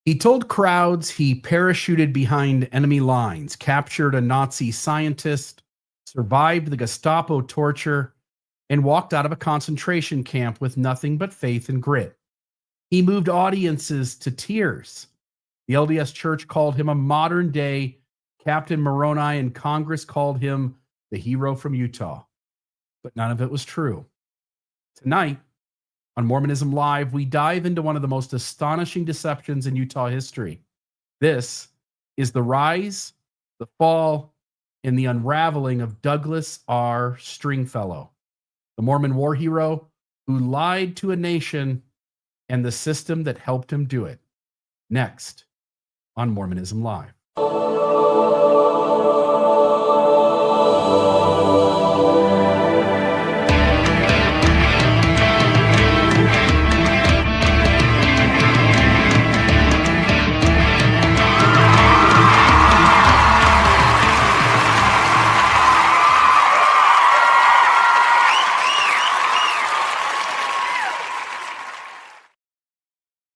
He told crowds he parachuted behind enemy lines, captured a Nazi scientist, survived the Gestapo torture, and walked out of a concentration camp with nothing but faith and grit. He moved audiences to tears. The LDS Church called him a modern day Captain Moroni, and Congress called him the hero from Utah. But none of it was true. Tonight, on Mormonism Live, we dive into one of the most astonishing deceptions in Utah history. This is the rise, the fall, and the unraveling of Douglas R. Stringfellow, the Mormon war hero who lied to a nation and the system that helped him do it. Next on Mormonism Live.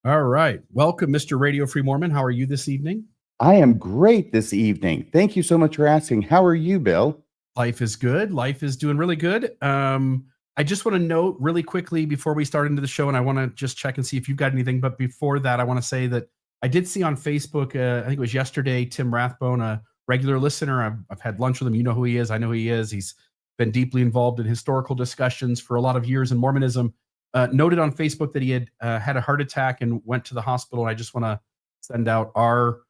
All right. Welcome, Mr. Radio Free Mormon. How are you this evening? I am great this evening. Thank you so much for asking. How are you, Bill? Life is good. Life is doing really good. I just want to note really quickly before we start into the show, and I want to just check and see if you've got anything. But before that, I want to say that I did see on Facebook, I think it was yesterday, Tim Rathbone, a regular listener. I've had lunch with him. You know who he is. I know who he is. He's been deeply involved in historical discussions for a lot of years in Mormonism. Noted on Facebook that he had had a heart attack and went to the hospital. And I just want to send out our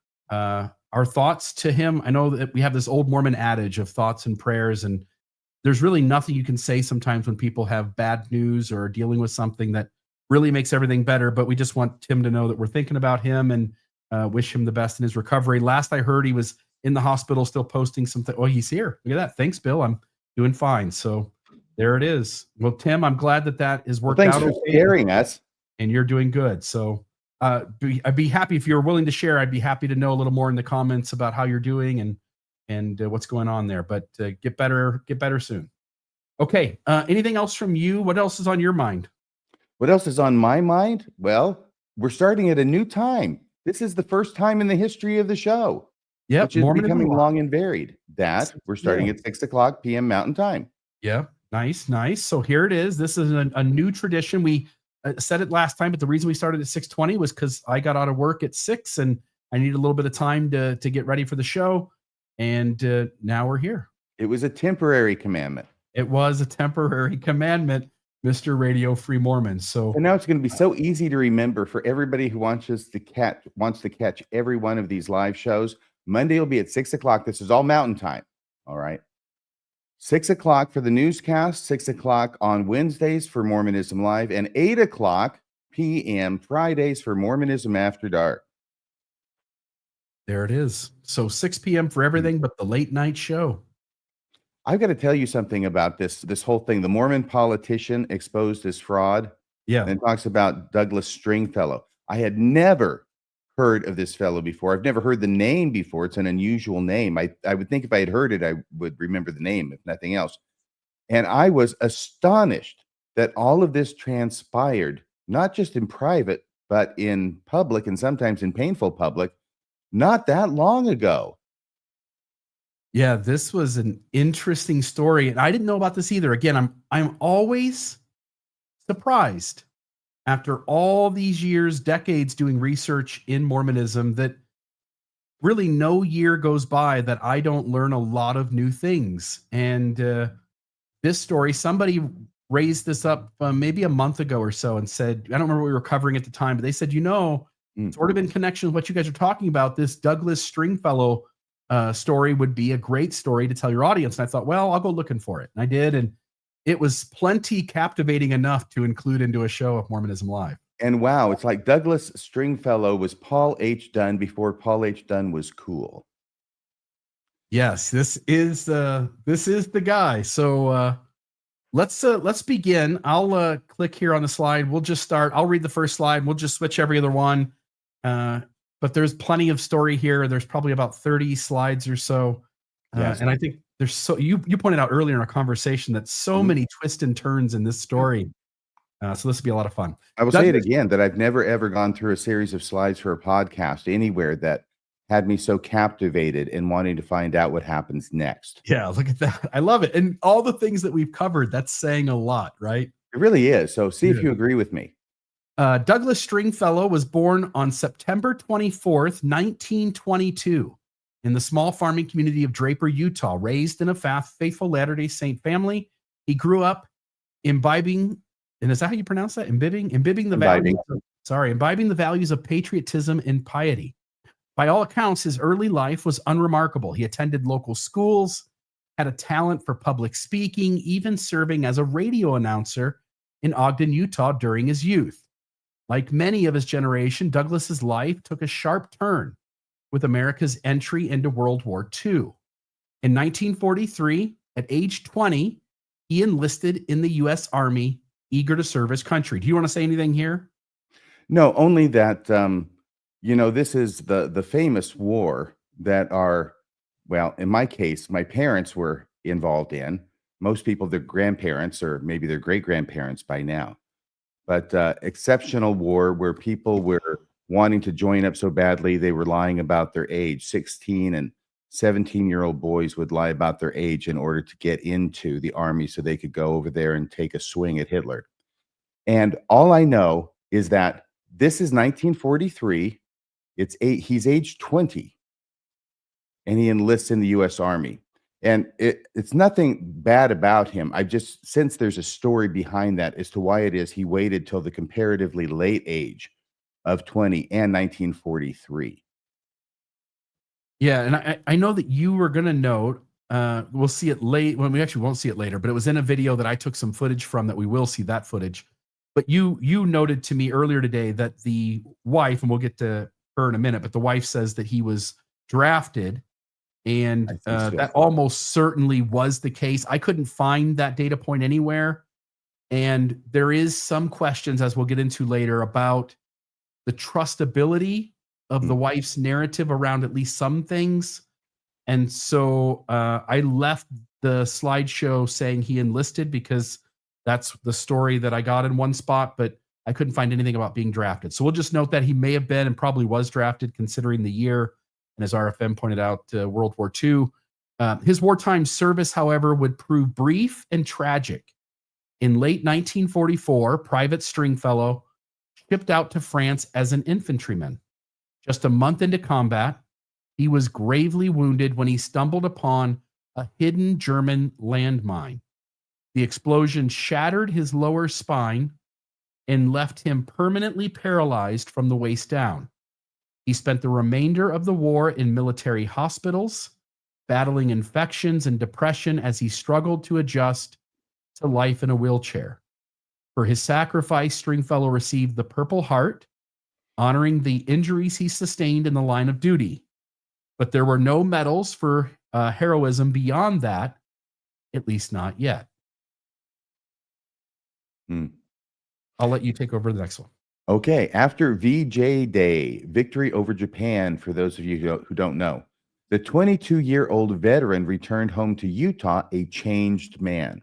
thoughts to him. I know that we have this old Mormon adage of thoughts and prayers, and there's really nothing you can say sometimes when people have bad news or are dealing with something that really makes everything better. But we just want Tim to know that we're thinking about him and wish him the best in his recovery. Last I heard, he was in the hospital still posting something. Oh, he's here. Look at that. Thanks, Bill. I'm doing fine. So there it is. Well, Tim, I'm glad that is worked out. Thanks for sharing us. And you're doing good. So I'd be happy if you're willing to share. I'd be happy to know a little more in the comments about how you're doing and what's going on there. But get better soon. Okay. Anything else from you? What else is on your mind? What else is on my mind? Well, we're starting at a new time. This is the first time in the history of the show. Yeah, which is becoming long and varied. That we're starting at 6:00 p.m. Mountain Time. Yeah. Nice. So here it is. This is a new tradition. We said it last time, but the reason we started at 6:20 was because I got out of work at 6 and I needed a little bit of time to get ready for the show. And now we're here. It was a temporary commandment. It was a temporary commandment, Mr. Radio Free Mormon. And now it's going to be so easy to remember for everybody who wants to catch every one of these live shows. Monday will be at 6:00. This is all Mountain Time. All right. 6:00 for the newscast, 6:00 on Wednesdays for Mormonism Live, and 8:00 p.m. Fridays for Mormonism After Dark. There it is. So 6 p.m. for everything but the late night show. I've got to tell you something about this whole thing. The Mormon politician exposed as fraud. Yeah. And talks about Douglas Stringfellow. I had never heard of this fellow before. I've never heard the name before. It's an unusual name. I would think if I had heard it, I would remember the name, if nothing else. And I was astonished that all of this transpired, not just in private, but in public and sometimes in painful public, not that long ago. Yeah, this was an interesting story. And I didn't know about this either. Again, I'm always surprised after all these years, decades doing research in Mormonism, that really no year goes by that I don't learn a lot of new things. And this story, somebody raised this up maybe a month ago or so and said, I don't remember what we were covering at the time, but they said, sort of in connection with what you guys are talking about, this Douglas Stringfellow story would be a great story to tell your audience. And I thought, well, I'll go looking for it. And I did. And it was plenty captivating enough to include into a show of Mormonism Live. And wow, it's like Douglas Stringfellow was Paul H. Dunn before Paul H. Dunn was cool. Yes, this is the guy. So let's begin. I'll click here on the slide. We'll just start. I'll read the first slide. We'll just switch every other one. But there's plenty of story here. There's probably about 30 slides or so. Yes. And I think there's you pointed out earlier in our conversation that so many twists and turns in this story. So this will be a lot of fun. I will say it Douglas, again that I've never ever gone through a series of slides for a podcast anywhere that had me so captivated and wanting to find out what happens next. yeah, look at that. I love it. And all the things that we've covered, that's saying a lot, right? It really is. So see if Yeah. you agree with me. Douglas Stringfellow was born on September 24th, 1922, in the small farming community of Draper, Utah. Raised in a faithful Latter-day Saint family, he grew up imbibing, and is that how you pronounce that? Imbibing the Imbibing. imbibing the values of patriotism and piety. By all accounts, his early life was unremarkable. He attended local schools, had a talent for public speaking, even serving as a radio announcer in Ogden, Utah during his youth. Like many of his generation, Douglas's life took a sharp turn with America's entry into World War II. In 1943, at age 20, he enlisted in the U.S. Army, eager to serve his country. Do you want to say anything here? No, only that this is the famous war that well, in my case, my parents were involved in. Most people, their grandparents or maybe their great grandparents by now. But exceptional war where people were wanting to join up so badly they were lying about their age. 16 and 17-year-old boys would lie about their age in order to get into the army so they could go over there and take a swing at Hitler. And all I know is that this is 1943. He's age 20 and he enlists in the U.S. Army. And it's nothing bad about him. I just sense there's a story behind that as to why it is he waited till the comparatively late age of 20 and 1943. Yeah, and I know that you were going to note, we'll see it late, when we actually won't see it later, but it was in a video that I took some footage from that we will see that footage. But you noted to me earlier today that the wife, and we'll get to her in a minute, but the wife says that he was drafted. And So. that almost certainly was the case. I couldn't find that data point anywhere. And there is some questions, as we'll get into later, about the trustability of the wife's narrative around at least some things. And so I left the slideshow saying he enlisted because that's the story that I got in one spot, but I couldn't find anything about being drafted. So we'll just note that he may have been and probably was drafted considering the year. And as RFM pointed out, World War II. His wartime service, however, would prove brief and tragic. In late 1944, Private Stringfellow shipped out to France as an infantryman. Just a month into combat, he was gravely wounded when he stumbled upon a hidden German landmine. The explosion shattered his lower spine and left him permanently paralyzed from the waist down. He spent the remainder of the war in military hospitals, battling infections and depression as he struggled to adjust to life in a wheelchair. For his sacrifice, Stringfellow received the Purple Heart, honoring the injuries he sustained in the line of duty. But there were no medals for heroism beyond that, at least not yet. I'll let you take over the next one. Okay, after VJ Day, victory over Japan, for those of you who don't know, the 22-year-old veteran returned home to Utah a changed man.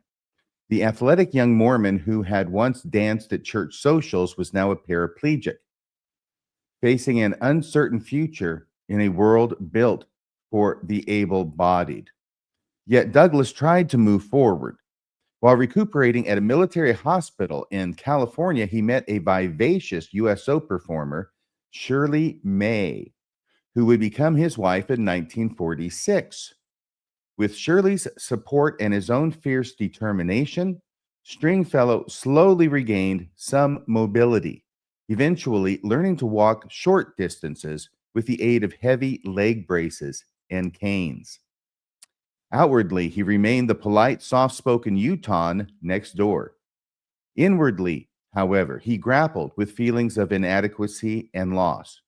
The athletic young Mormon who had once danced at church socials was now a paraplegic, facing an uncertain future in a world built for the able-bodied. Yet Douglas tried to move forward. While recuperating at a military hospital in California, he met a vivacious USO performer, Shirley May, who would become his wife in 1946. With Shirley's support and his own fierce determination, Stringfellow slowly regained some mobility, eventually learning to walk short distances with the aid of heavy leg braces and canes. Outwardly, he remained the polite, soft-spoken Utahn next door. Inwardly, however, he grappled with feelings of inadequacy and loss.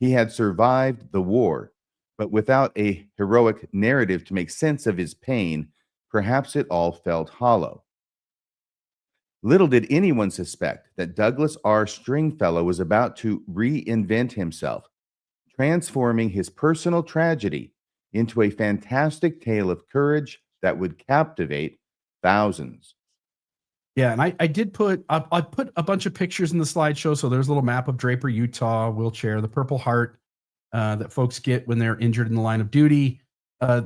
He had survived the war, but without a heroic narrative to make sense of his pain, perhaps it all felt hollow. Little did anyone suspect that Douglas R. Stringfellow was about to reinvent himself, transforming his personal tragedy into a fantastic tale of courage that would captivate thousands. Yeah, and I did put I put a bunch of pictures in the slideshow. So there's a little map of Draper, Utah, wheelchair, the Purple Heart that folks get when they're injured in the line of duty.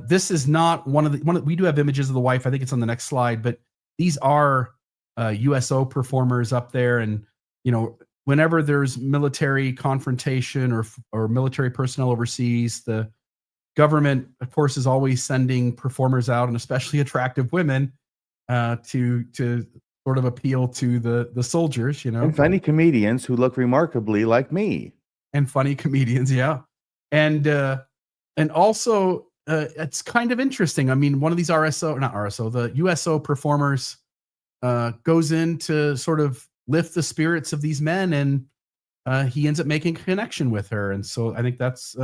This is not we do have images of the wife. I think it's on the next slide, but these are USO performers up there, and whenever there's military confrontation or military personnel overseas, the government, of course, is always sending performers out, and especially attractive women, to sort of appeal to the soldiers, And funny comedians who look remarkably like me. and funny comedians, yeah, and also it's kind of interesting. I mean, one of these the USO performers goes in to sort of lift the spirits of these men, and he ends up making a connection with her, and so I think that's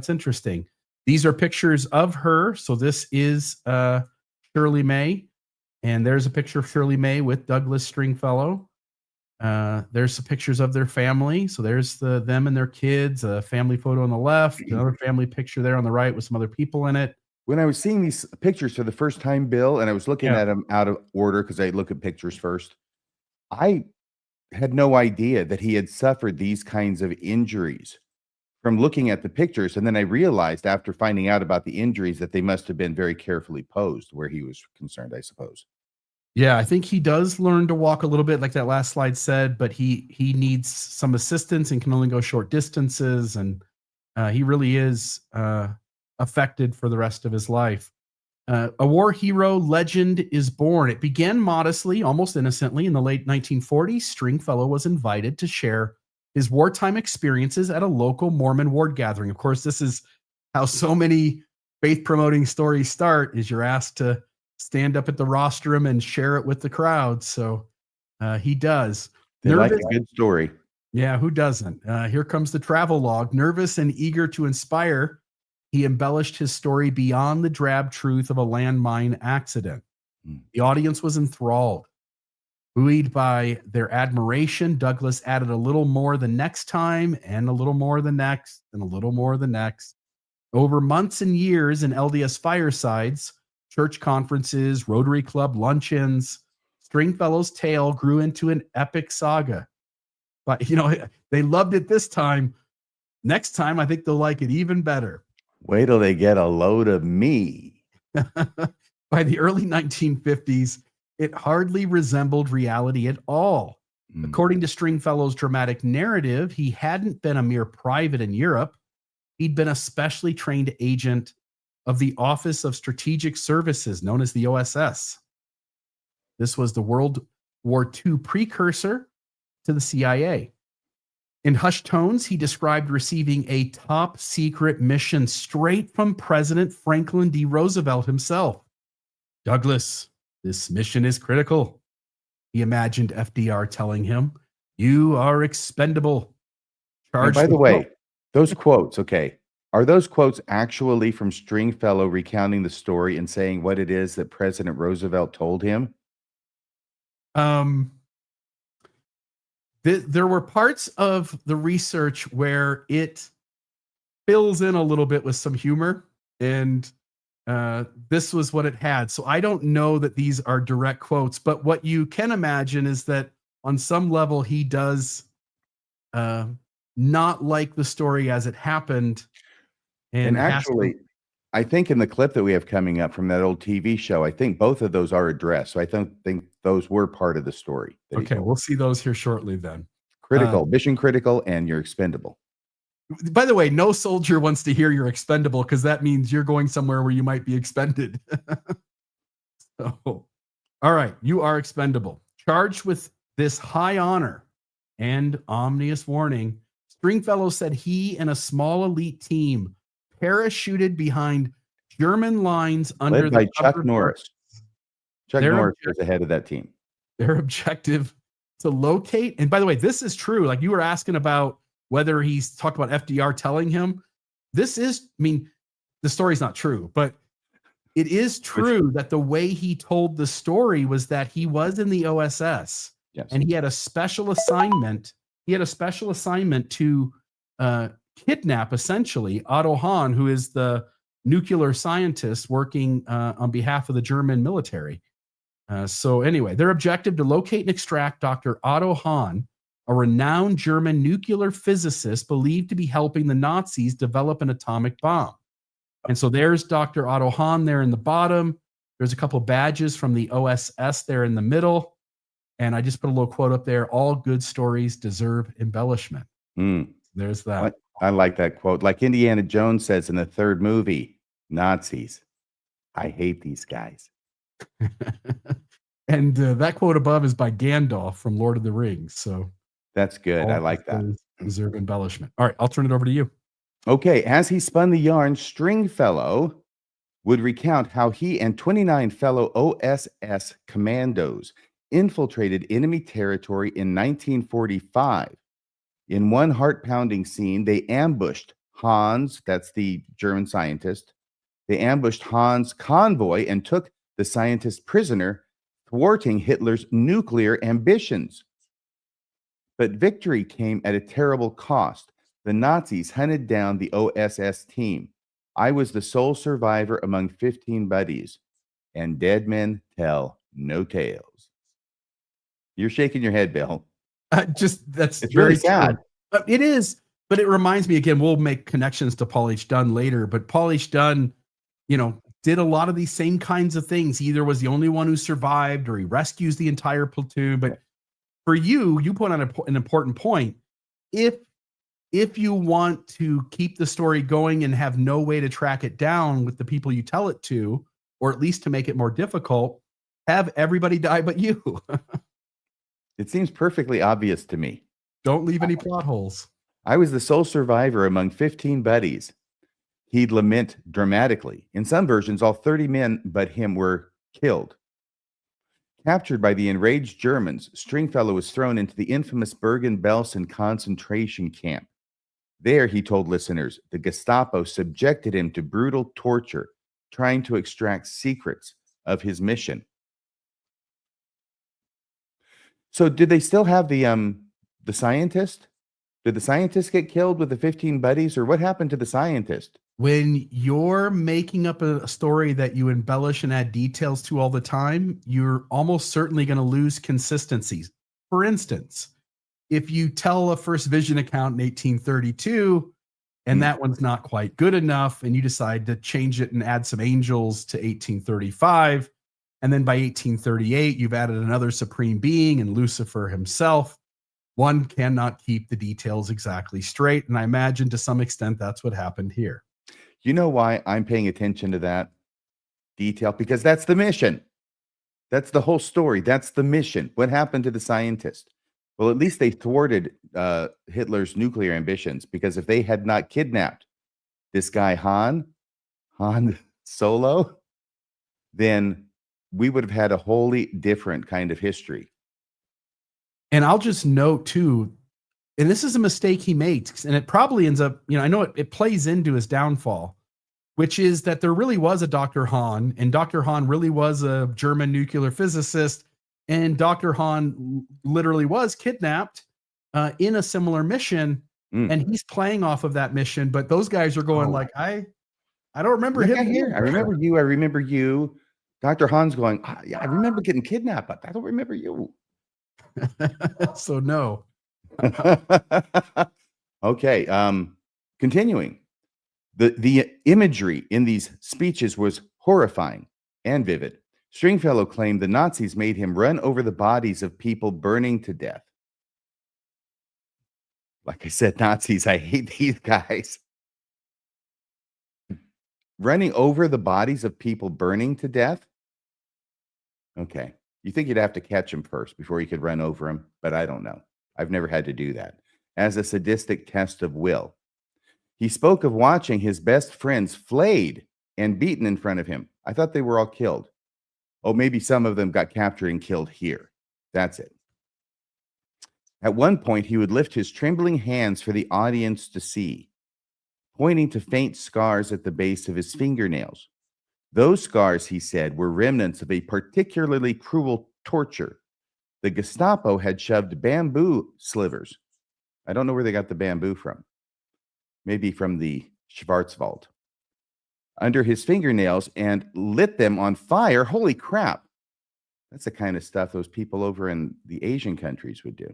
interesting. These are pictures of her. So this is Shirley May. And there's a picture of Shirley May with Douglas Stringfellow. There's some pictures of their family. So there's them and their kids, a family photo on the left, another family picture there on the right with some other people in it. When I was seeing these pictures for the first time, Bill, and I was looking at them out of order because I look at pictures first, I had no idea that he had suffered these kinds of injuries from looking at the pictures. And then I realized after finding out about the injuries that they must have been very carefully posed where he was concerned, I suppose. Yeah, I think he does learn to walk a little bit, like that last slide said, but he needs some assistance and can only go short distances. And he really is affected for the rest of his life. A war hero legend is born. It began modestly, almost innocently. In the late 1940s, Stringfellow was invited to share his wartime experiences at a local Mormon ward gathering. Of course, this is how so many faith-promoting stories start, is you're asked to stand up at the rostrum and share it with the crowd. So he does. They like a good story. Yeah, who doesn't? Here comes the travel log. Nervous and eager to inspire, he embellished his story beyond the drab truth of a landmine accident. The audience was enthralled. Buoyed by their admiration, Douglas added a little more the next time, and a little more the next, and a little more the next. Over months and years in LDS firesides, church conferences, Rotary Club luncheons, Stringfellow's tale grew into an epic saga. But, they loved it this time. Next time, I think they'll like it even better. Wait till they get a load of me. By the early 1950s, it hardly resembled reality at all. According to Stringfellow's dramatic narrative, he hadn't been a mere private in Europe. He'd been a specially trained agent of the Office of Strategic Services, known as the OSS. This was the World War II precursor to the CIA. In hushed tones, he described receiving a top secret mission straight from President Franklin D. Roosevelt himself. Douglas, this mission is critical, he imagined FDR telling him. You are expendable. And by the way, those quotes, okay, are those quotes actually from Stringfellow recounting the story and saying what it is that President Roosevelt told him? There were parts of the research where it fills in a little bit with some humor, and this was what it had. So I don't know that these are direct quotes, but what you can imagine is that on some level he does not like the story as it happened. And actually, I think in the clip that we have coming up from that old TV show, I think both of those are addressed. So I don't think those were part of the story. Okay, we'll see those here shortly then. Critical, mission critical, and you're expendable. By the way, no soldier wants to hear you're expendable because that means you're going somewhere where you might be expended. So, all right, you are expendable. Charged with this high honor and ominous warning, Stringfellow said he and a small elite team parachuted behind German lines under led by the Chuck Norris. Chuck Norris was the head of that team. Their objective to locate, and by the way, this is true. Like you were asking about whether he's talked about FDR telling him. This is, I mean, the story's not true, but it is true that the way he told the story was that he was in the OSS, yes, and he had a special assignment. He had a special assignment to kidnap, essentially, Otto Hahn, who is the nuclear scientist working on behalf of the German military. So anyway, their objective to locate and extract Dr. Otto Hahn, a renowned German nuclear physicist believed to be helping the Nazis develop an atomic bomb. And so there's Dr. Otto Hahn there in the bottom. There's a couple badges from the OSS there in the middle. And I just put a little quote up there: all good stories deserve embellishment. There's that. I like that quote. Like Indiana Jones says in the third movie, Nazis, I hate these guys. And that quote above is by Gandalf from Lord of the Rings. So that's good. I like that. Deserve embellishment. All right, I'll turn it over to you. Okay, as he spun the yarn, Stringfellow would recount how he and 29 fellow OSS commandos infiltrated enemy territory in 1945. In one heart-pounding scene, they ambushed Hans, that's the German scientist. They ambushed Hans' convoy and took the scientist prisoner, thwarting Hitler's nuclear ambitions. But victory came at a terrible cost. The Nazis hunted down the OSS team. I was the sole survivor among 15 buddies, and dead men tell no tales. You're shaking your head, Bill. That's it's very sad. It is, but it reminds me again. We'll make connections to Paul H. Dunn later, but Paul H. Dunn, did a lot of these same kinds of things. He either was the only one who survived, or he rescues the entire platoon. But for you put on an important point. If you want to keep the story going and have no way to track it down with the people you tell it to, or at least to make it more difficult, have everybody die but you. It seems perfectly obvious to me. Don't leave any plot holes. I was the sole survivor among 15 buddies. He'd lament dramatically. In some versions, all 30 men but him were killed. Captured by the enraged Germans, Stringfellow was thrown into the infamous Bergen-Belsen concentration camp. There, he told listeners, the Gestapo subjected him to brutal torture, trying to extract secrets of his mission. So did they still have the scientist? Did the scientist get killed with the 15 buddies, or what happened to the scientist? When you're making up a story that you embellish and add details to all the time, you're almost certainly going to lose consistencies. For instance, if you tell a first vision account in 1832 and that one's not quite good enough, and you decide to change it and add some angels to 1835, and then by 1838 you've added another supreme being and Lucifer himself, one cannot keep the details exactly straight. And I imagine to some extent that's what happened here. You know why I'm paying attention to that detail? Because that's the mission. That's the whole story. That's the mission. What happened to the scientist? Well, at least they thwarted Hitler's nuclear ambitions, because if they had not kidnapped this guy, Han Solo, then we would have had a wholly different kind of history. And I'll just note too, and this is a mistake he makes, and it probably ends up, I know it plays into his downfall, which is that there really was a Dr. Hahn, and Dr. Hahn really was a German nuclear physicist, and Dr. Hahn literally was kidnapped in a similar mission, and he's playing off of that mission, but those guys are going I don't remember him here. I remember you. Dr. Hahn's going, yeah, I remember getting kidnapped, but I don't remember you. So no. Okay. Continuing. The imagery in these speeches was horrifying and vivid. Stringfellow claimed the Nazis made him run over the bodies of people burning to death. Like I said, Nazis, I hate these guys. Running over the bodies of people burning to death? Okay. You think you'd have to catch him first before you could run over him, but I don't know. I've never had to do that. As a sadistic test of will. He spoke of watching his best friends flayed and beaten in front of him. I thought they were all killed. Oh, maybe some of them got captured and killed here. That's it. At one point, he would lift his trembling hands for the audience to see, pointing to faint scars at the base of his fingernails. Those scars, he said, were remnants of a particularly cruel torture. The Gestapo had shoved bamboo slivers. I don't know where they got the bamboo from. Maybe from the Schwarzwald. Under his fingernails and lit them on fire. Holy crap. That's the kind of stuff those people over in the Asian countries would do.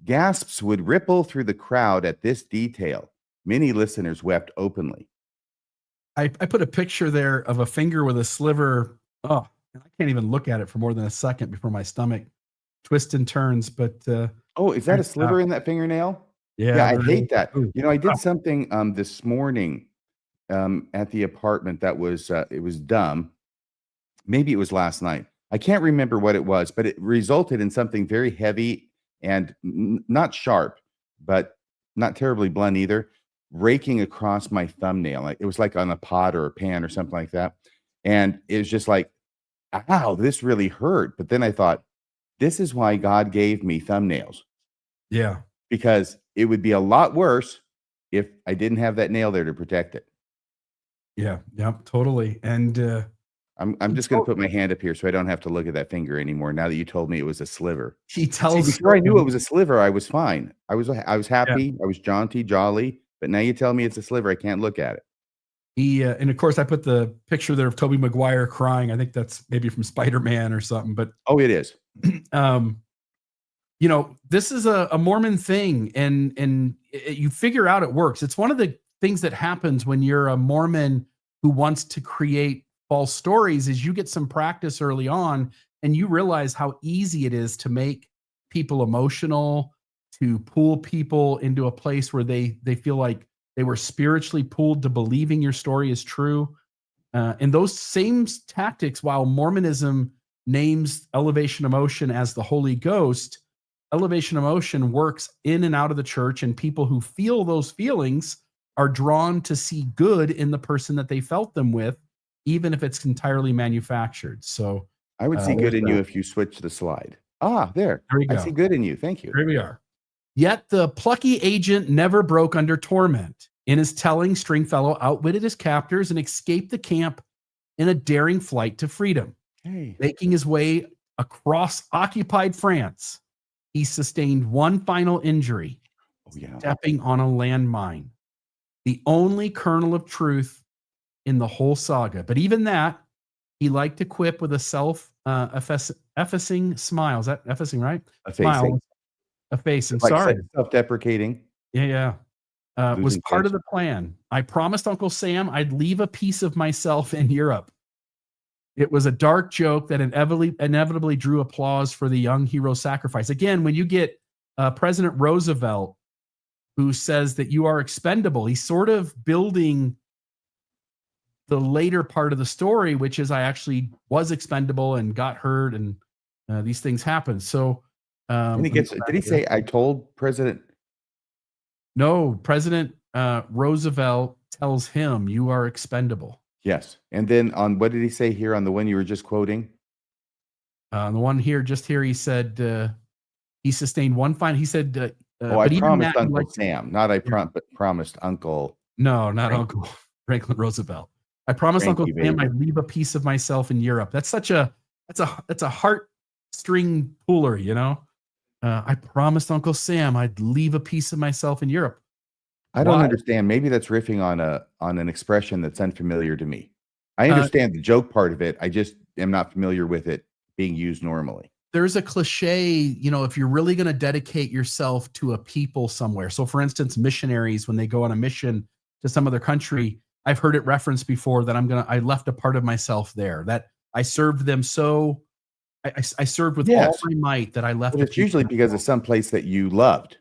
Gasps would ripple through the crowd at this detail. Many listeners wept openly. I put a picture there of a finger with a sliver. Oh, I can't even look at it for more than a second before my stomach twists and turns. But Oh, is that a sliver in that fingernail? Yeah, yeah, I there hate is. that. Ooh. You know, I did something this morning at the apartment that was it was dumb. Maybe it was last night. I can't remember what it was, but it resulted in something very heavy and not sharp, but not terribly blunt either, raking across my thumbnail. Like it was like on a pot or a pan or something like that. And it was just like, ow, this really hurt. But then I thought, this is why God gave me thumbnails, Yeah, because it would be a lot worse if I didn't have that nail there to protect it. yeah, totally. And I'm just going to put my hand up here so I don't have to look at that finger anymore. Now that you told me it was a sliver. he See, tells before I knew it was a sliver, I was fine. I was happy. I was jaunty, jolly. But now you tell me it's a sliver, I can't look at it. and of course I put the picture there of Tobey Maguire crying. I think that's maybe from Spider-Man or something. But Oh, it is. you know, this is a Mormon thing, and you figure out it works. It's one of the things that happens when you're a Mormon who wants to create false stories is you get some practice early on and you realize how easy it is to make people emotional, to pull people into a place where they feel like they were spiritually pulled to believing your story is true. And those same tactics, while Mormonism names elevation emotion as the Holy Ghost, elevation emotion works in and out of the church, and people who feel those feelings are drawn to see good in the person that they felt them with, even if it's entirely manufactured. So I would see good there's in you that. if you switched the slide. Ah, there. There we I go. see good in you. Thank you. Here we are. Yet the plucky agent never broke under torment. In his telling, Stringfellow outwitted his captors and escaped the camp in a daring flight to freedom. Hey. Making his way across occupied France, he sustained one final injury, Oh, yeah. stepping on a landmine. The only kernel of truth in the whole saga. But even that, he liked to quip with a self-effacing smile. Is that effacing, right? Smile. Effacing. Like Sorry. self-deprecating. Yeah. Was Losing part face. of the plan. I promised Uncle Sam I'd leave a piece of myself in Europe. It was a dark joke that inevitably drew applause for the young hero sacrifice. Again, when you get President Roosevelt, who says that you are expendable, he's sort of building the later part of the story, which is I actually was expendable and got hurt, and these things happen. So, And did he say, I told President? No, President Roosevelt tells him you are expendable. Yes. And then on what did he say here on the one you were just quoting? The one here, just here, he said he sustained one fine. He said, Oh, I but even promised that, Uncle Sam, not promised Uncle. No, not Frank. Uncle Franklin Roosevelt. I promised Frankie, Uncle Sam baby. I'd leave a piece of myself in Europe. That's such a heartstring puller, you know. I promised Uncle Sam I'd leave a piece of myself in Europe. I don't Why? understand. Maybe that's riffing on an expression that's unfamiliar to me. I understand the joke part of it. I just am not familiar with it being used normally. There's a cliche, you know, if you're really going to dedicate yourself to a people somewhere. So, for instance, missionaries, when they go on a mission to some other country, I've heard it referenced before that I left a part of myself there, that I served them so, I served with all my might that I left. But it's usually because of some place that you loved.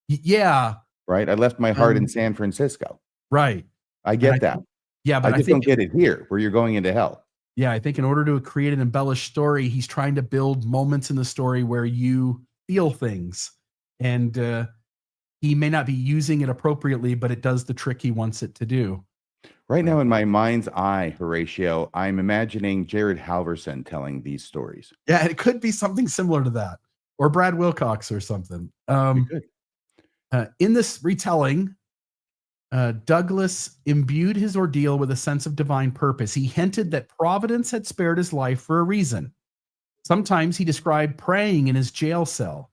Yeah. Right. I left my heart in San Francisco. Right. I get that. Yeah, but I just don't get it here where you're going into hell. Yeah, I think in order to create an embellished story, he's trying to build moments in the story where you feel things. And he may not be using it appropriately, but it does the trick he wants it to do. Right now in my mind's eye, Horatio, I'm imagining Jared Halverson telling these stories. Yeah, it could be something similar to that. Or Brad Wilcox or something. In this retelling, Douglas imbued his ordeal with a sense of divine purpose. He hinted that Providence had spared his life for a reason. Sometimes he described praying in his jail cell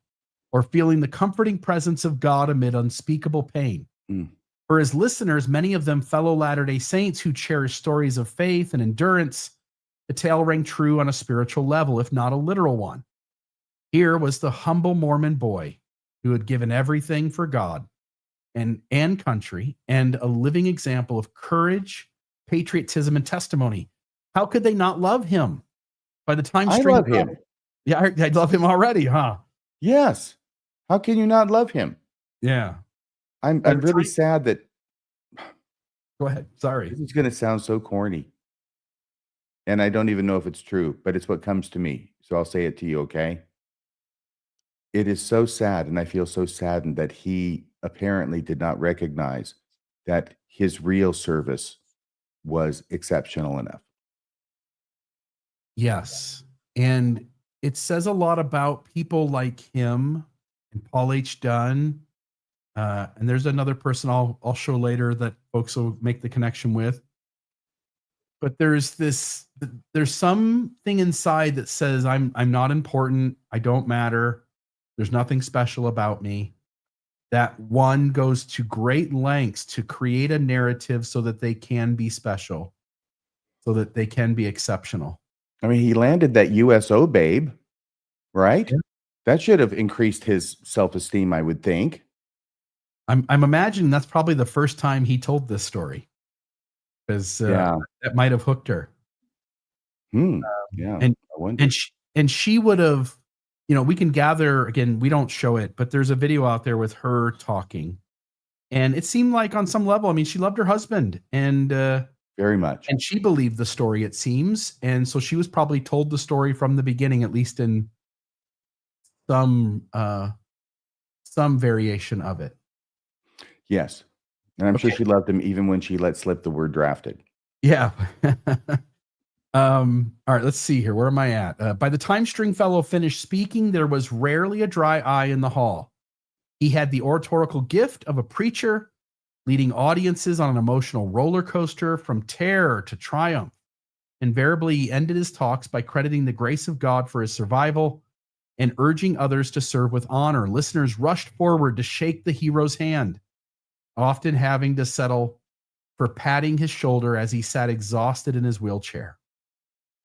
or feeling the comforting presence of God amid unspeakable pain. For his listeners, many of them fellow Latter-day Saints who cherish stories of faith and endurance, the tale rang true on a spiritual level, if not a literal one. Here was the humble Mormon boy who had given everything for God and country, and a living example of courage, patriotism, and testimony. How could they not love him? By the time I love him. Yeah, I love him already, huh? Yes. How can you not love him? Yeah. I'm By the really time- sad that Go ahead. Sorry. this is going to sound so corny. And I don't even know if it's true, but it's what comes to me. So I'll say it to you, okay? It is so sad, and I feel so saddened that he apparently did not recognize that his real service was exceptional enough. Yes. And it says a lot about people like him and Paul H. Dunn. And there's another person I'll show later that folks will make the connection with. But there's something inside that says I'm not important, I don't matter, there's nothing special about me. That one goes to great lengths to create a narrative so that they can be special, so that they can be exceptional. I mean, he landed that USO babe, right? Yeah. That should have increased his self-esteem, I would think. I'm imagining that's probably the first time he told this story, because Yeah. that might have hooked her. Yeah. And I wonder. and she would have, we can gather, again, we don't show it, but there's a video out there with her talking. And it seemed like on some level, I mean, she loved her husband and Very much. and she believed the story, it seems. And so she was probably told the story from the beginning, at least in some variation of it. Yes. And I'm sure Okay. she loved him even when she let slip the word drafted. Yeah. All right, let's see here. Where am I at? By the time Stringfellow finished speaking, there was rarely a dry eye in the hall. He had the oratorical gift of a preacher, leading audiences on an emotional roller coaster from terror to triumph. Invariably, he ended his talks by crediting the grace of God for his survival and urging others to serve with honor. Listeners rushed forward to shake the hero's hand, often having to settle for patting his shoulder as he sat exhausted in his wheelchair.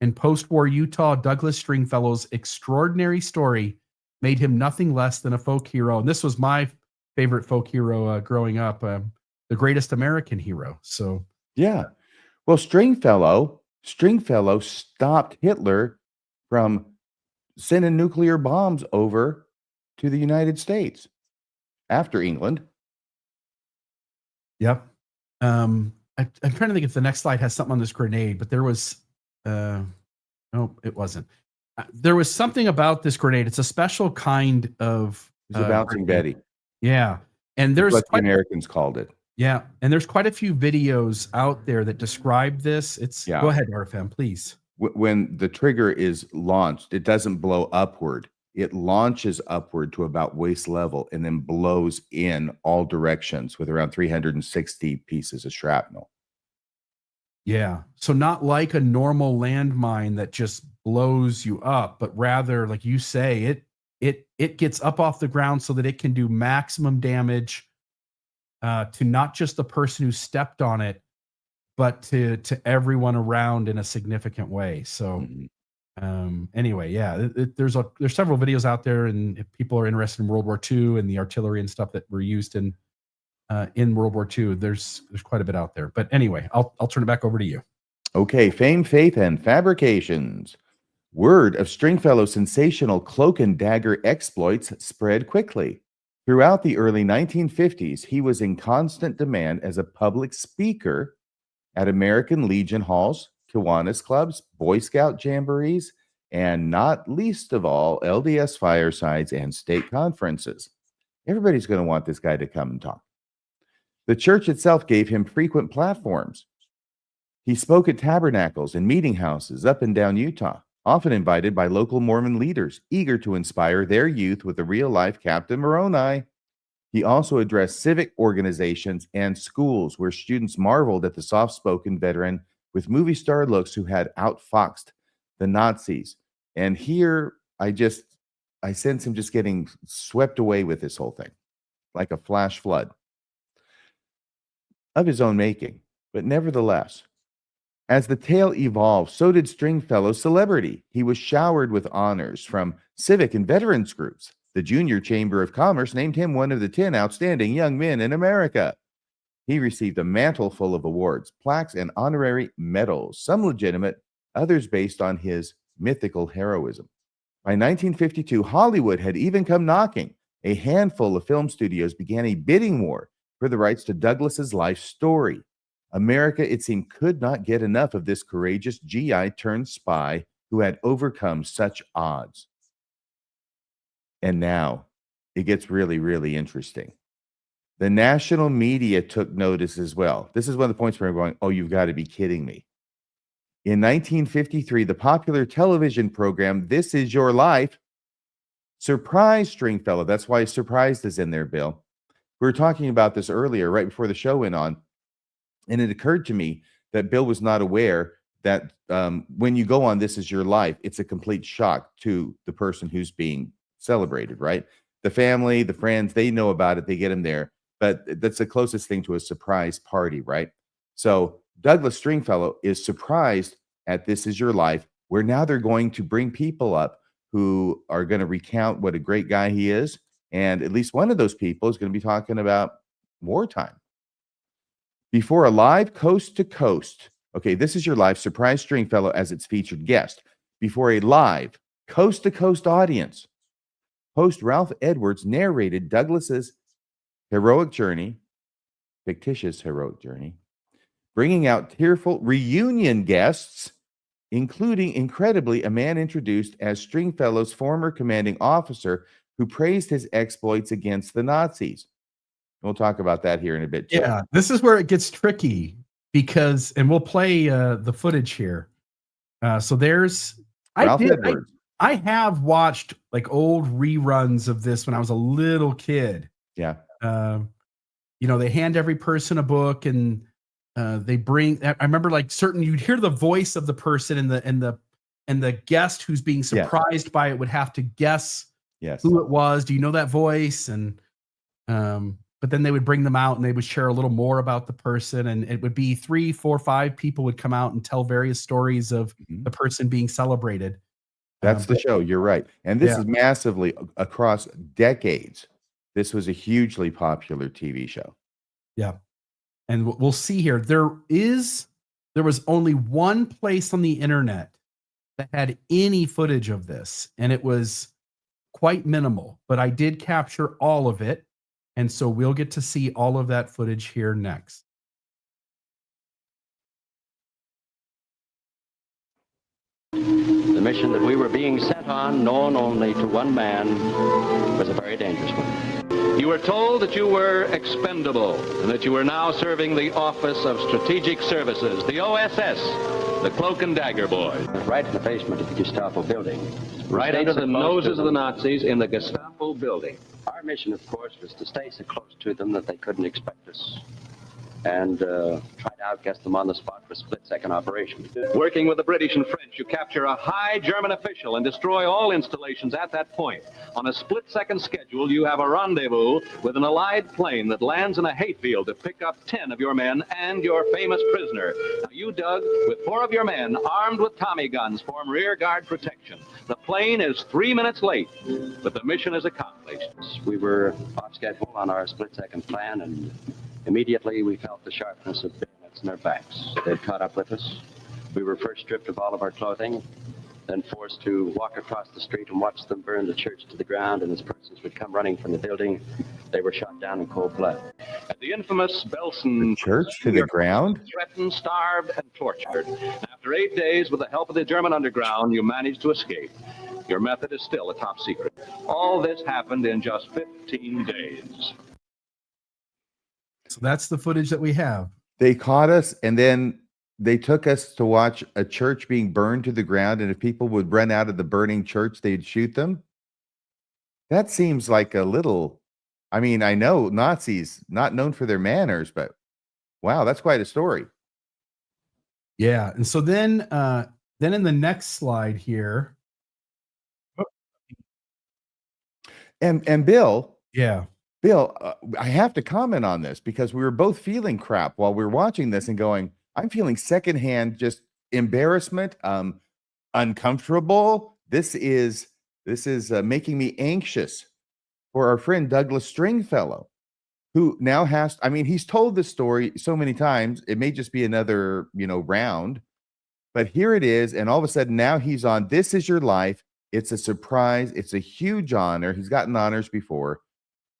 In post-war Utah, Douglas Stringfellow's extraordinary story made him nothing less than a folk hero. And this was my favorite folk hero growing up, the greatest American hero. So Yeah. Well, Stringfellow stopped Hitler from sending nuclear bombs over to the United States after England. yep. I'm trying to think if the next slide has something on this grenade, but there was, no, it wasn't. There was something about this grenade. It's a special kind of It's a bouncing grenade. Betty. Yeah. And That's there's what the Americans called it. yeah, and there's quite a few videos out there that describe this. Yeah. Go ahead, RFM, please. When the trigger is launched, it doesn't blow upward. It launches upward to about waist level and then blows in all directions with around 360 pieces of shrapnel. Yeah. So not like a normal landmine that just blows you up, but rather, like you say, it gets up off the ground so that it can do maximum damage to not just the person who stepped on it, but to everyone around in a significant way. So anyway, yeah, there's several videos out there, and if people are interested in World War II and the artillery and stuff that were used in World War II, there's quite a bit out there. But anyway, I'll turn it back over to you. Okay, fame, faith, and fabrications. Word of Stringfellow's sensational cloak and dagger exploits spread quickly. Throughout the early 1950s, he was in constant demand as a public speaker at American Legion halls, Kiwanis clubs, Boy Scout jamborees, and not least of all, LDS firesides and state conferences. Everybody's going to want this guy to come and talk. The church itself gave him frequent platforms. He spoke at tabernacles and meeting houses up and down Utah, often invited by local Mormon leaders, eager to inspire their youth with the real-life Captain Moroni. He also addressed civic organizations and schools where students marveled at the soft-spoken veteran with movie star looks who had outfoxed the Nazis. And here, I sense him just getting swept away with this whole thing, like a flash flood of his own making. But nevertheless, As the tale evolved, so did Stringfellow's celebrity. He was showered with honors from civic and veterans groups. The Junior Chamber of Commerce named him one of the 10 outstanding young men in America. He received a mantle full of awards, plaques, and honorary medals, some legitimate, others based on his mythical heroism. By 1952, Hollywood had even come knocking. A handful of film studios began a bidding war for the rights to Douglas's life story. America, it seemed, could not get enough of this courageous GI turned spy who had overcome such odds. And now it gets really, really interesting. The national media took notice as well. This is one of the points where I'm going, oh, you've got to be kidding me. In 1953, the popular television program, This Is Your Life, surprised Stringfellow. That's why surprised is in there, Bill. We were talking about this earlier, right before the show went on. And it occurred to me that Bill was not aware that when you go on This Is Your Life, it's a complete shock to the person who's being celebrated, right? The family, the friends, they know about it. They get him there. But that's the closest thing to a surprise party, right? So Douglas Stringfellow is surprised at This Is Your Life, where now they're going to bring people up who are going to recount what a great guy he is. And at least one of those people is going to be talking about wartime. Before a live coast to coast, okay, This Is Your Life surprised Stringfellow as its featured guest. Before a live coast to coast audience, host Ralph Edwards narrated Douglas's heroic journey, fictitious heroic journey, bringing out tearful reunion guests, including, incredibly, a man introduced as Stringfellow's former commanding officer who praised his exploits against the Nazis. We'll talk about that here in a bit, too. Yeah, this is where it gets tricky because, and we'll play the footage here. So there's, I have watched like old reruns of this when I was a little kid. Yeah. You know, they hand every person a book and they bring, I remember like certain, you'd hear the voice of the person and the guest who's being surprised by it would have to guess who it was. Do you know that voice? And, but then they would bring them out and they would share a little more about the person. And it would be 3, 4, 5 people would come out and tell various stories of the person being celebrated. That's the show. You're right. And this is massively across decades. This was a hugely popular TV show. Yeah. And we'll see here. There was only one place on the internet that had any footage of this, and it was quite minimal, but I did capture all of it. And so we'll get to see all of that footage here next. The mission that we were being sent on, known only to one man, was a very dangerous one. You were told that you were expendable and that you were now serving the Office of Strategic Services, the OSS, the Cloak and Dagger Boys. Right in the basement of the Gestapo building. Right under the noses of the Nazis in the Gestapo building. Our mission, of course, was to stay so close to them that they couldn't expect us and try to outguess them on the spot for split-second operations. Working with the British and French, you capture a high German official and destroy all installations at that point. On a split-second schedule, you have a rendezvous with an Allied plane that lands in a hayfield to pick up 10 of your men and your famous prisoner. Now, you, Doug, with 4 of your men, armed with Tommy guns, form rear guard protection. The plane is 3 minutes late, but the mission is accomplished. We were off schedule on our split-second plan, and immediately we felt the sharpness of bayonets in their backs. They'd caught up with us. We were first stripped of all of our clothing, then forced to walk across the street and watch them burn the church to the ground, and as persons would come running from the building, they were shot down in cold blood. At the infamous Belsen church to the ground? Threatened, starved, and tortured. After 8 days, with the help of the German underground, you managed to escape. Your method is still a top secret. All this happened in just 15 days. So that's the footage that we have. They caught us, and then they took us to watch a church being burned to the ground, and if people would run out of the burning church, they'd shoot them. That seems like a little, I mean, I know Nazis, not known for their manners, but wow, that's quite a story. Yeah, and so then in the next slide here. And Bill. Yeah. Bill, I have to comment on this because we were both feeling crap while we were watching this and going, I'm feeling secondhand just embarrassment, uncomfortable. This is making me anxious for our friend Douglas Stringfellow, who now has, I mean, he's told this story so many times, it may just be another, round, but here it is. And all of a sudden now he's on This Is Your Life. It's a surprise. It's a huge honor. He's gotten honors before.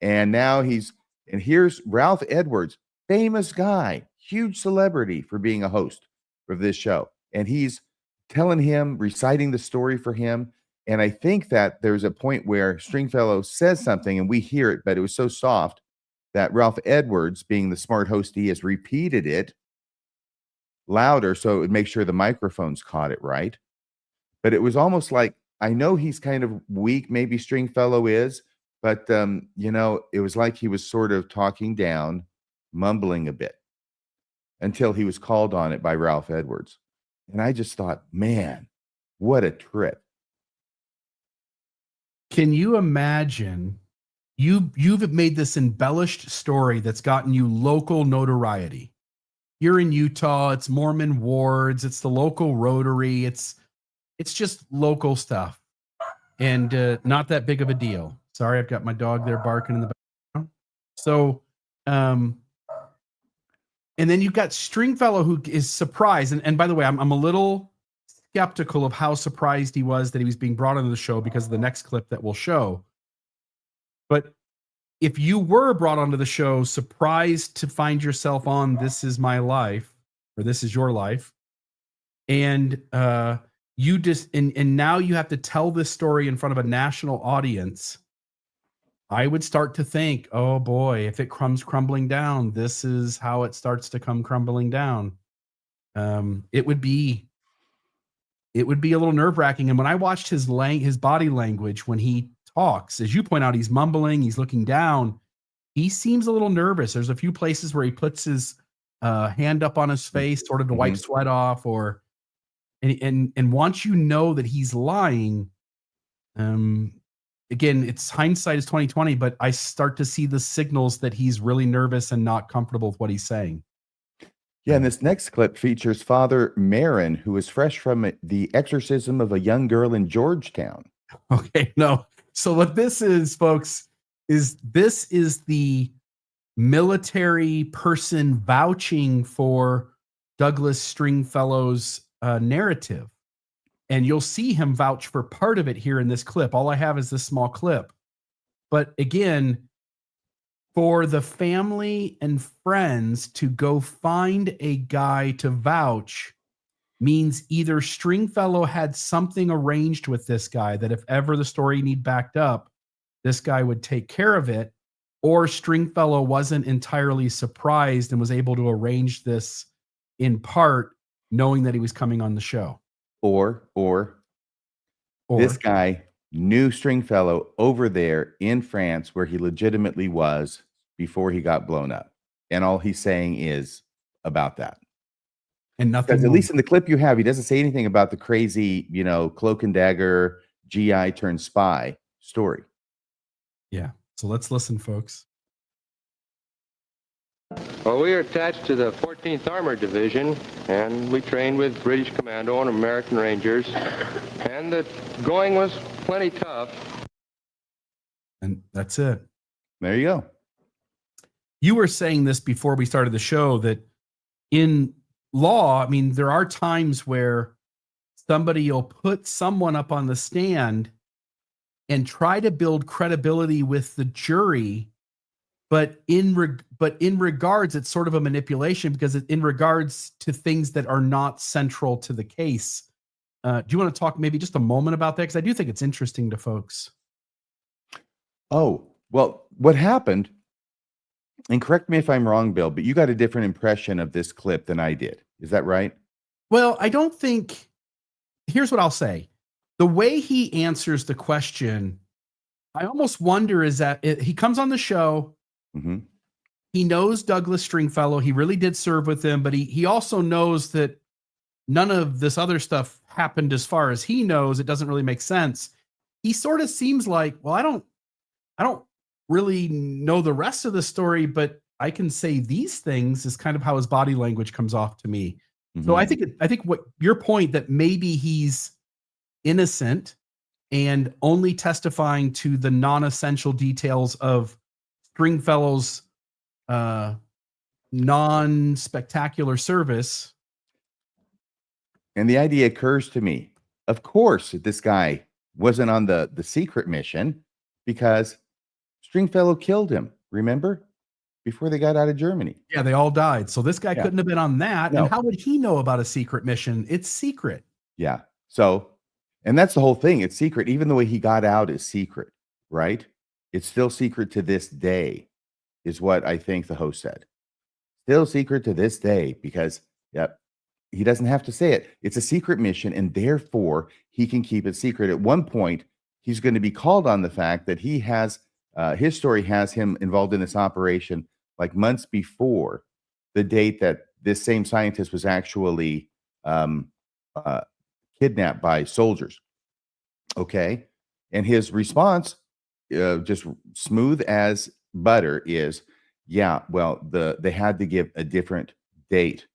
And now and here's Ralph Edwards, famous guy, huge celebrity for being a host of this show. And he's telling him, reciting the story for him. And I think that there's a point where Stringfellow says something and we hear it, but it was so soft that Ralph Edwards, being the smart host he is, repeated it louder so it would make sure the microphones caught it right. But it was almost like, I know he's kind of weak, maybe Stringfellow is, but it was like he was sort of talking down, mumbling a bit until he was called on it by Ralph Edwards. And I just thought, man, what a trip. Can you imagine you've made this embellished story that's gotten you local notoriety? You're in Utah, it's Mormon wards, it's the local Rotary, it's just local stuff, and not that big of a deal. Sorry, I've got my dog there barking in the background. So, and then you've got Stringfellow, who is surprised. And by the way, I'm a little skeptical of how surprised he was that he was being brought onto the show because of the next clip that we'll show. But if you were brought onto the show surprised to find yourself on This Is My Life, or This Is Your Life, and you just and now you have to tell this story in front of a national audience, I would start to think, oh boy, if it comes crumbling down, this is how it starts to come crumbling down. It would be a little nerve-wracking. And when I watched his body language when he talks, as you point out, he's mumbling, he's looking down, he seems a little nervous. There's a few places where he puts his hand up on his face, sort of to wipe sweat off, and once you know that he's lying, again, it's hindsight is 2020, but I start to see the signals that he's really nervous and not comfortable with what he's saying. Yeah, and this next clip features Father Marin, who is fresh from the exorcism of a young girl in Georgetown. Okay, no. So what this is, folks, is the military person vouching for Douglas Stringfellow's narrative. And you'll see him vouch for part of it here in this clip. All I have is this small clip. But again, for the family and friends to go find a guy to vouch means either Stringfellow had something arranged with this guy that if ever the story need backed up, this guy would take care of it, or Stringfellow wasn't entirely surprised and was able to arrange this in part knowing that he was coming on the show. Or this guy knew Stringfellow over there in France where he legitimately was before he got blown up. And all he's saying is about that. And nothing. Because at least in the clip you have, he doesn't say anything about the crazy, cloak and dagger, GI turned spy story. Yeah. So let's listen, folks. Well, we are attached to the 14th Armored Division, and we trained with British Commando and American Rangers, and the going was plenty tough. And that's it. There you go. You were saying this before we started the show, that in law, I mean, there are times where somebody will put someone up on the stand and try to build credibility with the jury, but in regards, it's sort of a manipulation because in regards to things that are not central to the case. Do you want to talk maybe just a moment about that? Because I do think it's interesting to folks. Oh, well, what happened, and correct me if I'm wrong, Bill, but you got a different impression of this clip than I did. Is that right? Well, I don't think, here's what I'll say. The way he answers the question, I almost wonder is that he comes on the show, he knows Douglas Stringfellow, he really did serve with him, but he also knows that none of this other stuff happened as far as he knows. It doesn't really make sense. He sort of seems like, well, I don't really know the rest of the story, but I can say these things is kind of how his body language comes off to me. So I think what your point that maybe he's innocent and only testifying to the non-essential details of Stringfellow's non-spectacular service. And the idea occurs to me, of course, this guy wasn't on the secret mission because Stringfellow killed him, remember? Before they got out of Germany. Yeah, they all died. So this guy couldn't have been on that. No. And how would he know about a secret mission? It's secret. Yeah. So, and that's the whole thing. It's secret. Even the way he got out is secret, right? It's still secret to this day, is what I think the host said. Still secret to this day because, he doesn't have to say it. It's a secret mission, and therefore he can keep it secret. At one point, he's going to be called on the fact that he has, his story has him involved in this operation like months before the date that this same scientist was actually kidnapped by soldiers. Okay. And his response, just smooth as butter, is, yeah, well, they had to give a different date.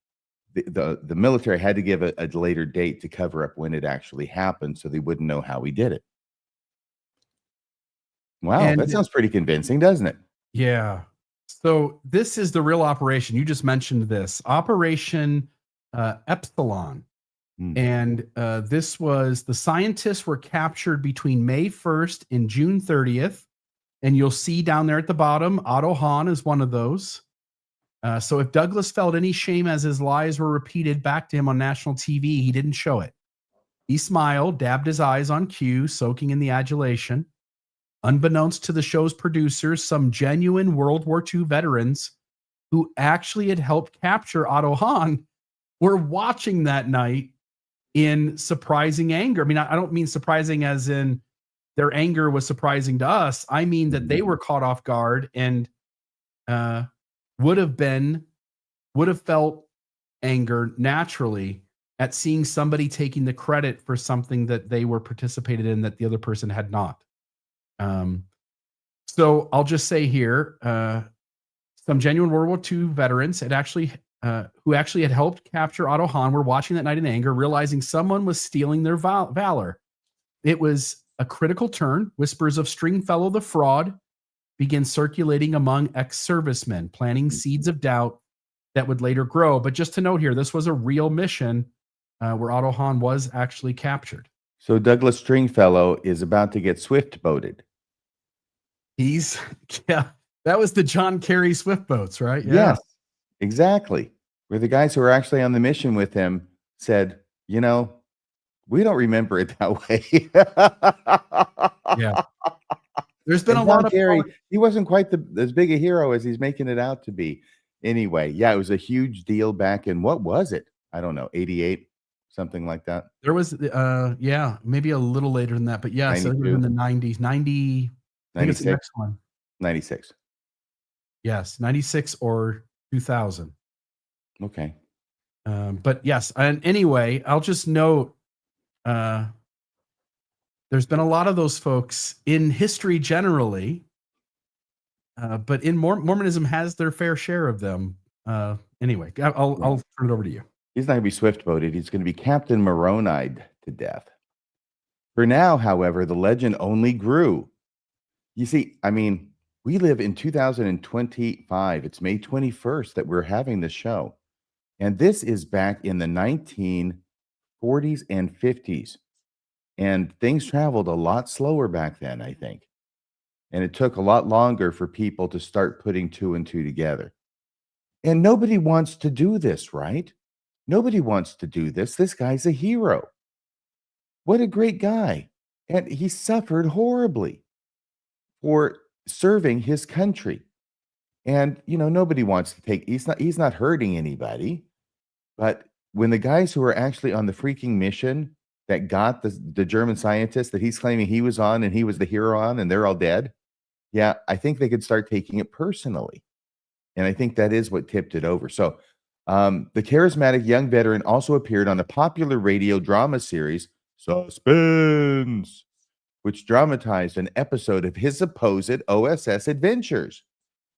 The military had to give a later date to cover up when it actually happened so they wouldn't know how he did it. Wow, that sounds pretty convincing, doesn't it? Yeah. So this is the real operation. You just mentioned this Operation Epsilon. And this was, the scientists were captured between May 1st and June 30th. And you'll see down there at the bottom, Otto Hahn is one of those. So if Douglas felt any shame as his lies were repeated back to him on national TV, he didn't show it. He smiled, dabbed his eyes on cue, soaking in the adulation. Unbeknownst to the show's producers, some genuine World War II veterans who actually had helped capture Otto Hahn were watching that night in surprising anger. I mean, I don't mean surprising as in their anger was surprising to us. I mean that they were caught off guard and would have felt anger naturally at seeing somebody taking the credit for something that they were participated in that the other person had not. So I'll just say here, some genuine World War II veterans who actually had helped capture Otto Hahn were watching that night in anger, realizing someone was stealing their valor. It was a critical turn. Whispers of Stringfellow the fraud began circulating among ex-servicemen, planting seeds of doubt that would later grow. But just to note here, this was a real mission where Otto Hahn was actually captured. So Douglas Stringfellow is about to get swift boated. That was the John Kerry swift boats, right? Yeah. Yes, exactly. Where the guys who were actually on the mission with him said, we don't remember it that way. Yeah. There's been and a lot of Kerry, he wasn't quite as big a hero as he's making it out to be. Anyway, yeah, it was a huge deal back in, what was it? I don't know, 88, something like that. There was, maybe a little later than that, but yeah, so it was in the 90s, 90, I think it's the next one. 96. Yes, 96 or 2000. Okay. But yes, and anyway, I'll just note, there's been a lot of those folks in history generally, but in Mormonism has their fair share of them. Anyway, I'll turn it over to you. He's not going to be swift boated. He's going to be Captain Moroni'd to death. For now, however, the legend only grew. You see, I mean, we live in 2025. It's May 21st that we're having this show. And this is back in the 1940s and 50s. And things traveled a lot slower back then, I think. And it took a lot longer for people to start putting two and two together. And nobody wants to do this, right? Nobody wants to do this. This guy's a hero. What a great guy. And he suffered horribly for serving his country. And, nobody wants to take, he's not hurting anybody. But when the guys who are actually on the freaking mission that got the German scientists that he's claiming he was on and he was the hero on and they're all dead, yeah, I think they could start taking it personally. And I think that is what tipped it over. So the charismatic young veteran also appeared on the popular radio drama series Suspense, which dramatized an episode of his supposed OSS adventures.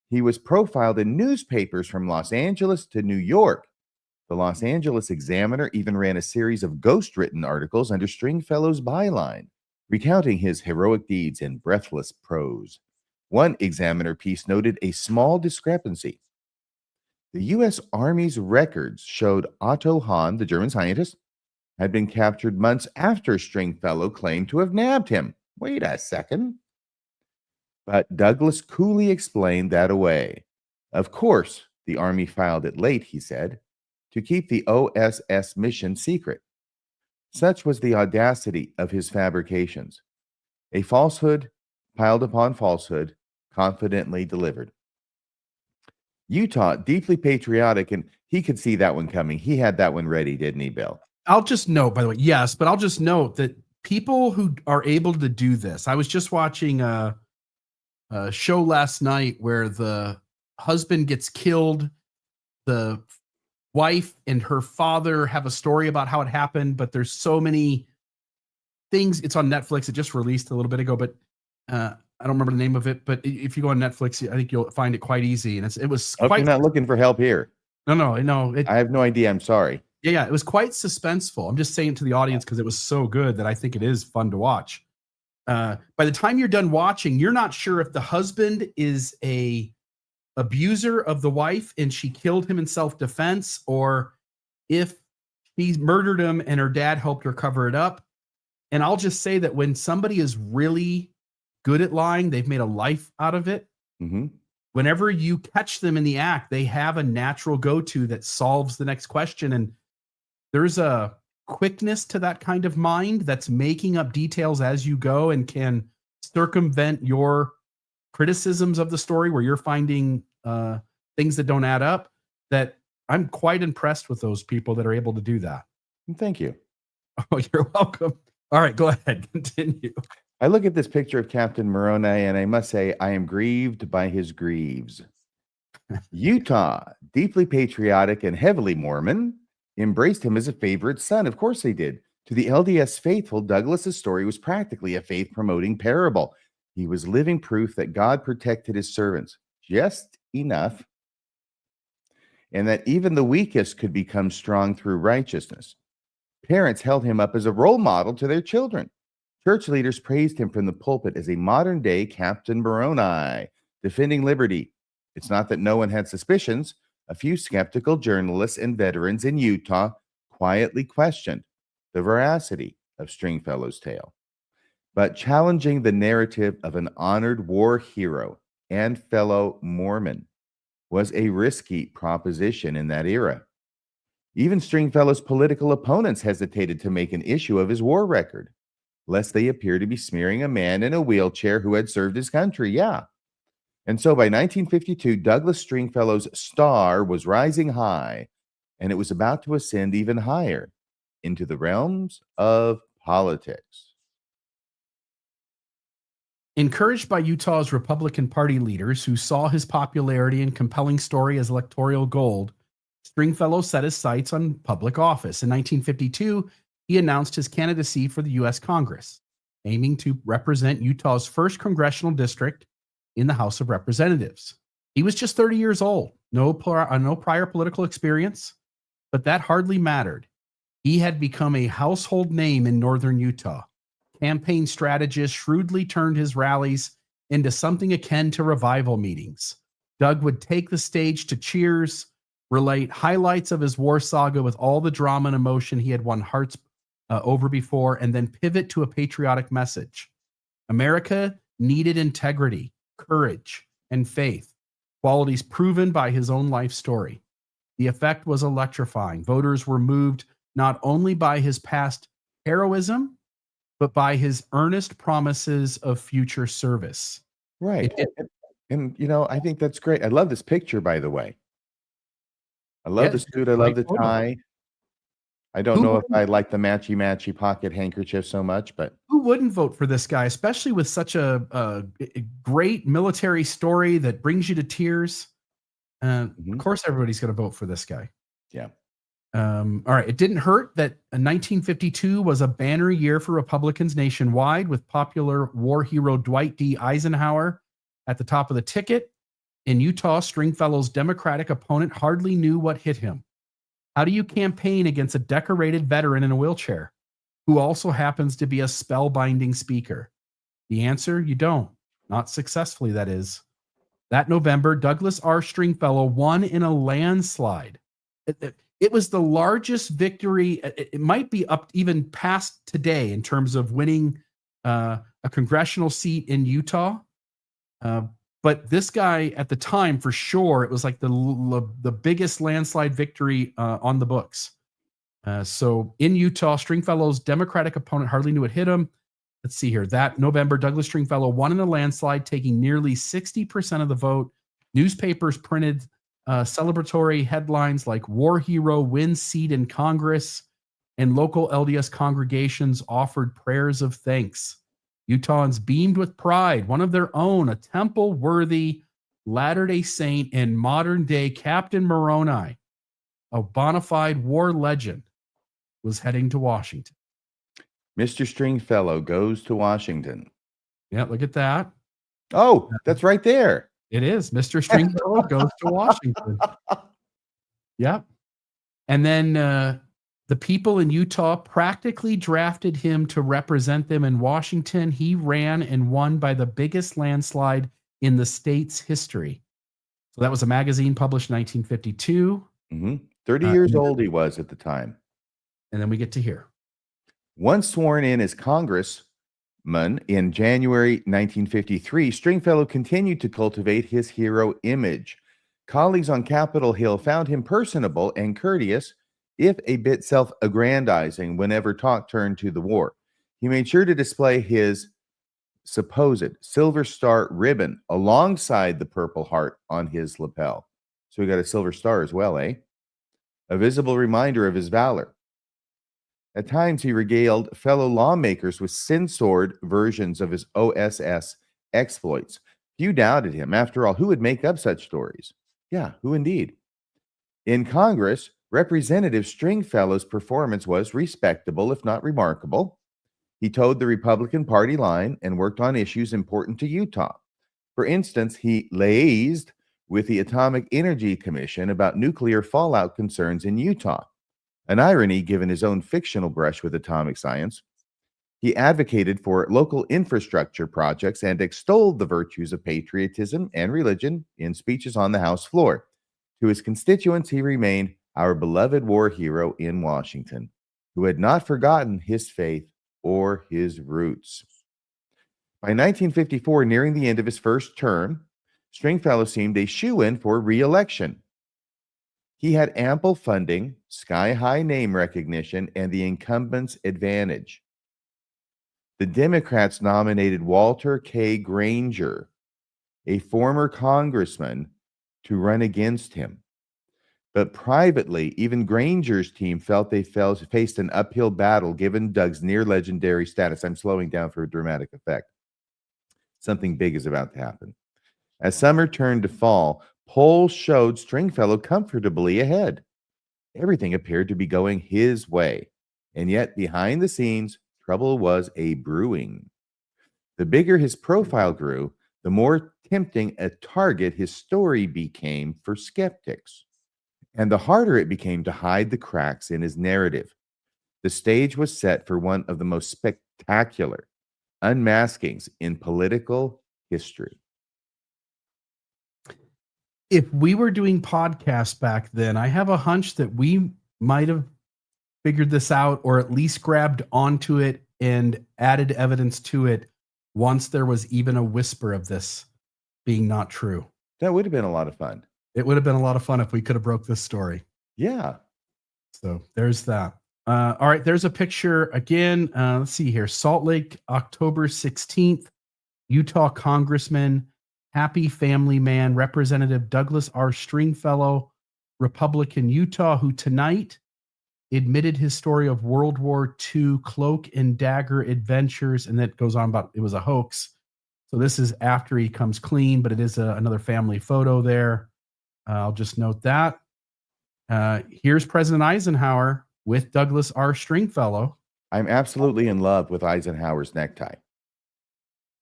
He was profiled in newspapers from Los Angeles to New York. The Los Angeles Examiner even ran a series of ghost-written articles under Stringfellow's byline, recounting his heroic deeds in breathless prose. One Examiner piece noted a small discrepancy. The U.S. Army's records showed Otto Hahn, the German scientist, had been captured months after Stringfellow claimed to have nabbed him. Wait a second. But Douglas coolly explained that away. Of course, the Army filed it late, he said, to keep the OSS mission secret. Such was the audacity of his fabrications. A falsehood piled upon falsehood, confidently delivered. Utah, deeply patriotic, and he could see that one coming. He had that one ready, didn't he, Bill? I'll just note, by the way, yes, but I'll just note that people who are able to do this, I was just watching a show last night where the husband gets killed, the wife and her father have a story about how it happened, but there's so many things. It's on Netflix. It just released a little bit ago, but I don't remember the name of it. But if you go on Netflix, I think you'll find it quite easy. And it was Hope quite. you're not looking for help here. No. I have no idea. I'm sorry. Yeah, it was quite suspenseful. I'm just saying to the audience because it was so good that I think it is fun to watch. By the time you're done watching, you're not sure if the husband is a abuser of the wife and she killed him in self-defense, or if he murdered him and her dad helped her cover it up. And I'll just say that when somebody is really good at lying, they've made a life out of it. Mm-hmm. Whenever you catch them in the act, they have a natural go-to that solves the next question. And there's a quickness to that kind of mind that's making up details as you go and can circumvent your criticisms of the story where you're finding things that don't add up. That I'm quite impressed with those people that are able to do that. Thank you. Oh, you're welcome. All right, go ahead. Continue. I look at this picture of Captain Moroni, and I must say I am grieved by his grieves. Utah, deeply patriotic and heavily Mormon, embraced him as a favorite son. Of course they did. To the LDS faithful, Douglas's story was practically a faith-promoting parable. He was living proof that God protected his servants just enough, and that even the weakest could become strong through righteousness. Parents held him up as a role model to their children. Church leaders praised him from the pulpit as a modern-day Captain Moroni, defending liberty. It's not that no one had suspicions. A few skeptical journalists and veterans in Utah quietly questioned the veracity of Stringfellow's tale. But challenging the narrative of an honored war hero and fellow Mormon was a risky proposition in that era. Even Stringfellow's political opponents hesitated to make an issue of his war record, lest they appear to be smearing a man in a wheelchair who had served his country. Yeah. And so by 1952, Douglas Stringfellow's star was rising high, and it was about to ascend even higher into the realms of politics. Encouraged by Utah's Republican Party leaders who saw his popularity and compelling story as electoral gold, Stringfellow set his sights on public office. In 1952, he announced his candidacy for the U.S. Congress, aiming to represent Utah's first congressional district in the House of Representatives. He was just 30 years old, no prior political experience, but that hardly mattered. He had become a household name in northern Utah. Campaign strategist shrewdly turned his rallies into something akin to revival meetings. Doug would take the stage to cheers, relate highlights of his war saga with all the drama and emotion he had won hearts over before, and then pivot to a patriotic message. America needed integrity, courage, and faith, qualities proven by his own life story. The effect was electrifying. Voters were moved not only by his past heroism, but by his earnest promises of future service. Right. And you know, I think that's great. I love this picture, by the way. I love the suit. I love the tie. I don't know if I like the matchy pocket handkerchief so much, but who wouldn't vote for this guy, especially with such a great military story that brings you to tears? Of course, everybody's going to vote for this guy. Yeah. All right. It didn't hurt that 1952 was a banner year for Republicans nationwide, with popular war hero Dwight D. Eisenhower at the top of the ticket. In Utah, Stringfellow's Democratic opponent hardly knew what hit him. How do you campaign against a decorated veteran in a wheelchair who also happens to be a spellbinding speaker? The answer, you don't. Not successfully, that is. That November, Douglas R. Stringfellow won in a landslide. It was the largest victory. It might be up even past today in terms of winning a congressional seat in Utah. But this guy at the time, for sure, it was like the biggest landslide victory on the books. So in Utah, Stringfellow's Democratic opponent hardly knew it hit him. Let's see here. That November, Douglas Stringfellow won in a landslide, taking nearly 60% of the vote. Newspapers printed celebratory headlines like "War Hero Wins Seat in Congress," and local LDS congregations offered prayers of thanks. Utahns beamed with pride. One of their own, a temple-worthy Latter-day Saint and modern-day Captain Moroni, a bona fide war legend, was heading to Washington. Mr. Stringfellow goes to Washington. Yeah, look at that. Oh, that's right there. It is. Mr. Stringfellow goes to Washington. Yep. And then the people in Utah practically drafted him to represent them in Washington. He ran and won by the biggest landslide in the state's history. So that was a magazine published in 1952. 30 years old he was at the time. And then we get to here. Once sworn in as congressman in January 1953, Stringfellow continued to cultivate his hero image. Colleagues on Capitol Hill found him personable and courteous, if a bit self-aggrandizing whenever talk turned to the war. He made sure to display his supposed Silver Star ribbon alongside the Purple Heart on his lapel. So he got a Silver Star as well, eh? A visible reminder of his valor. At times, he regaled fellow lawmakers with censored versions of his OSS exploits. Few doubted him. After all, who would make up such stories? Yeah, who indeed? In Congress, Representative Stringfellow's performance was respectable, if not remarkable. He towed the Republican Party line and worked on issues important to Utah. For instance, he liaised with the Atomic Energy Commission about nuclear fallout concerns in Utah. An irony given his own fictional brush with atomic science. He advocated for local infrastructure projects and extolled the virtues of patriotism and religion in speeches on the House floor. To his constituents, he remained our beloved war hero in Washington, who had not forgotten his faith or his roots. By 1954, nearing the end of his first term, Stringfellow seemed a shoo-in for re-election. He had ample funding, sky-high name recognition, and the incumbent's advantage. The Democrats nominated Walter K. Granger, a former congressman, to run against him. But privately, even Granger's team felt they faced an uphill battle given Doug's near-legendary status. I'm slowing down for a dramatic effect. Something big is about to happen. As summer turned to fall, polls showed Stringfellow comfortably ahead. Everything appeared to be going his way. And yet, behind the scenes, trouble was a brewing. The bigger his profile grew, the more tempting a target his story became for skeptics. And the harder it became to hide the cracks in his narrative. The stage was set for one of the most spectacular unmaskings in political history. If we were doing podcasts back then, I have a hunch that we might have figured this out, or at least grabbed onto it and added evidence to it once there was even a whisper of this being not true. That would have been a lot of fun. It would have been a lot of fun if we could have broke this story. Yeah. So there's that. All right, there's a picture again. Let's see here. Salt Lake, October 16th, Utah Congressman, happy family man, Representative Douglas R. Stringfellow, Republican Utah, who tonight admitted his story of World War II cloak and dagger adventures. And that goes on about it was a hoax. So this is after he comes clean, but it is another family photo there. I'll just note that. Here's President Eisenhower with Douglas R. Stringfellow. I'm absolutely in love with Eisenhower's necktie.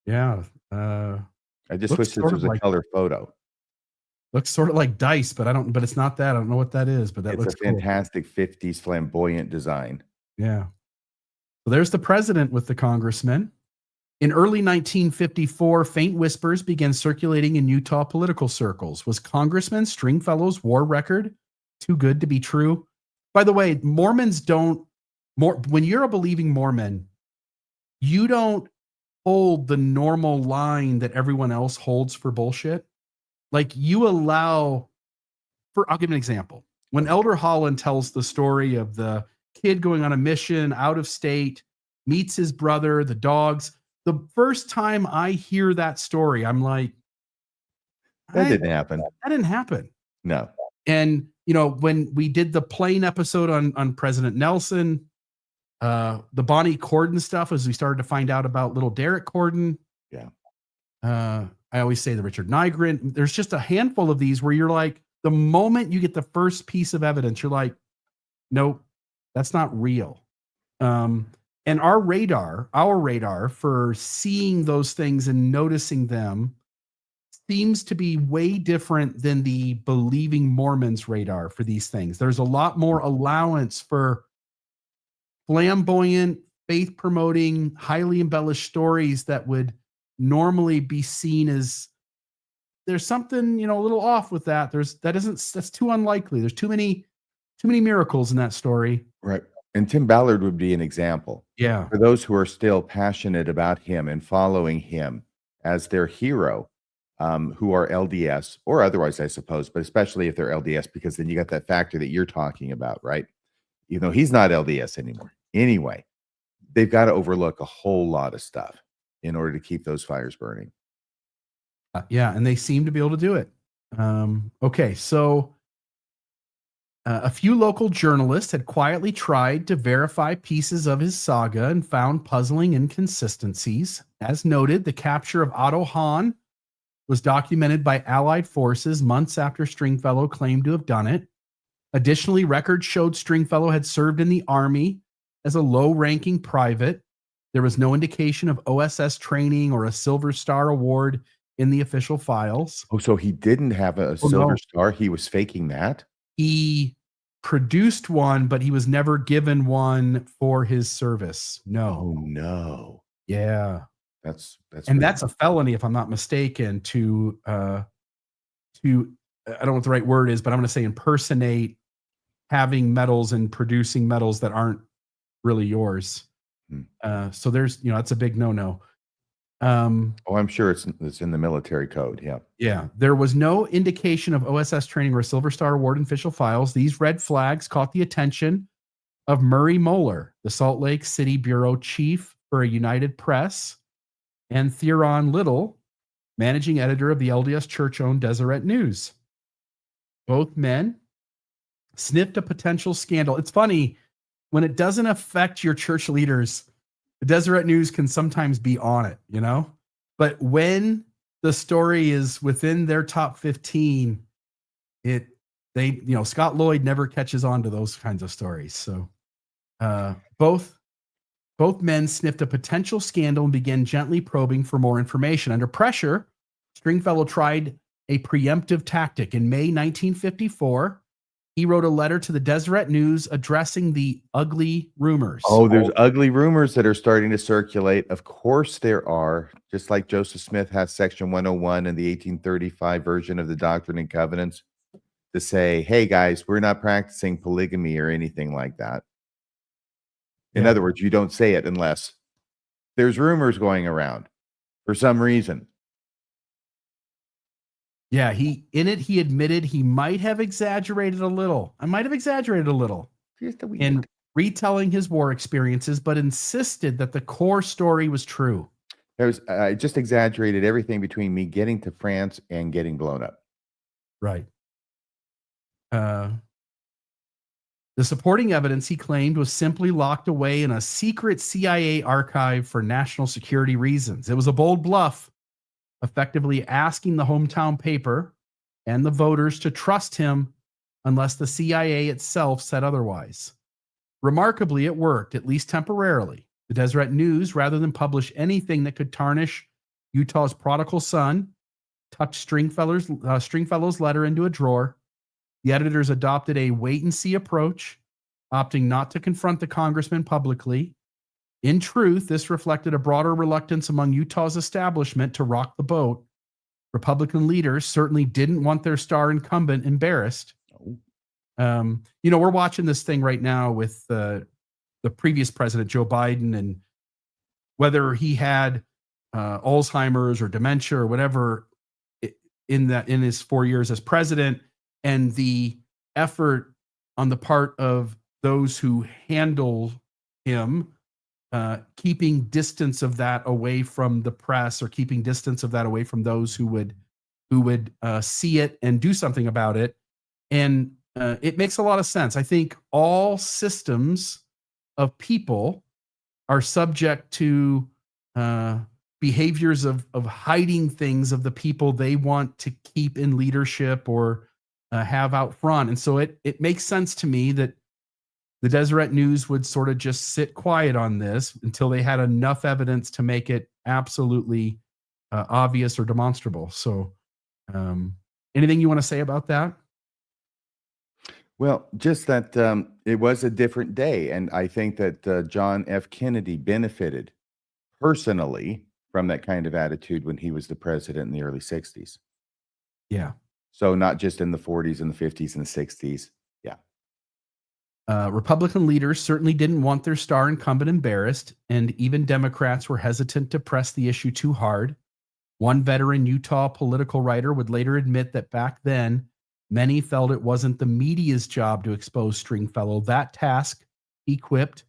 Yeah. I just wish this was a color photo. Looks sort of like dice, but but it's not that. I don't know what that is, but that It's looks a cool. fantastic 50s flamboyant design. Yeah. So there's the president with the congressman. In early 1954, faint whispers began circulating in Utah political circles. Was Congressman Stringfellow's war record too good to be true? By the way, Mormons don't, when you're a believing Mormon, you don't hold the normal line that everyone else holds for bullshit. Like you allow, I'll give an example. When Elder Holland tells the story of the kid going on a mission out of state, meets his brother, the dogs. The first time I hear that story, I'm like, That didn't happen. That didn't happen. No. And, when we did the plane episode on President Nelson, the Bonnie Cordon stuff, as we started to find out about little Derek Cordon. Yeah. I always say the Richard Nygren. There's just a handful of these where you're like, the moment you get the first piece of evidence, you're like, nope, that's not real. And our radar for seeing those things and noticing them seems to be way different than the believing Mormons' radar for these things. There's a lot more allowance for flamboyant, faith-promoting, highly embellished stories that would normally be seen as there's something, a little off with that. That's too unlikely. There's too many miracles in that story. Right. And Tim Ballard would be an example. Yeah. For those who are still passionate about him and following him as their hero, who are LDS or otherwise, I suppose, but especially if they're LDS, because then you got that factor that you're talking about, right? He's not LDS anymore. Anyway, they've got to overlook a whole lot of stuff in order to keep those fires burning. Yeah, and they seem to be able to do it. Okay, so a few local journalists had quietly tried to verify pieces of his saga and found puzzling inconsistencies. As noted, the capture of Otto Hahn was documented by Allied forces months after Stringfellow claimed to have done it. Additionally, records showed Stringfellow had served in the Army as a low-ranking private. There was no indication of OSS training or a Silver Star award in the official files. Oh, so he didn't have a Silver Star? He was faking that? He produced one, but he was never given one for his service. No. Oh, no. Yeah. That's That's a felony, if I'm not mistaken, to I don't know what the right word is, but I'm going to say impersonate having medals and producing medals that aren't really yours. So there's, that's a big no-no. I'm sure it's in the military code. Yeah. Yeah. There was no indication of OSS training or a Silver Star award in official files. These red flags caught the attention of Murray Moeller, the Salt Lake City bureau chief for a United Press, and Theron Little, managing editor of the LDS Church-owned Deseret News. Both men sniffed a potential scandal. It's funny, when it doesn't affect your church leaders, the Deseret News can sometimes be on it, But when the story is within their top 15, Scott Lloyd never catches on to those kinds of stories. So both men sniffed a potential scandal and began gently probing for more information. Under pressure, Stringfellow tried a preemptive tactic. In May 1954, he wrote a letter to the Deseret News addressing the ugly rumors. Oh, there's ugly rumors that are starting to circulate. Of course there are. Just like Joseph Smith has Section 101 in the 1835 version of the Doctrine and Covenants to say, hey, guys, we're not practicing polygamy or anything like that. In other words, you don't say it unless there's rumors going around for some reason. Yeah, he admitted he might have exaggerated a little. I might have exaggerated a little in retelling his war experiences, but insisted that the core story was true. I just exaggerated everything between me getting to France and getting blown up. Right. The supporting evidence, he claimed, was simply locked away in a secret CIA archive for national security reasons. It was a bold bluff, effectively asking the hometown paper and the voters to trust him unless the CIA itself said otherwise. Remarkably, it worked, at least temporarily. The Deseret News, rather than publish anything that could tarnish Utah's prodigal son, tucked Stringfellow's letter into a drawer. The editors adopted a wait-and-see approach, opting not to confront the congressman publicly. In truth, this reflected a broader reluctance among Utah's establishment to rock the boat. Republican leaders certainly didn't want their star incumbent embarrassed. We're watching this thing right now with the previous president, Joe Biden, and whether he had Alzheimer's or dementia or whatever in his 4 years as president, and the effort on the part of those who handle him, keeping distance of that away from the press, or keeping distance of that away from those who would see it and do something about it. And it makes a lot of sense. I think all systems of people are subject to behaviors of hiding things of the people they want to keep in leadership or have out front. And so it makes sense to me that the Deseret News would sort of just sit quiet on this until they had enough evidence to make it absolutely obvious or demonstrable. So anything you want to say about that? Well, just that it was a different day. And I think that John F. Kennedy benefited personally from that kind of attitude when he was the president in the early 60s. Yeah. So not just in the 40s and the 50s and the 60s. Yeah. Republican leaders certainly didn't want their star incumbent embarrassed, and even Democrats were hesitant to press the issue too hard. One veteran Utah political writer would later admit that back then, many felt it wasn't the media's job to expose Stringfellow. That task, he quipped,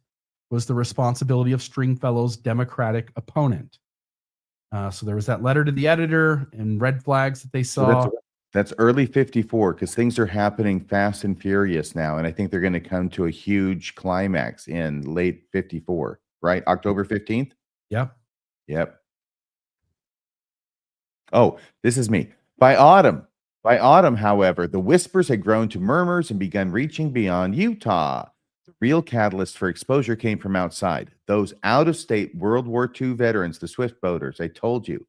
was the responsibility of Stringfellow's Democratic opponent. So there was that letter to the editor and red flags that they saw. So that's early 54, because things are happening fast and furious now. And I think they're going to come to a huge climax in late 54, right? October 15th? Yep. Oh, this is me. By autumn, however, the whispers had grown to murmurs and begun reaching beyond Utah. The real catalyst for exposure came from outside. Those out-of-state World War II veterans, the Swift boaters, I told you,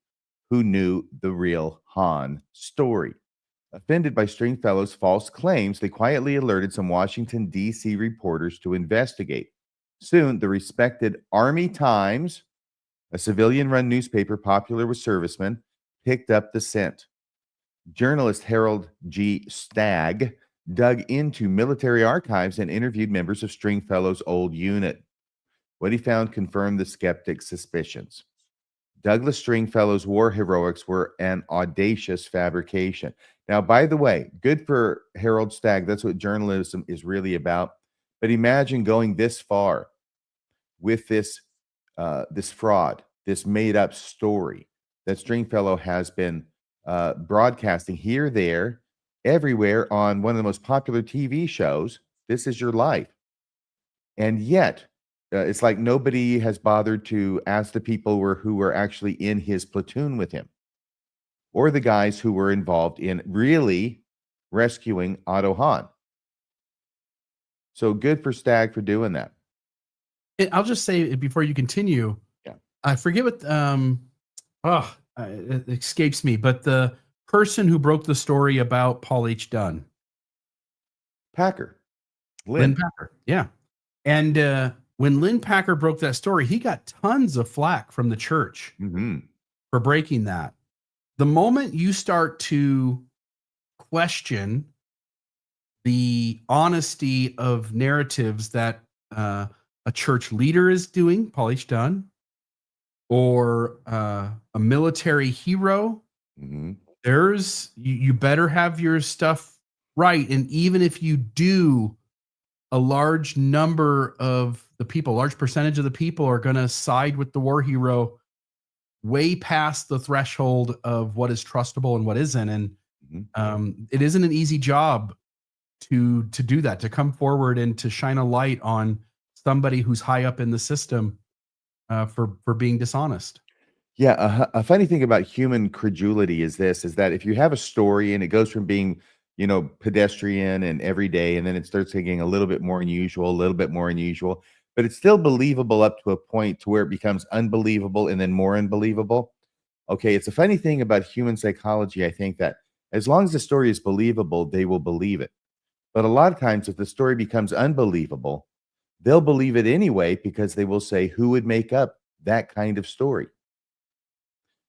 who knew the real Han story. Offended by Stringfellow's false claims, they quietly alerted some Washington, D.C. reporters to investigate. Soon, the respected Army Times, a civilian-run newspaper popular with servicemen, picked up the scent. Journalist Harold G. Stagg dug into military archives and interviewed members of Stringfellow's old unit. What he found confirmed the skeptic's suspicions. Douglas Stringfellow's war heroics were an audacious fabrication. Now, by the way, good for Harold Stagg. That's what journalism is really about. But imagine going this far with this fraud, this made-up story that Stringfellow has been broadcasting here, there, everywhere on one of the most popular TV shows. This Is Your Life. And yet, it's like nobody has bothered to ask the people who were actually in his platoon with him, or the guys who were involved in really rescuing Otto Hahn. So good for Stagg for doing that. I'll just say before you continue, I forget what it escapes me, but the person who broke the story about Paul H. Dunn. Lynn Packer. Yeah. And when Lynn Packer broke that story, he got tons of flack from the church for breaking that. The moment you start to question the honesty of narratives that a church leader is doing, Paul H. Dunn, or a military hero, you better have your stuff right. And even if you do, a large number of the people, a large percentage of the people are going to side with the war hero way past the threshold of what is trustable and what isn't. And it isn't an easy job to do that, to come forward and to shine a light on somebody who's high up in the system for being dishonest. Yeah, a funny thing about human credulity is that if you have a story and it goes from being, pedestrian and everyday, and then it starts getting a little bit more unusual, but it's still believable up to a point to where it becomes unbelievable and then more unbelievable. Okay, it's a funny thing about human psychology. I think that as long as the story is believable, they will believe it. But a lot of times, if the story becomes unbelievable, they'll believe it anyway because they will say, who would make up that kind of story?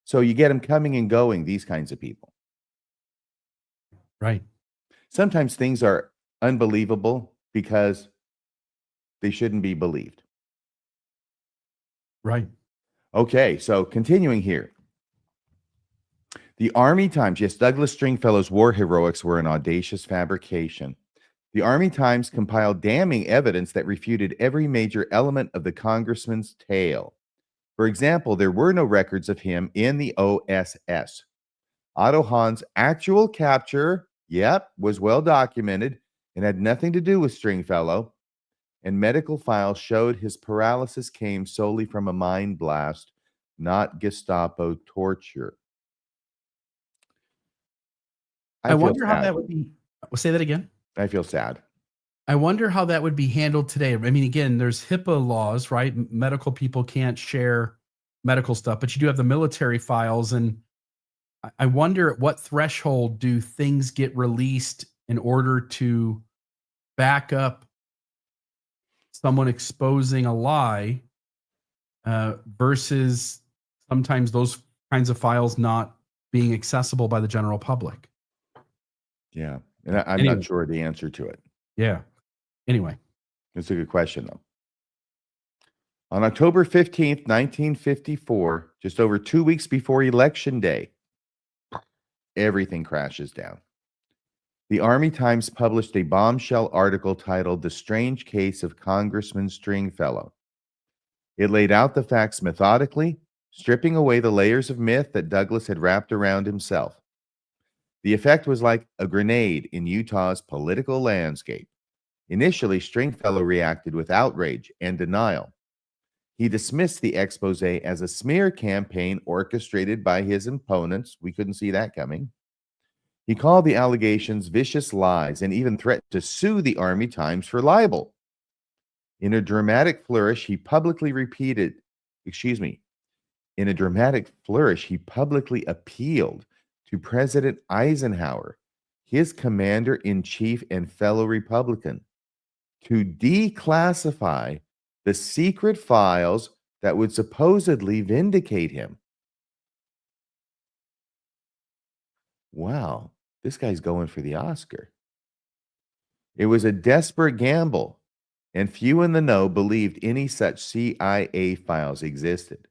So you get them coming and going, these kinds of people. Right. Sometimes things are unbelievable because they shouldn't be believed. Right. Okay, so continuing here. The Army Times, yes, Douglas Stringfellow's war heroics were an audacious fabrication. The Army Times compiled damning evidence that refuted every major element of the congressman's tale. For example, there were no records of him in the OSS. Otto Hahn's actual capture, was well documented and had nothing to do with Stringfellow. And medical files showed his paralysis came solely from a mind blast, not Gestapo torture. I wonder how that would be. Say that again. I feel sad. I wonder how that would be handled today. I mean, again, there's HIPAA laws, right? Medical people can't share medical stuff, but you do have the military files. And I wonder at what threshold do things get released in order to back up someone exposing a lie versus sometimes those kinds of files not being accessible by the general public. Yeah. And I'm Anyway. not sure the answer to it. Yeah. Anyway. It's a good question, though. On October 15th, 1954, just over 2 weeks before Election Day, everything crashes down. The Army Times published a bombshell article titled The Strange Case of Congressman Stringfellow. It laid out the facts methodically, stripping away the layers of myth that Douglas had wrapped around himself. The effect was like a grenade in Utah's political landscape. Initially, Stringfellow reacted with outrage and denial. He dismissed the expose as a smear campaign orchestrated by his opponents. We couldn't see that coming. He called the allegations vicious lies and even threatened to sue the Army Times for libel. In a dramatic flourish, he publicly appealed to President Eisenhower, his commander-in-chief and fellow Republican, to declassify the secret files that would supposedly vindicate him. Wow, this guy's going for the Oscar. It was a desperate gamble, and few in the know believed any such CIA files existed.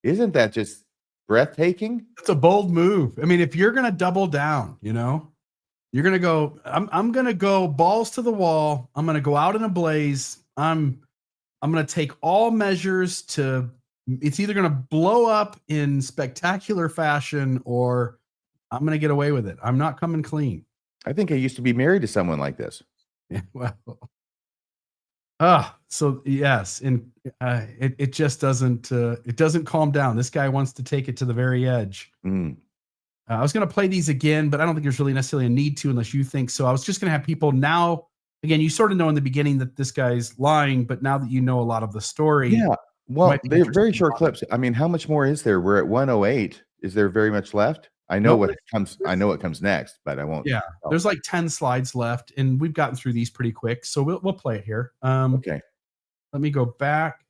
Isn't that just breathtaking? It's a bold move. I mean, if you're going to double down, you're going to go, I'm going to go balls to the wall. I'm going to go out in a blaze. I'm going to take all measures to, it's either going to blow up in spectacular fashion or I'm going to get away with it. I'm not coming clean. I think I used to be married to someone like this. Yeah, well, so yes. And it just doesn't, it doesn't calm down. This guy wants to take it to the very edge. I was going to play these again, but I don't think there's really necessarily a need to unless you think so. I was just going to have people now, again, you sort of know in the beginning that this guy's lying, but now that you know a lot of the story. Yeah. Well, they're very short clips. I mean, how much more is there? We're at 108. Is there very much left? I know what comes next, but I won't. Yeah. There's like 10 slides left and we've gotten through these pretty quick. So we'll play it here. Okay. Let me go back.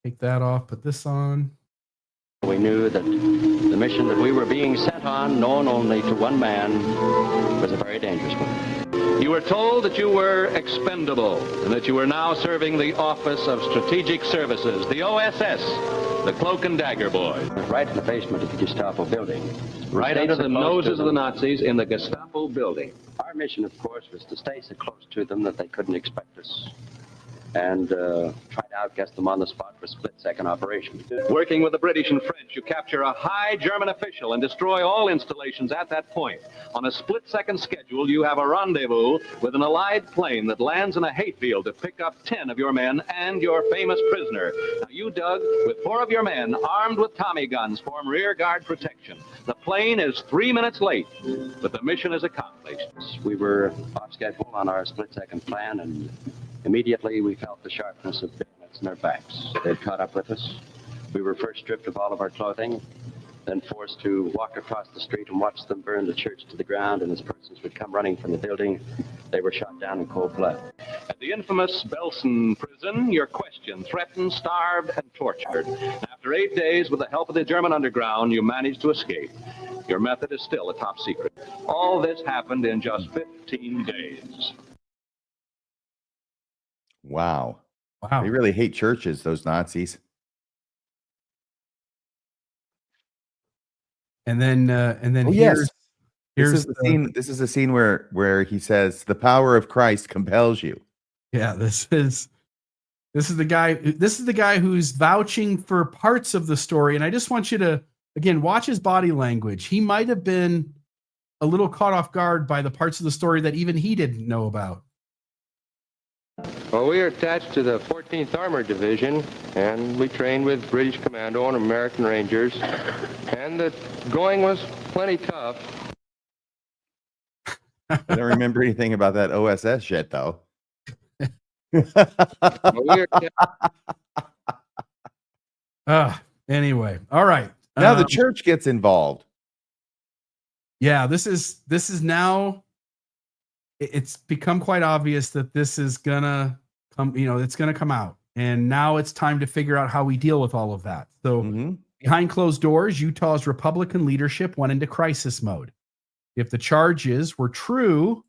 Take that off, put this on. We knew that the mission that we were being sent on, known only to one man, was a very dangerous one. You were told that you were expendable and that you were now serving the Office of Strategic Services, the OSS, the Cloak and Dagger Boys. Right in the basement of the Gestapo building. Right under the noses of the Nazis in the Gestapo building. Our mission, of course, was to stay so close to them that they couldn't expect us and try to outguess them on the spot for split-second operations. Working with the British and French, you capture a high German official and destroy all installations at that point. On a split-second schedule, you have a rendezvous with an Allied plane that lands in a hayfield to pick up 10 of your men and your famous prisoner. Now, you, Doug, with 4 of your men, armed with Tommy guns, form rear guard protection. The plane is 3 minutes late, but the mission is accomplished. We were off schedule on our split-second plan, and Immediately, we felt the sharpness of bayonets in their backs. They'd caught up with us. We were first stripped of all of our clothing, then forced to walk across the street and watch them burn the church to the ground, and as persons would come running from the building, they were shot down in cold blood. At the infamous Belsen prison, you're questioned, threatened, starved, and tortured. After 8 days, with the help of the German underground, you managed to escape. Your method is still a top secret. All this happened in just 15 days. Wow. Wow. They really hate churches, those Nazis. And then Oh, here's This is the scene where he says, "The power of Christ compels you." yeah, this is the guy who's vouching for parts of the story. And I just want you to again watch his body language. He might have been a little caught off guard by the parts of the story that even he didn't know about. Well, we are attached to the 14th Armored Division, and we trained with British Commando and American Rangers, and the going was plenty tough. I don't remember anything about that OSS yet, though. Well, Anyway, all right. Now the church gets involved. Yeah, this is now. It's become quite obvious that this is gonna come. It's gonna come out, and now it's time to figure out how we deal with all of that. So, behind closed doors, Utah's Republican leadership went into crisis mode. If the charges were true,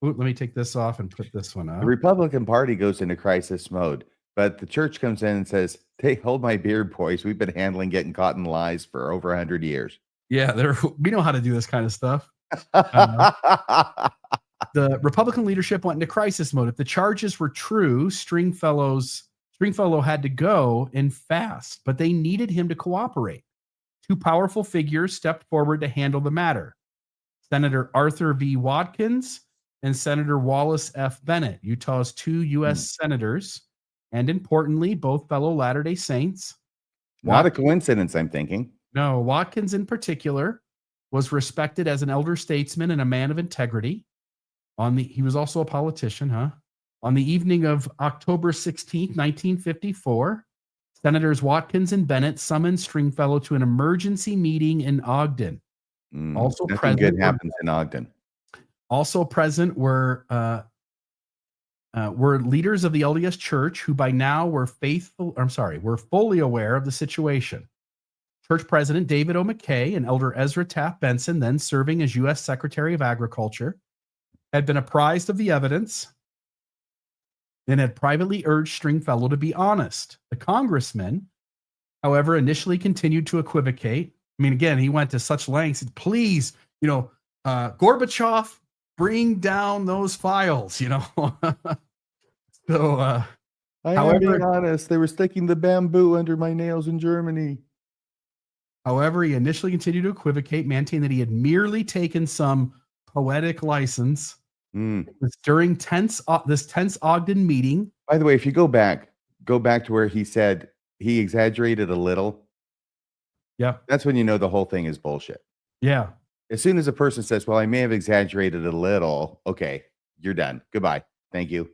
let me take this off and put this one up. The Republican Party goes into crisis mode, but the church comes in and says, "Hey, hold my beer, boys. We've been handling getting caught in lies for over 100 years." Yeah, we know how to do this kind of stuff. The Republican leadership went into crisis mode. If the charges were true, Stringfellow had to go and fast, but they needed him to cooperate. Two powerful figures stepped forward to handle the matter. Senator Arthur V. Watkins and Senator Wallace F. Bennett, Utah's two U.S. senators, and importantly, both fellow Latter-day Saints. Not a coincidence, I'm thinking. No, Watkins in particular was respected as an elder statesman and a man of integrity. He was also a politician, huh? On the evening of October 16th, 1954, Senators Watkins and Bennett summoned Stringfellow to an emergency meeting in Ogden. Also Nothing present good happens in Ogden. Also present were leaders of the LDS Church who by now were fully aware of the situation. Church President David O. McKay and Elder Ezra Taft Benson, then serving as U.S. Secretary of Agriculture, had been apprised of the evidence and had privately urged Stringfellow to be honest. The congressman, however, initially continued to equivocate. I mean, again, he went to such lengths. Please, Gorbachev, bring down those files, So, I'm being honest. They were sticking the bamboo under my nails in Germany. However, he initially continued to equivocate, maintaining that he had merely taken some poetic license. It was during this tense Ogden meeting. By the way, if you go back to where he said he exaggerated a little. Yeah. That's when you know the whole thing is bullshit. Yeah. As soon as a person says, "Well, I may have exaggerated a little," okay, you're done. Goodbye. Thank you.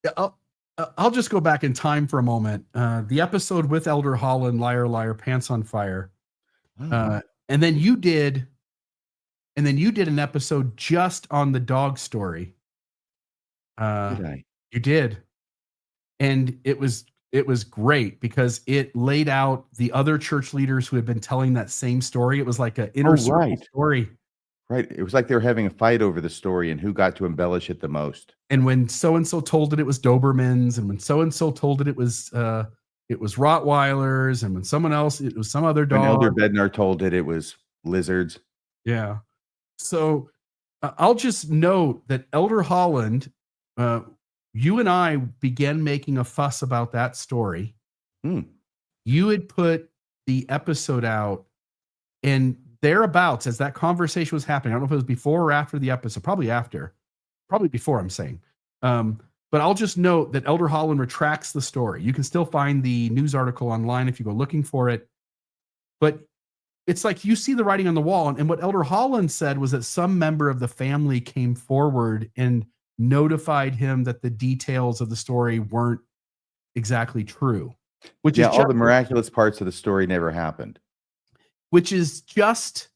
Yeah, I'll just go back in time for a moment. The episode with Elder Holland, Liar, Liar, Pants on Fire. And then you did an episode just on the dog story. Did I? You did. And it was great because it laid out the other church leaders who had been telling that same story. It was like an inner circle story. Right. It was like they were having a fight over the story and who got to embellish it the most. And when so-and-so told it was Dobermans, and when so-and-so told it was Rottweilers, and when someone else, it was some other dog. When Elder Bednar told it was lizards. Yeah. So I'll just note that Elder Holland, you and I began making a fuss about that story. You had put the episode out, and thereabouts as that conversation was happening. I don't know if it was before or after the episode, probably before, I'm saying. But I'll just note that Elder Holland retracts the story. You can still find the news article online if you go looking for it. But it's like you see the writing on the wall. And what Elder Holland said was that some member of the family came forward and notified him that the details of the story weren't exactly true, which Yeah, is all just, the miraculous parts of the story never happened. which is just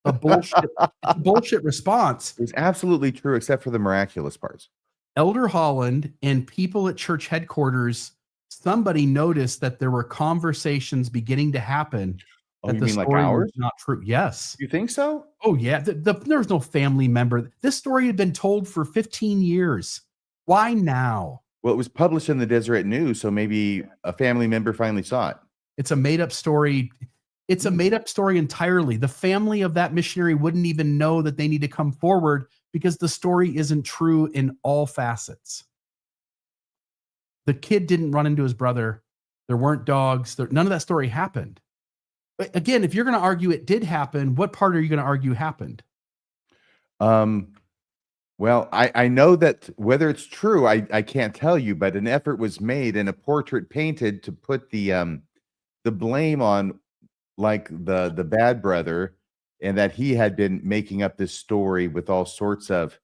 a bullshit, it's a bullshit response. It was absolutely true, except for the miraculous parts. Elder Holland and people at church headquarters, somebody noticed that there were conversations beginning to happen Oh, that you the mean like story was ours? not true. Yes. You think so? Oh yeah. There was no family member. This story had been told for 15 years. Why now? Well, it was published in the Deseret News, so maybe a family member finally saw it. It's a made up story. It's a made up story entirely. The family of that missionary wouldn't even know that they need to come forward because the story isn't true in all facets. The kid didn't run into his brother. There weren't dogs. None of that story happened. But again, if you're going to argue it did happen, what part are you going to argue happened? Well, I know that whether it's true, I can't tell you, but an effort was made and a portrait painted to put the blame on like the bad brother, and that he had been making up this story with all sorts of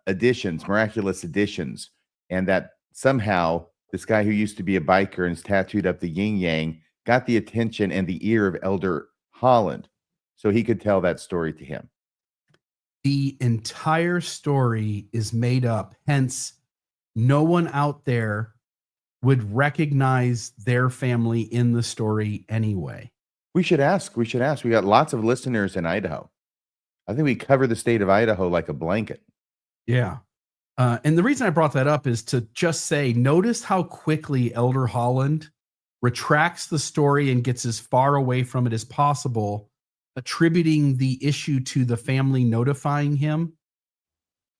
additions, miraculous additions, and that somehow this guy who used to be a biker and is tattooed up the yin yang got the attention and the ear of Elder Holland, so he could tell that story to him. The entire story is made up. Hence, no one out there would recognize their family in the story anyway. We should ask. We got lots of listeners in Idaho. I think we cover the state of Idaho like a blanket. Yeah. And the reason I brought that up is to just say, notice how quickly Elder Holland retracts the story and gets as far away from it as possible, attributing the issue to the family notifying him,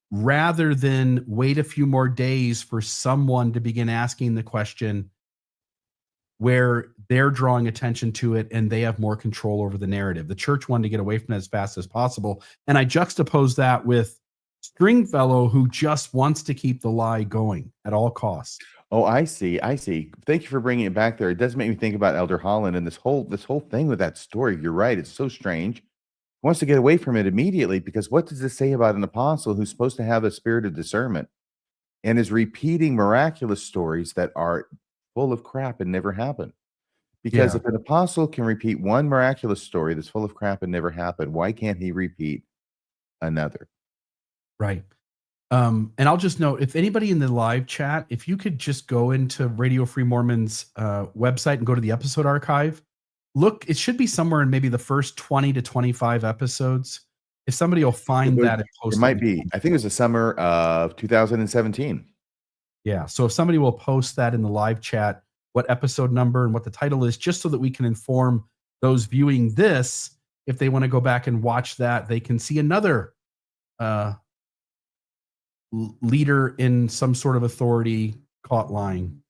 rather than wait a few more days for someone to begin asking the question where they're drawing attention to it and they have more control over the narrative. The church wanted to get away from it as fast as possible. And I juxtapose that with Stringfellow, who just wants to keep the lie going at all costs. Oh, I see. Thank you for bringing it back there. It does make me think about Elder Holland and this whole thing with that story. You're right. It's so strange. He wants to get away from it immediately, because what does this say about an apostle who's supposed to have a spirit of discernment and is repeating miraculous stories that are full of crap and never happened? Because if an apostle can repeat one miraculous story that's full of crap and never happened, why can't he repeat another? Right. And I'll just note, if anybody in the live chat, if you could just go into Radio Free Mormon's website and go to the episode archive, look, it should be somewhere in maybe the first 20 to 25 episodes. If somebody will find that and post it might be. I think it was the summer of 2017. Yeah. So if somebody will post that in the live chat, what episode number and what the title is, just so that we can inform those viewing this, if they want to go back and watch that, they can see another leader in some sort of authority caught lying.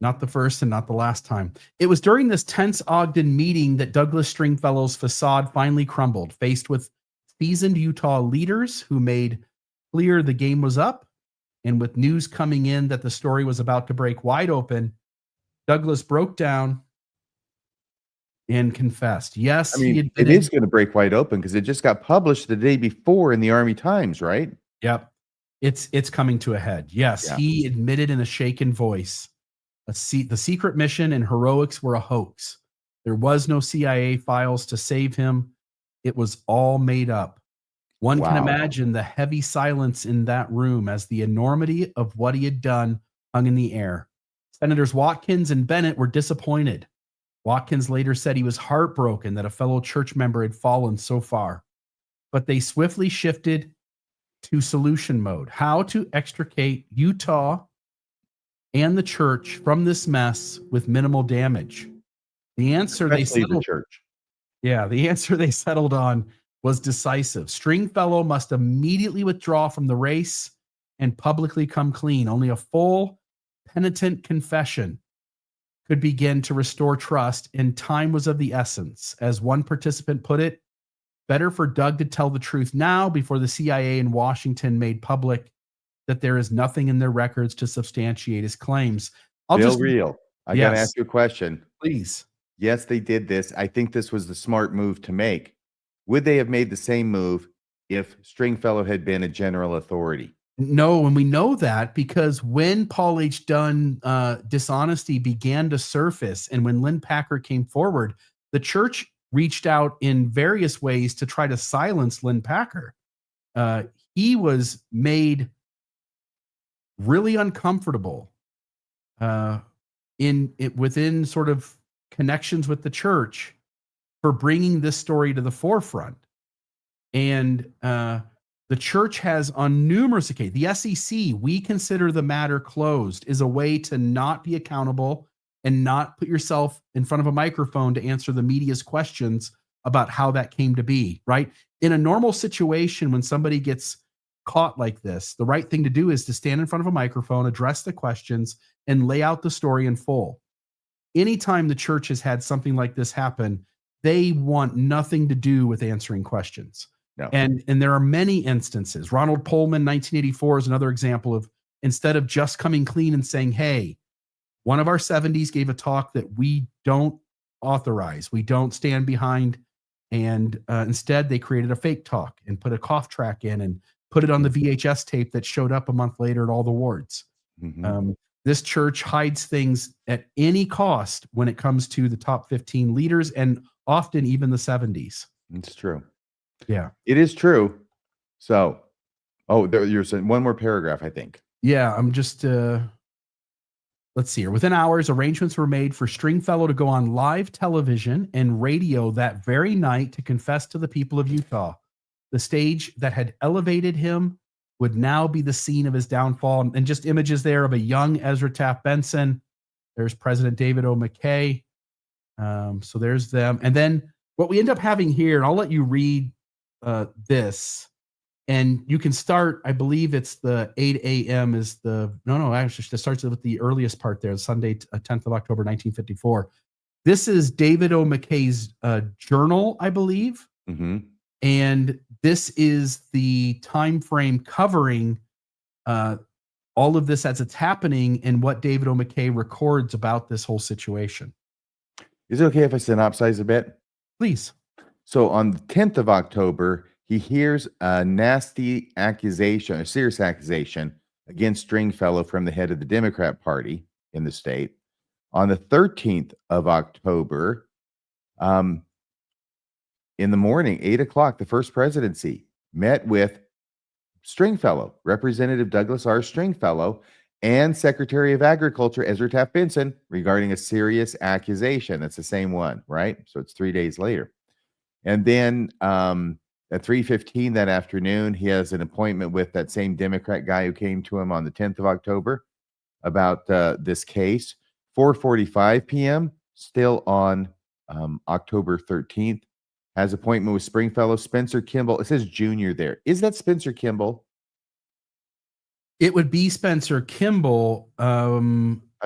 Not the first and not the last time. It was during this tense Ogden meeting that Douglas Stringfellow's facade finally crumbled. Faced with seasoned Utah leaders who made clear the game was up, and with news coming in that the story was about to break wide open, Douglas broke down and confessed. Yes, I mean, it is going to break wide open because it just got published the day before in the Army Times, right? Yep. It's coming to a head. Yes, yeah. He admitted in a shaken voice, the secret mission and heroics were a hoax. There was no CIA files to save him. It was all made up. One can imagine the heavy silence in that room as the enormity of what he had done hung in the air. Senators Watkins and Bennett were disappointed. Watkins later said he was heartbroken that a fellow church member had fallen so far. But they swiftly shifted to solution mode. How to extricate Utah and the church from this mess with minimal damage. The answer the answer they settled on was decisive. Stringfellow must immediately withdraw from the race and publicly come clean. Only a full, penitent confession could begin to restore trust, and time was of the essence. As one participant put it, better for Doug to tell the truth now before the CIA in Washington made public that there is nothing in their records to substantiate his claims. I got to ask you a question. Please. Yes, they did this. I think this was the smart move to make. Would they have made the same move if Stringfellow had been a general authority. No, and we know that because when Paul H. Dunn dishonesty began to surface, and when Lynn Packer came forward, the church reached out in various ways to try to silence Lynn Packer. He was made really uncomfortable within sort of connections with the church for bringing this story to the forefront. And the church has on numerous occasions, the SEC, we consider the matter closed, is a way to not be accountable and not put yourself in front of a microphone to answer the media's questions about how that came to be, right? In a normal situation, when somebody gets caught like this, the right thing to do is to stand in front of a microphone, address the questions, and lay out the story in full. Anytime the church has had something like this happen, they want nothing to do with answering questions. No. And there are many instances. Ronald Pullman, 1984, is another example of, instead of just coming clean and saying, hey, one of our 70s gave a talk that we don't authorize, we don't stand behind, and instead they created a fake talk and put a cough track in and put it on the VHS tape that showed up a month later at all the wards. Mm-hmm. This church hides things at any cost when it comes to the top 15 leaders and often even the 70s. It's true. Yeah. It is true. So, you're saying one more paragraph, I think. Yeah, I'm just, let's see here. Within hours, arrangements were made for Stringfellow to go on live television and radio that very night to confess to the people of Utah. The stage that had elevated him would now be the scene of his downfall. And just images there of a young Ezra Taft Benson. There's President David O. McKay. So there's them. And then what we end up having here, and I'll let you read this, and you can start, I believe it's the 8 a.m. is actually it starts with the earliest part there, Sunday, 10th of October, 1954. This is David O. McKay's journal, I believe. Mm-hmm. And this is the time frame covering all of this as it's happening and what David O. McKay records about this whole situation. Is it okay if I synopsize a bit? Please. So on the 10th of October, he hears a nasty accusation, a serious accusation against Stringfellow from the head of the Democrat Party in the state. On the 13th of October, in the morning, 8 o'clock, the First Presidency met with Stringfellow, Representative Douglas R. Stringfellow, and Secretary of Agriculture Ezra Taft Benson regarding a serious accusation. That's the same one, right? So it's 3 days later. And then at 3:15 that afternoon, he has an appointment with that same Democrat guy who came to him on the 10th of October about this case. 4:45 p.m., still on October 13th, has appointment with Stringfellow, Spencer Kimball. It says Junior there. Is that Spencer Kimball? It would be Spencer Kimball. I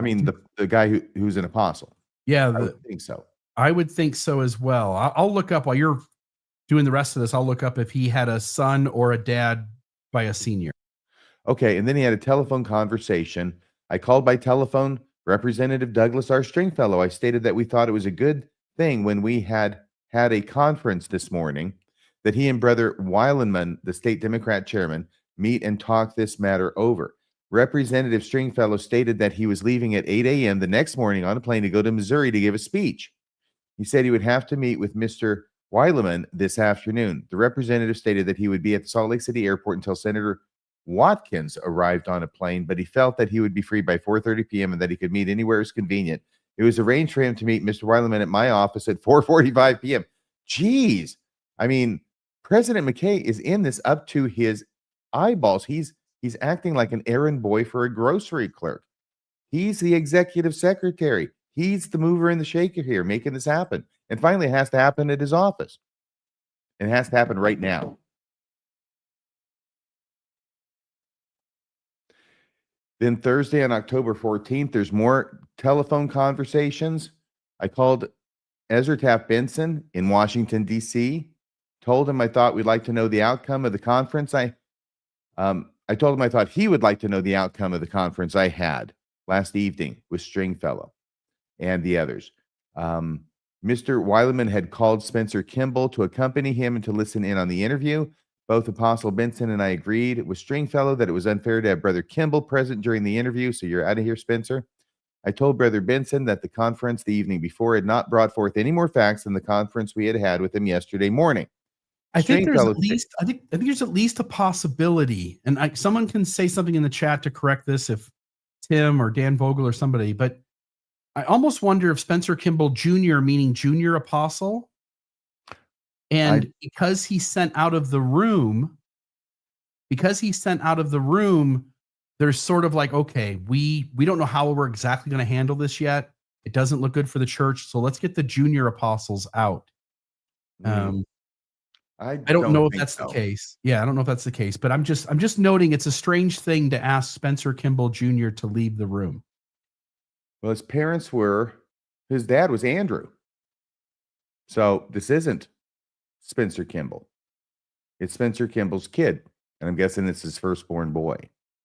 mean, the guy who's an apostle. Yeah, I would think so. I would think so as well. I'll look up while you're doing the rest of this. I'll look up if he had a son or a dad by a senior. Okay, and then he had a telephone conversation. I called by telephone Representative Douglas R. Stringfellow. I stated that we thought it was a good thing when we had a conference this morning that he and Brother Weilenman, the state Democrat chairman, meet and talk this matter over. Representative Stringfellow stated that he was leaving at 8 a.m. the next morning on a plane to go to Missouri to give a speech. He said he would have to meet with Mr. Weileman this afternoon. The representative stated that he would be at the Salt Lake City airport until Senator Watkins arrived on a plane, but he felt that he would be free by 4:30 p.m. and that he could meet anywhere as convenient. It was arranged for him to meet Mr. Weileman at my office at 4:45 p.m. Jeez. I mean, President McKay is in this up to his eyeballs. He's acting like an errand boy for a grocery clerk. He's the executive secretary. He's the mover and the shaker here, making this happen. And finally, it has to happen at his office. And it has to happen right now. Then Thursday on October 14th, there's more telephone conversations. I called Ezra Taft Benson in Washington, D.C., told him I thought we'd like to know the outcome of the conference. I told him I thought he would like to know the outcome of the conference I had last evening with Stringfellow and the others. Mr. Weileman had called Spencer Kimball to accompany him and to listen in on the interview, Both Apostle Benson and I agreed with Stringfellow that it was unfair to have Brother Kimball present during the interview, so you're out of here, Spencer. I told Brother Benson that the conference the evening before had not brought forth any more facts than the conference we had with him yesterday morning. I think there's at least a possibility, and someone can say something in the chat to correct this if Tim or Dan Vogel or somebody, but I almost wonder if Spencer Kimball Jr., meaning junior apostle, and because he's sent out of the room, there's sort of like, okay, we don't know how we're exactly going to handle this yet. It doesn't look good for the church, so let's get the junior apostles out. I don't know if that's the case. Yeah, I don't know if that's the case, but I'm just noting it's a strange thing to ask Spencer Kimball Jr. to leave the room. Well, his dad was Andrew. So this isn't Spencer Kimball. It's Spencer Kimball's kid. And I'm guessing it's his firstborn boy.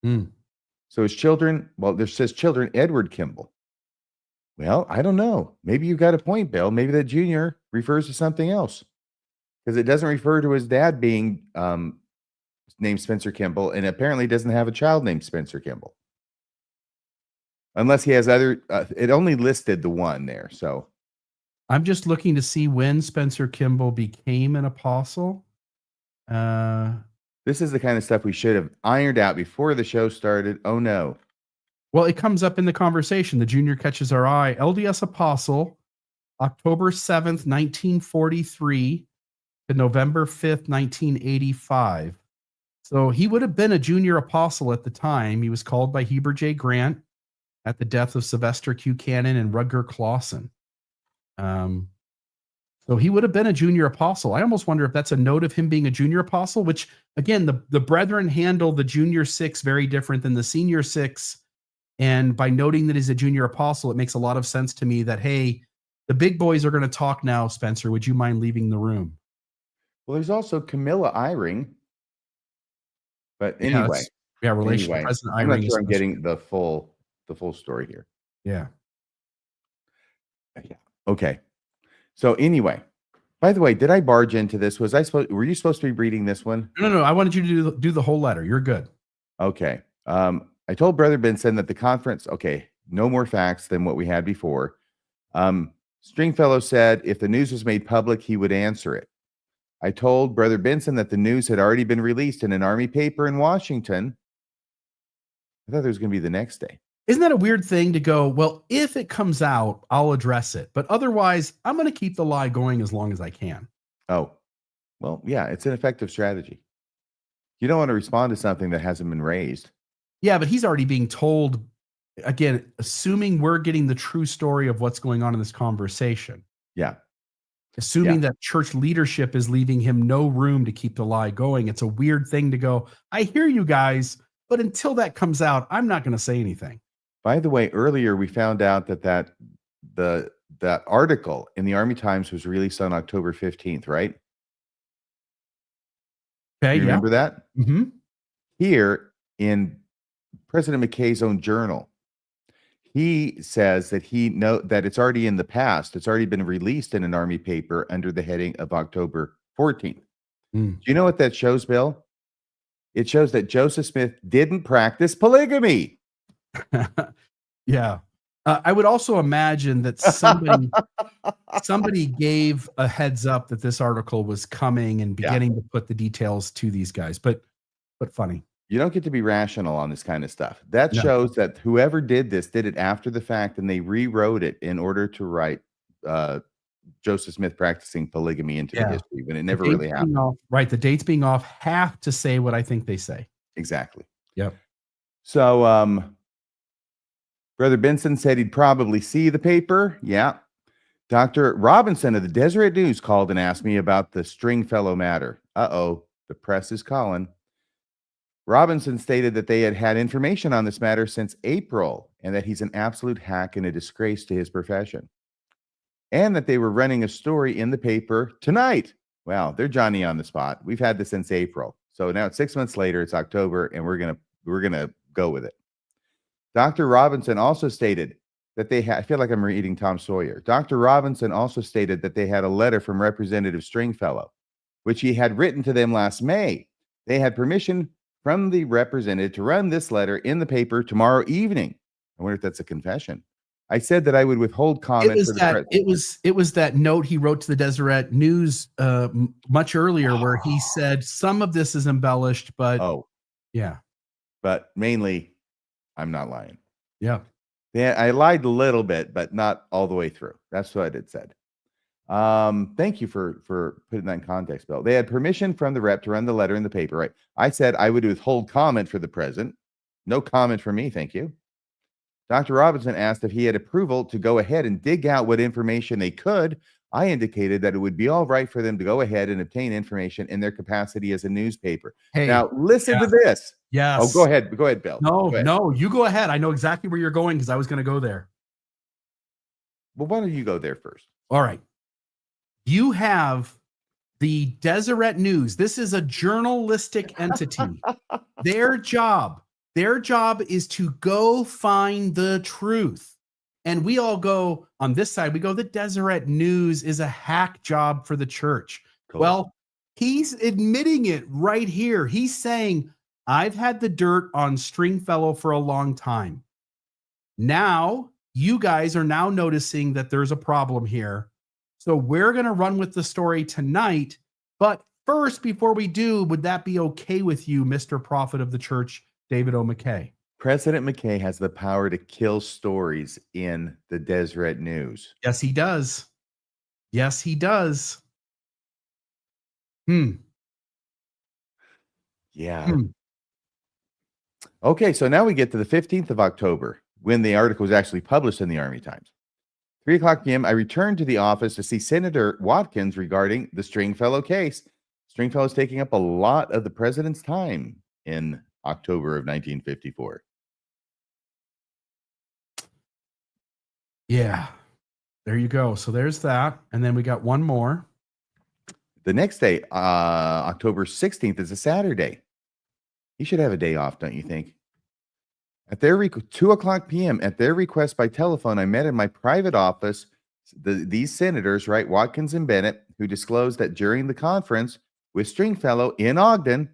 So his children, there says children, Edward Kimball. Well, I don't know. Maybe you got a point, Bill. Maybe that junior refers to something else. Because it doesn't refer to his dad being named Spencer Kimball, and apparently doesn't have a child named Spencer Kimball. Unless he has other, it only listed the one there. So I'm just looking to see when Spencer Kimball became an apostle. This is the kind of stuff we should have ironed out before the show started. Oh, no. Well, it comes up in the conversation. The junior catches our eye. LDS apostle, October 7th, 1943 to November 5th, 1985. So he would have been a junior apostle at the time. He was called by Heber J. Grant at the death of Sylvester Q. Cannon and Rutger Clausen. So he would have been a junior apostle. I almost wonder if that's a note of him being a junior apostle, which, again, the brethren handle the junior six very different than the senior six. And by noting that he's a junior apostle, it makes a lot of sense to me that, hey, the big boys are going to talk now, Spencer. Would you mind leaving the room? Well, there's also Camilla Eyring. But anyway. Relation to President Eyring. I'm not sure I'm getting the full story here. Yeah. Okay. So anyway, by the way, did I barge into this? Were you supposed to be reading this one? No. I wanted you to do the whole letter. You're good. Okay. I told Brother Benson that the conference, no more facts than what we had before. Stringfellow said if the news was made public, he would answer it. I told Brother Benson that the news had already been released in an Army paper in Washington. I thought it was going to be the next day. Isn't that a weird thing to go, well, if it comes out, I'll address it. But otherwise, I'm going to keep the lie going as long as I can. Oh, well, yeah, it's an effective strategy. You don't want to respond to something that hasn't been raised. Yeah, but he's already being told, again, assuming we're getting the true story of what's going on in this conversation. Yeah. Assuming that church leadership is leaving him no room to keep the lie going. It's a weird thing to go, I hear you guys, but until that comes out, I'm not going to say anything. By the way, earlier we found out that article in the Army Times was released on October 15th, right? Okay, you remember that? Mm-hmm. Here in President McKay's own journal, he says that that it's already in the past. It's already been released in an Army paper under the heading of October 14th. Do you know what that shows, Bill? It shows that Joseph Smith didn't practice polygamy. Yeah. I would also imagine that somebody gave a heads up that this article was coming and beginning to put the details to these guys, but funny. You don't get to be rational on this kind of stuff. That shows that whoever did this did it after the fact, and they rewrote it in order to write Joseph Smith practicing polygamy into the history when it never really happened. Right. The dates being off have to say what I think they say. Exactly. Yep. So, Brother Benson said he'd probably see the paper. Yeah. Dr. Robinson of the Deseret News called and asked me about the Stringfellow matter. Uh-oh, the press is calling. Robinson stated that they had information on this matter since April and that he's an absolute hack and a disgrace to his profession. And that they were running a story in the paper tonight. Wow, they're Johnny on the spot. We've had this since April. So now it's 6 months later, it's October, and we're gonna go with it. Dr. Robinson also stated that they had, I feel like I'm reading Tom Sawyer. Dr. Robinson also stated that they had a letter from Representative Stringfellow, which he had written to them last May, They had permission from the representative to run this letter in the paper tomorrow evening. I wonder if that's a confession. I said that I would withhold comment for the president. It was that note he wrote to the Deseret News much earlier where he said some of this is embellished, but yeah. But mainly, I'm not lying. Yeah. Yeah, I lied a little bit, but not all the way through. That's what it said. Thank you for putting that in context, Bill. They had permission from the rep to run the letter in the paper, right? I said I would withhold comment for the president. No comment from me, thank you. Dr. Robinson asked if he had approval to go ahead and dig out what information they could. I indicated that it would be all right for them to go ahead and obtain information in their capacity as a newspaper. Hey, now, listen to this. Yes. Oh, go ahead. Go ahead, Bill. No, you go ahead. I know exactly where you're going because I was going to go there. Well, why don't you go there first? All right. You have the Deseret News. This is a journalistic entity. Their job is to go find the truth. And we all go on this side, we go, the Deseret News is a hack job for the church. Cool. Well, he's admitting it right here. He's saying, I've had the dirt on Stringfellow for a long time. Now, you guys are now noticing that there's a problem here. So we're going to run with the story tonight. But first, before we do, would that be okay with you, Mr. Prophet of the Church, David O. McKay? President McKay has the power to kill stories in the Deseret News. Yes, he does. Yes, he does. Yeah. Okay, so now we get to the 15th of October when the article was actually published in the Army Times. 3:00 p.m., I returned to the office to see Senator Watkins regarding the Stringfellow case. Stringfellow is taking up a lot of the president's time in October of 1954. Yeah, there you go. So there's that. And then we got one more. The next day, October 16th, is a Saturday. He should have a day off, don't you think? At their 2:00 p.m., at their request by telephone, I met in my private office these senators, right, Watkins and Bennett, who disclosed that during the conference with Stringfellow in Ogden,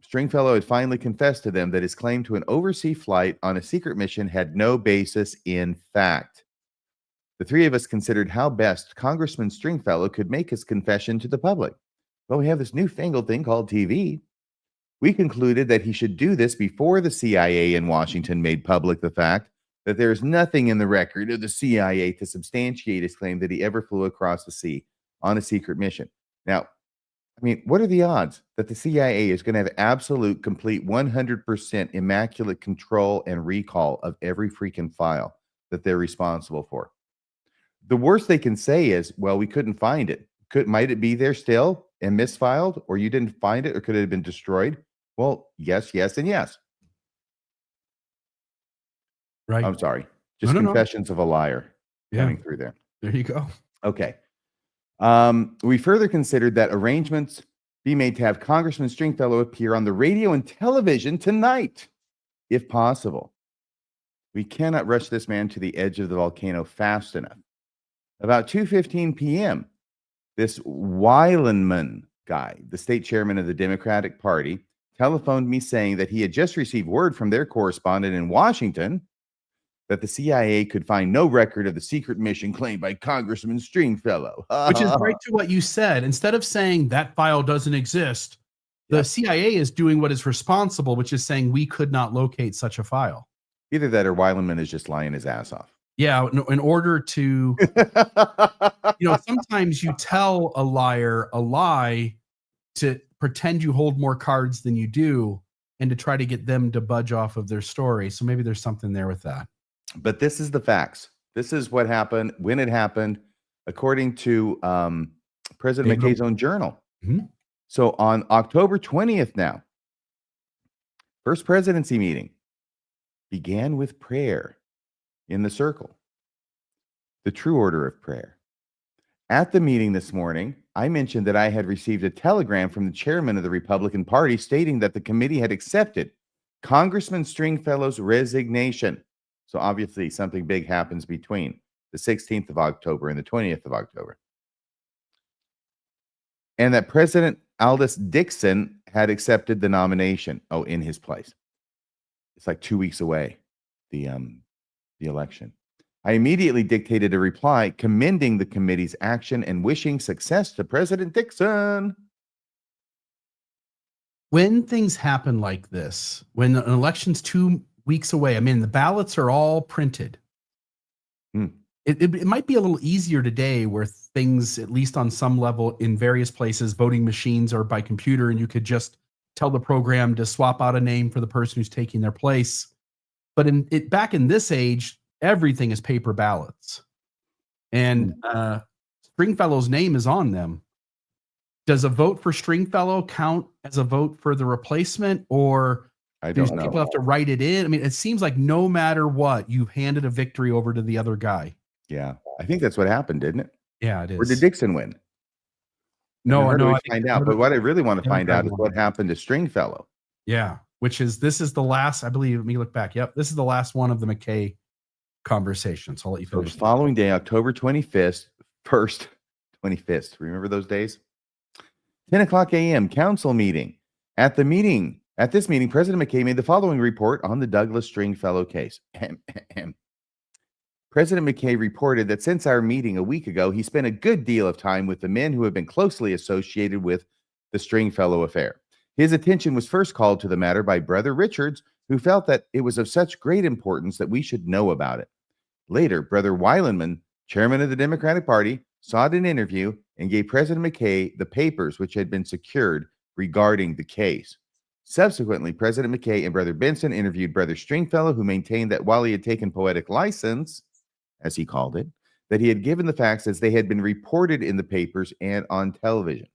Stringfellow had finally confessed to them that his claim to an overseas flight on a secret mission had no basis in fact. The three of us considered how best Congressman Stringfellow could make his confession to the public. Well, we have this newfangled thing called TV. We concluded that he should do this before the CIA in Washington made public the fact that there is nothing in the record of the CIA to substantiate his claim that he ever flew across the sea on a secret mission. Now, I mean, what are the odds that the CIA is going to have absolute, complete, 100% immaculate control and recall of every freaking file that they're responsible for? The worst they can say is, well, we couldn't find it. Might it be there still and misfiled, or you didn't find it, or could it have been destroyed? Well, yes, and yes. Right. I'm sorry. Just confessions of a liar coming through there. There you go. Okay. We further considered that arrangements be made to have Congressman Stringfellow appear on the radio and television tonight, if possible. We cannot rush this man to the edge of the volcano fast enough. About 2:15 p.m., this Weilenman guy, the state chairman of the Democratic Party, telephoned me saying that he had just received word from their correspondent in Washington that the CIA could find no record of the secret mission claimed by Congressman Stringfellow. Which is right to what you said. Instead of saying that file doesn't exist, the CIA is doing what is responsible, which is saying we could not locate such a file. Either that or Weilenman is just lying his ass off. Yeah, in order to, sometimes you tell a liar a lie to pretend you hold more cards than you do and to try to get them to budge off of their story. So maybe there's something there with that. But this is the facts. This is what happened, when it happened, according to President McKay's own journal. Mm-hmm. So on October 20th now, first presidency meeting began with prayer in the circle, the true order of prayer. At the meeting this morning, I mentioned that I had received a telegram from the chairman of the Republican Party stating that the committee had accepted Congressman Stringfellow's resignation. So obviously something big happens between the 16th of October and the 20th of October. And that President Aldous Dixon had accepted the nomination. Oh, in his place. It's like 2 weeks away, the election. I immediately dictated a reply commending the committee's action and wishing success to President Dixon. When things happen like this, when an election's 2 weeks away, I mean, the ballots are all printed. It might be a little easier today where things, at least on some level in various places, voting machines are by computer, and you could just tell the program to swap out a name for the person who's taking their place. But back in this age, everything is paper ballots. And Stringfellow's name is on them. Does a vote for Stringfellow count as a vote for the replacement, or do people have to write it in? I mean, it seems like no matter what, you've handed a victory over to the other guy. Yeah, I think that's what happened, didn't it? Yeah, it is. Or did Dixon win? No, I find out. But what I really want to find out is what happened to Stringfellow. Yeah, this is the last, I believe. Let me look back. Yep, this is the last one of the McKay conversations. So I'll let you finish. The following day, October 25th, 25th. Remember those days? 10 o'clock a.m. council meeting. At this meeting, President McKay made the following report on the Douglas Stringfellow case. President McKay reported that since our meeting a week ago, he spent a good deal of time with the men who have been closely associated with the Stringfellow affair. His attention was first called to the matter by Brother Richards, who felt that it was of such great importance that we should know about it. Later, Brother Weilenman, chairman of the Democratic Party, sought an interview and gave President McKay the papers which had been secured regarding the case. Subsequently, President McKay and Brother Benson interviewed Brother Stringfellow, who maintained that while he had taken poetic license, as he called it, that he had given the facts as they had been reported in the papers and on television.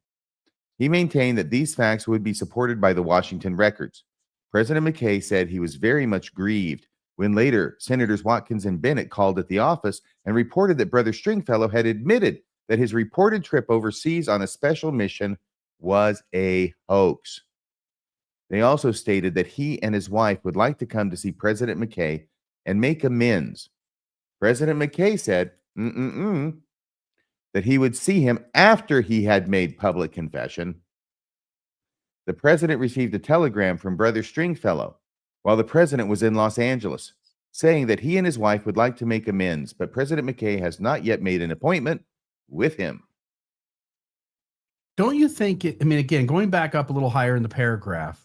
He maintained that these facts would be supported by the Washington records. President McKay said he was very much grieved when later Senators Watkins and Bennett called at the office and reported that Brother Stringfellow had admitted that his reported trip overseas on a special mission was a hoax. They also stated that he and his wife would like to come to see President McKay and make amends. President McKay said that he would see him after he had made public confession. The president received a telegram from Brother Stringfellow while the president was in Los Angeles, saying that he and his wife would like to make amends, but President McKay has not yet made an appointment with him. Don't you think again, going back up a little higher in the paragraph,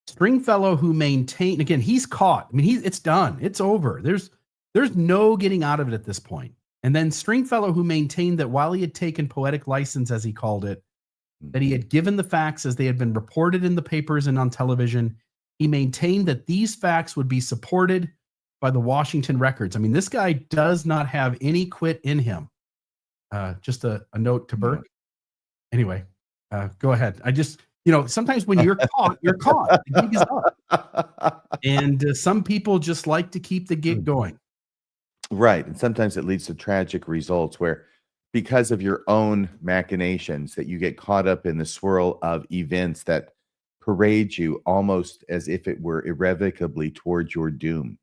Stringfellow, who maintained, again, he's caught. I mean, it's done. It's over. There's no getting out of it at this point. And then Stringfellow, who maintained that while he had taken poetic license, as he called it, that he had given the facts as they had been reported in the papers and on television, he maintained that these facts would be supported by the Washington records. I mean, this guy does not have any quit in him. Just a note to Burke. Anyway, go ahead. Sometimes when you're caught, you're caught. The gig is up. And some people just like to keep the gig going. Right. And sometimes it leads to tragic results where, because of your own machinations, that you get caught up in the swirl of events that parade you almost as if it were irrevocably towards your doom.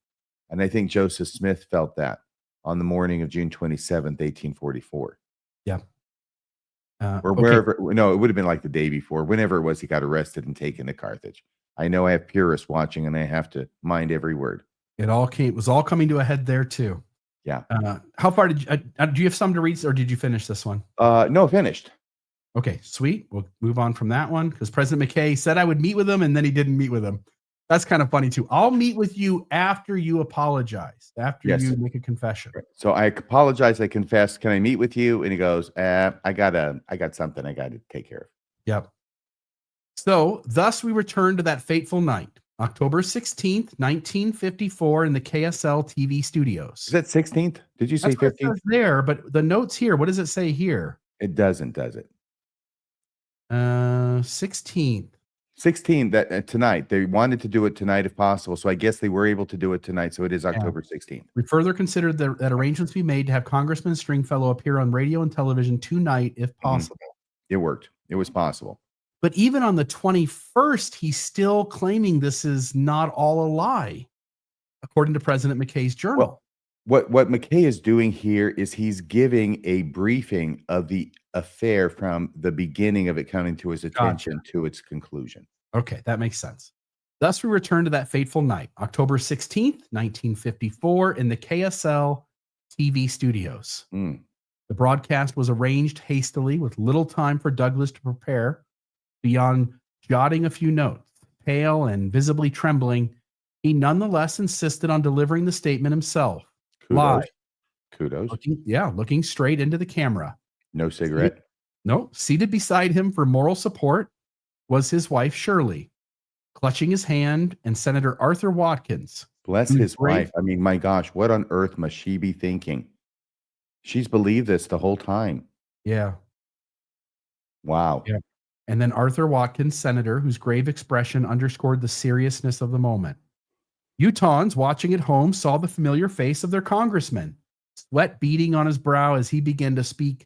And I think Joseph Smith felt that on the morning of June 27th, 1844. Yeah. Or wherever, no, it would have been like the day before, whenever it was he got arrested and taken to Carthage. I know I have purists watching and I have to mind every word. It was all coming to a head there too. Yeah. How far do you have some to read, or did you finish this one? No, finished. Okay, sweet. We'll move on from that one because President McKay said I would meet with him and then he didn't meet with him. That's kind of funny too. I'll meet with you after you apologize, after you make a confession. So I apologize. I confess. Can I meet with you? And he goes, I got something I got to take care of. Yep. So thus we return to that fateful night, October 16th, 1954 in the KSL TV studios. Is that 16th? Did you say 15th? There, but the notes here, what does it say here? It doesn't, does it? 16th. 16 that tonight. They wanted to do it tonight if possible. So I guess they were able to do it tonight. So it is October 16th. We further considered that arrangements be made to have Congressman Stringfellow appear on radio and television tonight if possible. It worked. It was possible. But even on the 21st, he's still claiming this is not all a lie, according to President McKay's journal. what McKay is doing here is he's giving a briefing of the affair from the beginning of it coming to his attention to its conclusion. Okay, that makes sense. Thus, we return to that fateful night, October 16th, 1954, in the KSL TV studios. Mm. The broadcast was arranged hastily with little time for Douglas to prepare beyond jotting a few notes. Pale and visibly trembling, he nonetheless insisted on delivering the statement himself. Kudos. Live. Kudos. Looking straight into the camera. No cigarette. Seated beside him for moral support was his wife, Shirley, clutching his hand, and Senator Arthur Watkins. Bless his wife. I mean, my gosh, what on earth must she be thinking? She's believed this the whole time. Yeah. Wow. Yeah. And then Arthur Watkins, senator, whose grave expression underscored the seriousness of the moment. Utahns watching at home saw the familiar face of their congressman, sweat beading on his brow as he began to speak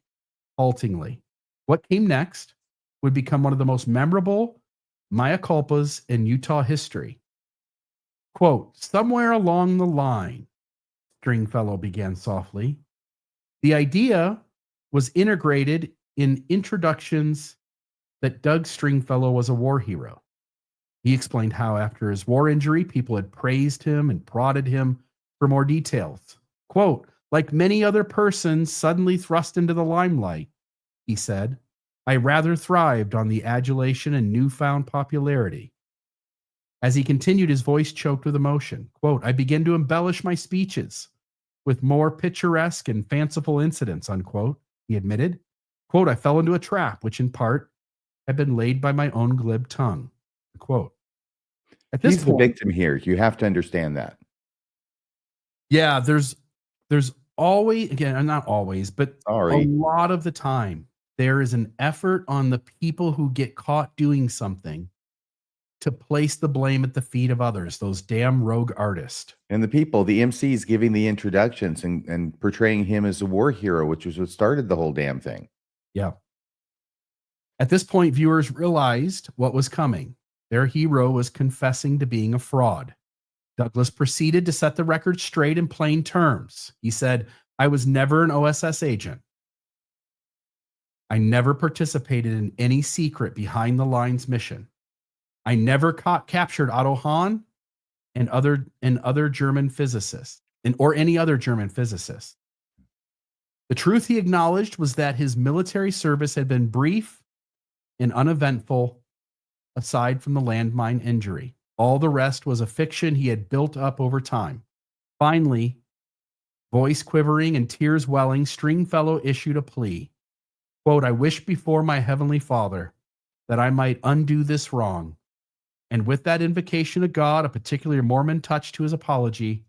haltingly. What came next would become one of the most memorable mea culpas in Utah history. Quote, somewhere along the line, Stringfellow began softly, the idea was integrated in introductions that Doug Stringfellow was a war hero. He explained how after his war injury, people had praised him and prodded him for more details. Quote, like many other persons suddenly thrust into the limelight, he said, I rather thrived on the adulation and newfound popularity. As he continued, his voice choked with emotion. Quote, I began to embellish my speeches with more picturesque and fanciful incidents, unquote, he admitted. Quote, I fell into a trap, which in part had been laid by my own glib tongue. Quote. At this He's point, the victim here. You have to understand that. Yeah, there's always, again, not always, but a lot of the time, there is an effort on the people who get caught doing something to place the blame at the feet of others, those damn rogue artists. And the people, the MCs giving the introductions and portraying him as a war hero, which was what started the whole damn thing. Yeah. At this point, viewers realized what was coming. Their hero was confessing to being a fraud. Douglas proceeded to set the record straight in plain terms. He said, I was never an OSS agent. I never participated in any secret behind the lines mission. I never captured Otto Hahn and other German physicists, or any other German physicists. The truth he acknowledged was that his military service had been brief and uneventful, aside from the landmine injury. All the rest was a fiction he had built up over time. Finally, voice quivering and tears welling, Stringfellow issued a plea. Quote, I wish before my heavenly Father that I might undo this wrong. And with that invocation of God, a particular Mormon touch to his apology,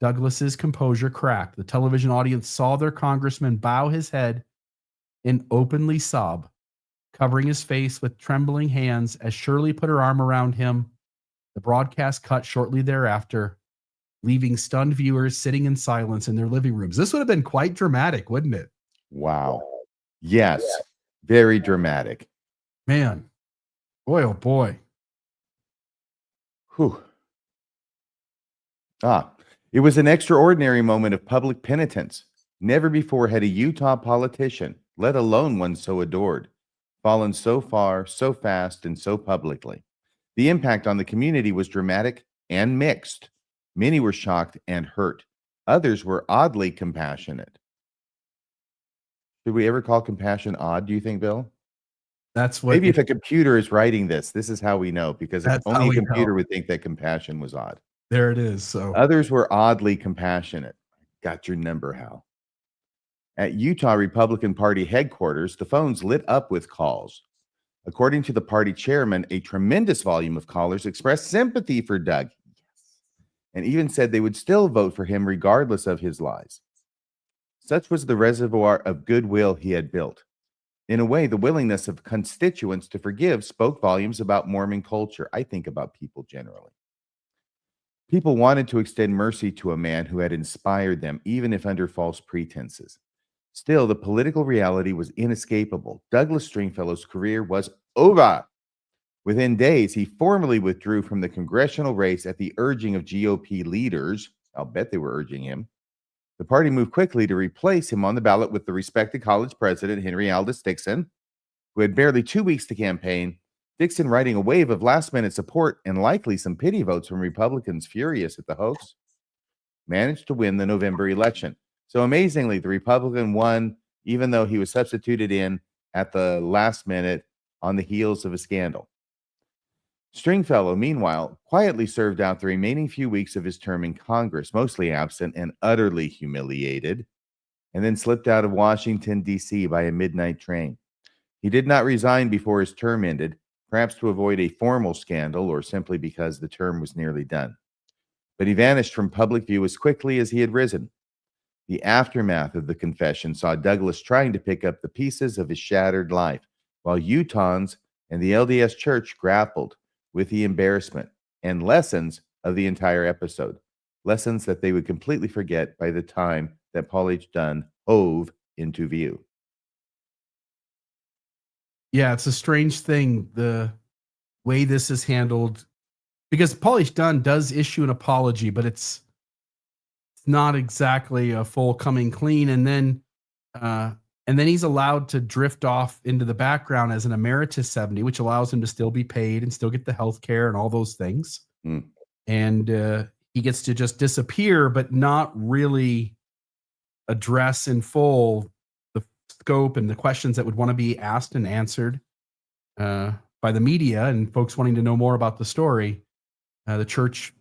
Douglas's composure cracked. The television audience saw their congressman bow his head and openly sob, covering his face with trembling hands as Shirley put her arm around him. The broadcast cut shortly thereafter, leaving stunned viewers sitting in silence in their living rooms. This would have been quite dramatic, wouldn't it? Wow. Yes. Very dramatic. Man. Boy, oh boy. Whew. It was an extraordinary moment of public penitence. Never before had a Utah politician, let alone one so adored, fallen so far, so fast, and so publicly. The impact on the community was dramatic and mixed. Many were shocked and hurt. Others were oddly compassionate. Should we ever call compassion odd, do you think, Bill? That's what. Maybe if a computer is writing this is how we know, because only a computer would think that compassion was odd. There it is. So others were oddly compassionate. Got your number, Hal. At Utah Republican Party headquarters, the phones lit up with calls. According to the party chairman, a tremendous volume of callers expressed sympathy for Doug, and even said they would still vote for him regardless of his lies. Such was the reservoir of goodwill he had built. In a way, the willingness of constituents to forgive spoke volumes about Mormon culture. I think about people generally. People wanted to extend mercy to a man who had inspired them, even if under false pretenses. Still, the political reality was inescapable. Douglas Stringfellow's career was over. Within days, he formally withdrew from the congressional race at the urging of GOP leaders. I'll bet they were urging him. The party moved quickly to replace him on the ballot with the respected college president, Henry Aldous Dixon, who had barely 2 weeks to campaign. Dixon, riding a wave of last-minute support and likely some pity votes from Republicans furious at the hoax, managed to win the November election. So amazingly, the Republican won, even though he was substituted in at the last minute on the heels of a scandal. Stringfellow, meanwhile, quietly served out the remaining few weeks of his term in Congress, mostly absent and utterly humiliated, and then slipped out of Washington, D.C. by a midnight train. He did not resign before his term ended, perhaps to avoid a formal scandal or simply because the term was nearly done. But he vanished from public view as quickly as he had risen. The aftermath of the confession saw Douglas trying to pick up the pieces of his shattered life, while Utahns and the LDS Church grappled with the embarrassment and lessons of the entire episode, lessons that they would completely forget by the time that Paul H. Dunn hove into view. Yeah, it's a strange thing, the way this is handled, because Paul H. Dunn does issue an apology, but it's not exactly a full coming clean. And then he's allowed to drift off into the background as an emeritus 70, which allows him to still be paid and still get the health care and all those things. And he gets to just disappear, but not really address in full the scope and the questions that would want to be asked and answered by the media and folks wanting to know more about the story. The church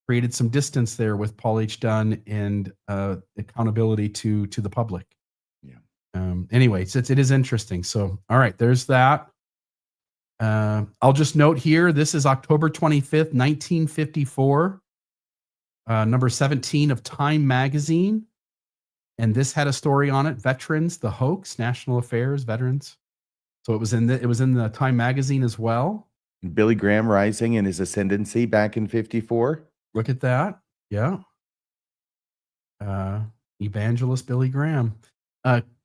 created some distance there with Paul H. Dunn and accountability to the public. Anyway, it is interesting. So, all right, there's that. I'll just note here, this is October 25th, 1954, number 17 of Time magazine. And this had a story on it, Veterans, the Hoax, National Affairs, Veterans. So it was in the Time magazine as well. Billy Graham rising in his ascendancy back in 54. Look at that. Yeah. Evangelist Billy Graham.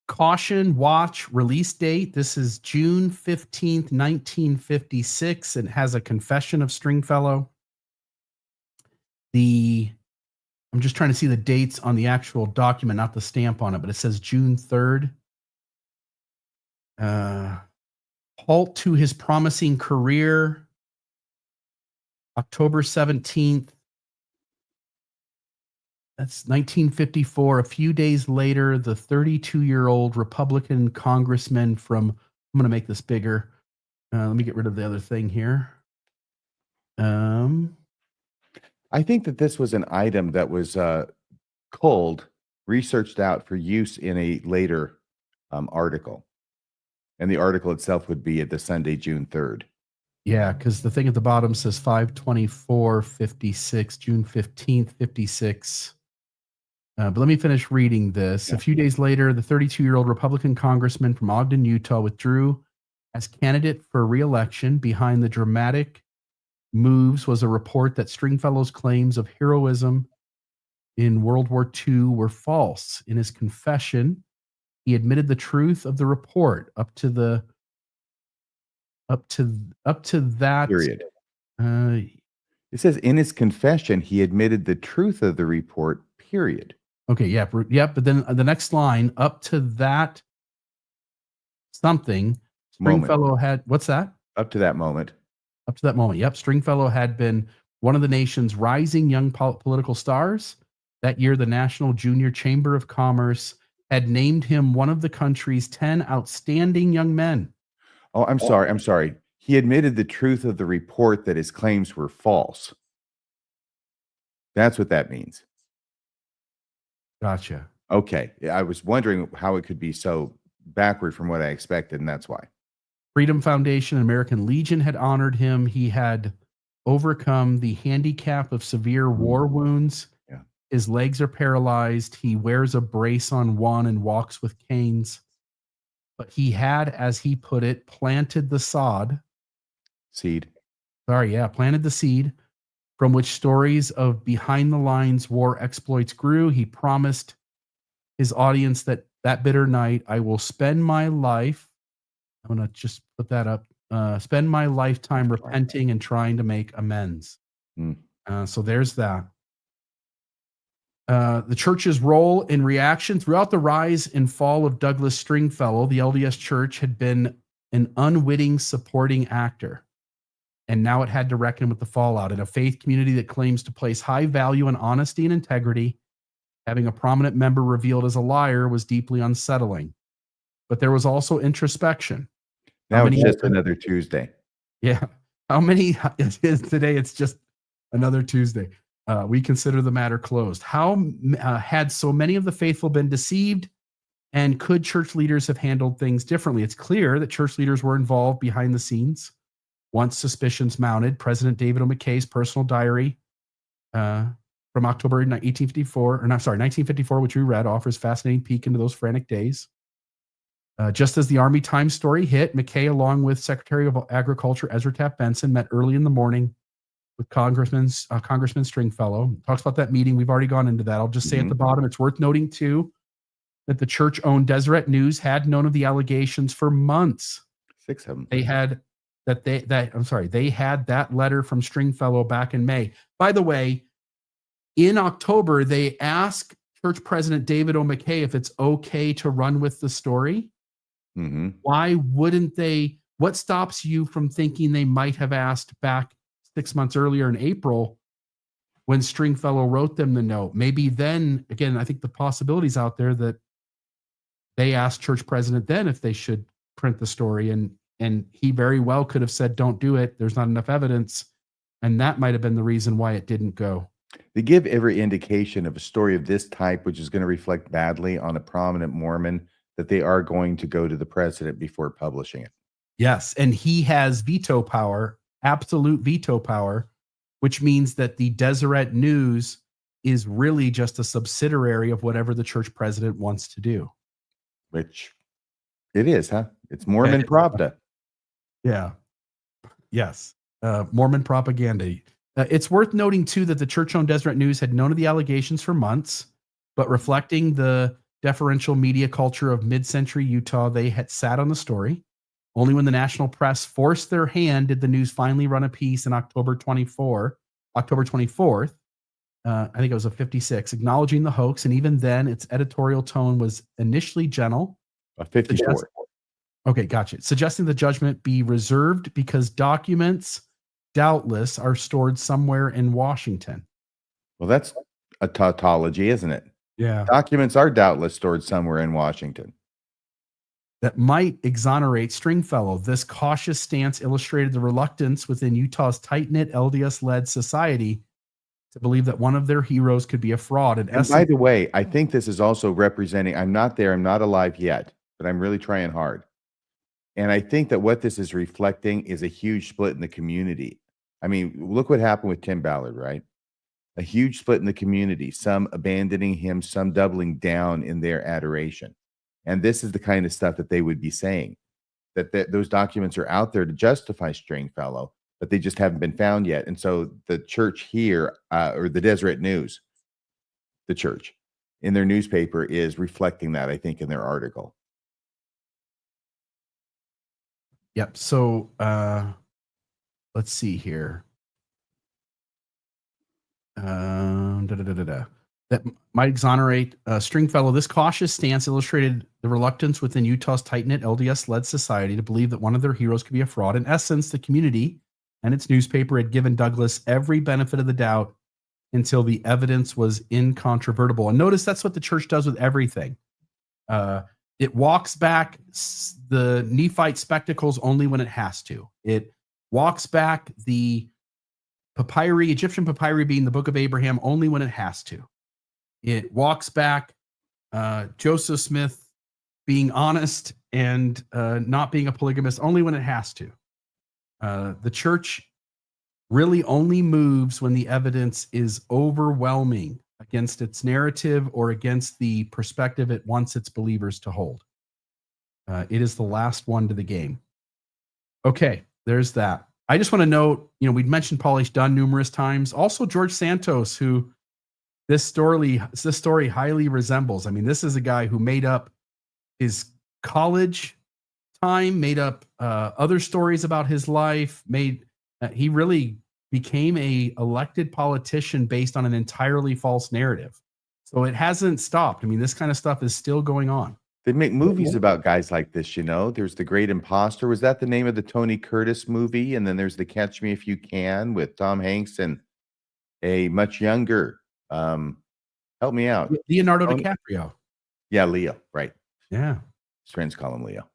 Caution, watch, release date. This is June 15th, 1956. It has a confession of Stringfellow. I'm just trying to see the dates on the actual document, not the stamp on it, but it says June 3rd. Halt to his promising career, October 17th. That's 1954. A few days later, the 32-year-old Republican congressman from, I'm going to make this bigger. Let me get rid of the other thing here. I think that this was an item that was culled, researched out for use in a later article. And the article itself would be at the Sunday, June 3rd. Yeah, because the thing at the bottom says 5/24/56, June 15th, 56. But let me finish reading this. Yeah. A few days later, the 32-year-old Republican congressman from Ogden, Utah, withdrew as candidate for re-election. Behind the dramatic moves was a report that Stringfellow's claims of heroism in World War II were false. In his confession, he admitted the truth of the report up to that Period. It says in his confession, he admitted the truth of the report, period. Okay, yeah. But then the next line, up to that something, Stringfellow had, what's that? Up to that moment. Up to that moment. Yep. Stringfellow had been one of the nation's rising young political stars. That year, the National Junior Chamber of Commerce had named him one of the country's 10 outstanding young men. Oh, I'm sorry. He admitted the truth of the report that his claims were false. That's what that means. Gotcha. Okay. I was wondering how it could be so backward from what I expected, and that's why. Freedom Foundation and American Legion had honored him. He had overcome the handicap of severe war wounds. Yeah. His legs are paralyzed. He wears a brace on one and walks with canes. But he had, as he put it, planted the seed from which stories of behind the lines war exploits grew. He promised his audience that bitter night, I will spend my life, I'm going to just put that up, spend my lifetime repenting and trying to make amends. So there's that. The church's role in reaction throughout the rise and fall of Douglas Stringfellow, the LDS Church had been an unwitting supporting actor. And now it had to reckon with the fallout. In a faith community that claims to place high value on honesty and integrity, having a prominent member revealed as a liar was deeply unsettling. But there was also introspection. Now it's just another Tuesday. Yeah. How many it is today? It's just another Tuesday. We consider the matter closed. How had so many of the faithful been deceived, and could church leaders have handled things differently? It's clear that church leaders were involved behind the scenes. Once suspicions mounted, President David O. McKay's personal diary from October 1954, which we read, offers fascinating peek into those frantic days. Just as the Army Times story hit, McKay, along with Secretary of Agriculture Ezra Taft Benson, met early in the morning with Congressman Stringfellow. Talks about that meeting. We've already gone into that. I'll just say at the bottom, it's worth noting too that the church-owned Deseret News had known of the allegations for months. 6 of them. They had they had that letter from Stringfellow back in May. By the way, in October, they asked Church President David O. McKay if it's okay to run with the story. Mm-hmm. Why wouldn't they? What stops you from thinking they might have asked back 6 months earlier in April when Stringfellow wrote them the note? Maybe then, again, I think the possibility's out there that they asked Church President then if they should print the story, and he very well could have said, don't do it. There's not enough evidence. And that might have been the reason why it didn't go. They give every indication of a story of this type, which is going to reflect badly on a prominent Mormon, that they are going to go to the president before publishing it. Yes. And he has veto power, absolute veto power, which means that the Deseret News is really just a subsidiary of whatever the church president wants to do. Which it is, huh? It's Mormon Pravda. Yeah. Yes. Mormon propaganda. It's worth noting, too, that the church-owned Deseret News had known of the allegations for months, but reflecting the deferential media culture of mid-century Utah, they had sat on the story. Only when the national press forced their hand did the news finally run a piece in October 24th, I think it was a 56, acknowledging the hoax. And even then, its editorial tone was initially gentle. A 54. Okay, gotcha. Suggesting the judgment be reserved because documents, doubtless, are stored somewhere in Washington. Well, that's a tautology, isn't it? Yeah. Documents are doubtless stored somewhere in Washington. That might exonerate Stringfellow. This cautious stance illustrated the reluctance within Utah's tight-knit LDS-led society to believe that one of their heroes could be a fraud. And by the way, I think this is also representing, I'm not there, I'm not alive yet, but I'm really trying hard. And I think that what this is reflecting is a huge split in the community. I mean, look what happened with Tim Ballard, right? A huge split in the community, some abandoning him, some doubling down in their adoration. And this is the kind of stuff that they would be saying, that those documents are out there to justify Stringfellow, but they just haven't been found yet. And so the church here, or the Deseret News, the church in their newspaper is reflecting that, I think, in their article. Yep. So let's see here. That might exonerate Stringfellow. This cautious stance illustrated the reluctance within Utah's tight-knit LDS-led society to believe that one of their heroes could be a fraud. In essence, the community and its newspaper had given Douglas every benefit of the doubt until the evidence was incontrovertible. And notice that's what the church does with everything. It walks back the Nephite spectacles only when it has to. It walks back the papyri, Egyptian papyri being the Book of Abraham, only when it has to. It walks back Joseph Smith being honest and not being a polygamist only when it has to. The church really only moves when the evidence is overwhelming against its narrative or against the perspective it wants its believers to hold. It is the last one to the game. Okay, there's that. I just want to note, we'd mentioned Paul H. Dunn numerous times. Also, George Santos, who this story highly resembles. I mean, this is a guy who made up his college time, made up other stories about his life, he really became a elected politician based on an entirely false narrative. So it hasn't stopped. I mean, this kind of stuff is still going on. They make movies about guys like this, you know. There's The Great Imposter. Was that the name of the Tony Curtis movie? And then there's the Catch Me If You Can with Tom Hanks and a much younger, help me out. Leonardo Tony- DiCaprio. Yeah, Leo, right. Yeah. His friends call him Leo.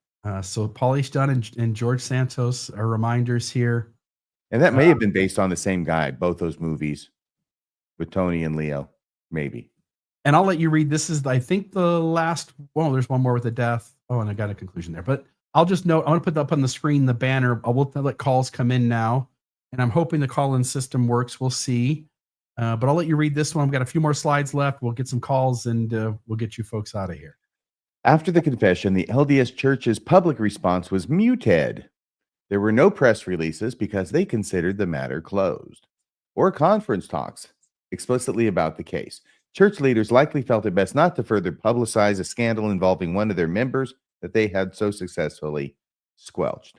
So Pauly Dunn and George Santos are reminders here. And that may have been based on the same guy, both those movies with Tony and Leo, maybe. And I'll let you read. This is, I think, the last. Well, there's one more with a death. Oh, and I got a conclusion there. But I'll just note, I want to put up on the screen the banner. I will let calls come in now. And I'm hoping the call-in system works. We'll see. But I'll let you read this one. I've got a few more slides left. We'll get some calls and we'll get you folks out of here. After the confession, the LDS Church's public response was muted. There were no press releases because they considered the matter closed, or conference talks explicitly about the case. Church leaders likely felt it best not to further publicize a scandal involving one of their members that they had so successfully squelched.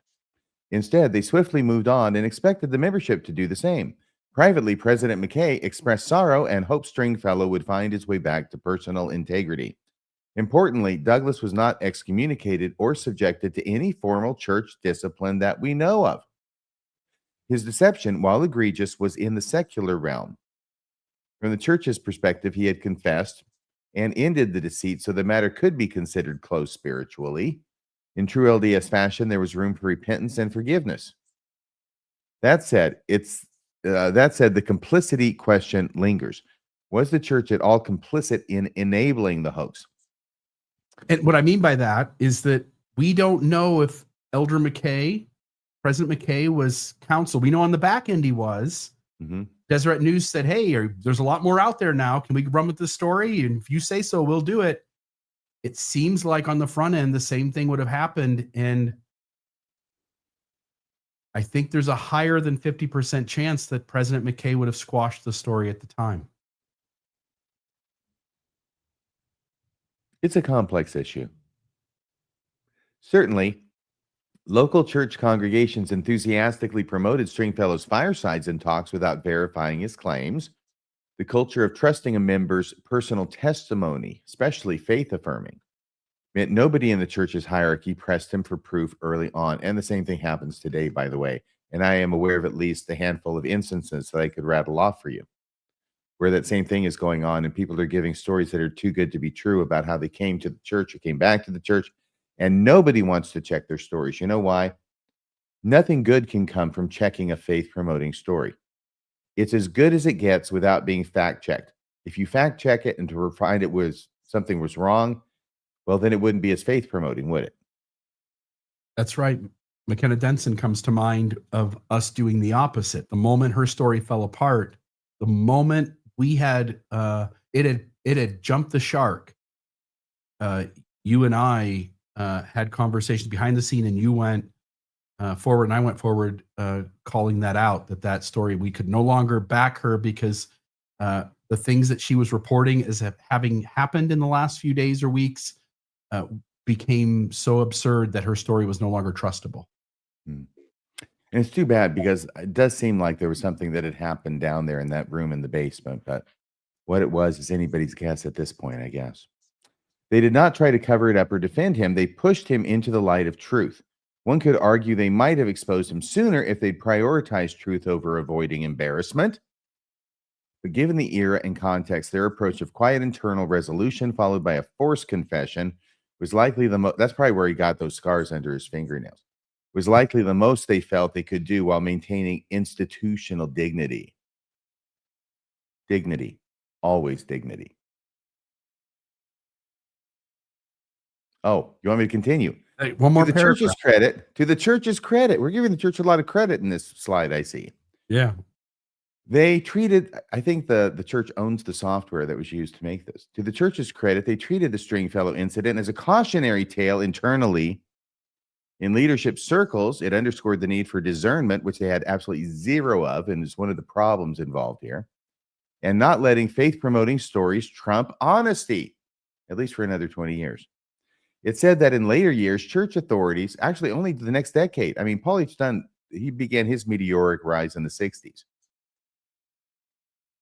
Instead, they swiftly moved on and expected the membership to do the same. Privately, President McKay expressed sorrow and hoped Stringfellow would find his way back to personal integrity. Importantly, Douglas was not excommunicated or subjected to any formal church discipline that we know of. His deception, while egregious, was in the secular realm. From the church's perspective, he had confessed and ended the deceit, so the matter could be considered closed spiritually. In true LDS fashion, there was room for repentance and forgiveness. That said, the complicity question lingers. Was the church at all complicit in enabling the hoax? And what I mean by that is that we don't know if Elder McKay, President McKay, was counsel. We know on the back end he was. Mm-hmm. Deseret News said, hey, there's a lot more out there now. Can we run with this story? And if you say so, we'll do it. It seems like on the front end, the same thing would have happened. And I think there's a higher than 50% chance that President McKay would have squashed the story at the time. It's a complex issue. Certainly, local church congregations enthusiastically promoted Stringfellow's firesides and talks without verifying his claims. The culture of trusting a member's personal testimony, especially faith-affirming, meant nobody in the church's hierarchy pressed him for proof early on. And the same thing happens today, by the way. And I am aware of at least a handful of instances that I could rattle off for you, where that same thing is going on and people are giving stories that are too good to be true about how they came to the church or came back to the church, and nobody wants to check their stories. You know why? Nothing good can come from checking a faith-promoting story. It's as good as it gets without being fact-checked. If you fact-check it and to find something was wrong, well, then it wouldn't be as faith-promoting, would it? That's right. McKenna Denson comes to mind of us doing the opposite. The moment her story fell apart, the moment we had it had jumped the shark. You and I had conversations behind the scene, and you went forward, and I went forward, calling that out. That story, we could no longer back her because the things that she was reporting as having happened in the last few days or weeks became so absurd that her story was no longer trustable. And it's too bad because it does seem like there was something that had happened down there in that room in the basement, but what it was is anybody's guess at this point, I guess. They did not try to cover it up or defend him. They pushed him into the light of truth. One could argue they might have exposed him sooner if they'd prioritized truth over avoiding embarrassment. But given the era and context, their approach of quiet internal resolution followed by a forced confession was likely the most. That's probably where he got those scars under his fingernails. Was likely the most they felt they could do while maintaining institutional dignity. Dignity. Always dignity. Oh, you want me to continue? Hey, one more to the paragraph. church's credit. We're giving the church a lot of credit in this slide, I see. Yeah. They treated, I think the church owns the software that was used to make this. To the church's credit, they treated the Stringfellow incident as a cautionary tale internally. In leadership circles, it underscored the need for discernment, which they had absolutely zero of, and is one of the problems involved here, and not letting faith-promoting stories trump honesty, at least for another 20 years. It said that in later years, church authorities, actually only the next decade, I mean, Pauly Dunn, he began his meteoric rise in the 60s.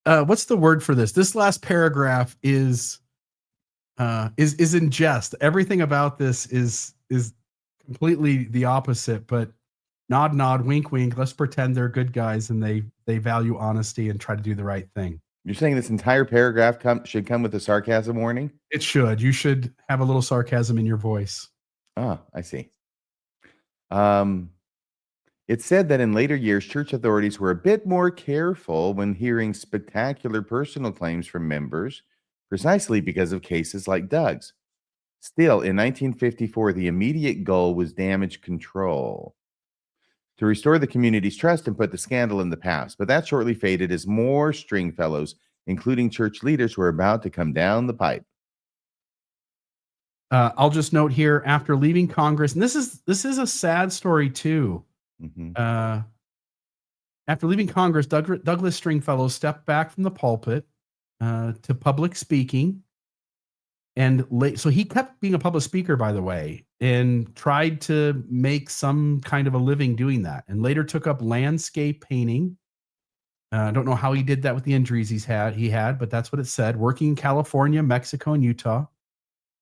what's the word for this? This last paragraph is in jest. Everything about this is completely the opposite, but nod, nod, wink, wink. Let's pretend they're good guys and they value honesty and try to do the right thing. You're saying this entire paragraph should come with a sarcasm warning? It should. You should have a little sarcasm in your voice. Ah, I see. It said that in later years, church authorities were a bit more careful when hearing spectacular personal claims from members, precisely because of cases like Doug's. Still, in 1954, the immediate goal was damage control, to restore the community's trust and put the scandal in the past. But that shortly faded as more Stringfellows, including church leaders, were about to come down the pipe. I'll just note here, after leaving Congress, and this is a sad story too. Mm-hmm. After leaving Congress, Douglas Stringfellow stepped back from the pulpit to public speaking. And so he kept being a public speaker, by the way, and tried to make some kind of a living doing that, and later took up landscape painting. I don't know how he did that with the injuries he had, but that's what it said. Working in California, Mexico, and Utah.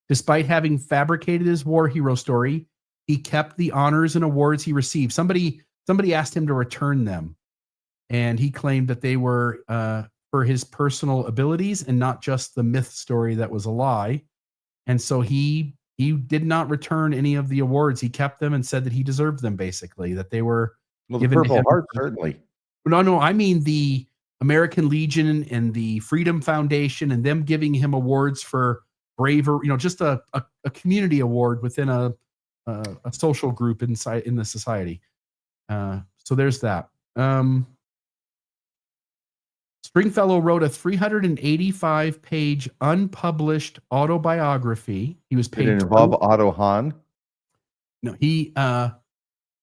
Despite having fabricated his war hero story, he kept the honors and awards he received. Somebody asked him to return them, and he claimed that they were for his personal abilities and not just the myth story that was a lie. And so he did not return any of the awards. He kept them and said that he deserved them, basically, that they were the Purple Heart, certainly. No, I mean the American Legion and the Freedom Foundation and them giving him awards for bravery, just a community award within a social group in the society. So there's that. Stringfellow wrote a 385-page unpublished autobiography. He was paid. Did it involve Otto Hahn? No,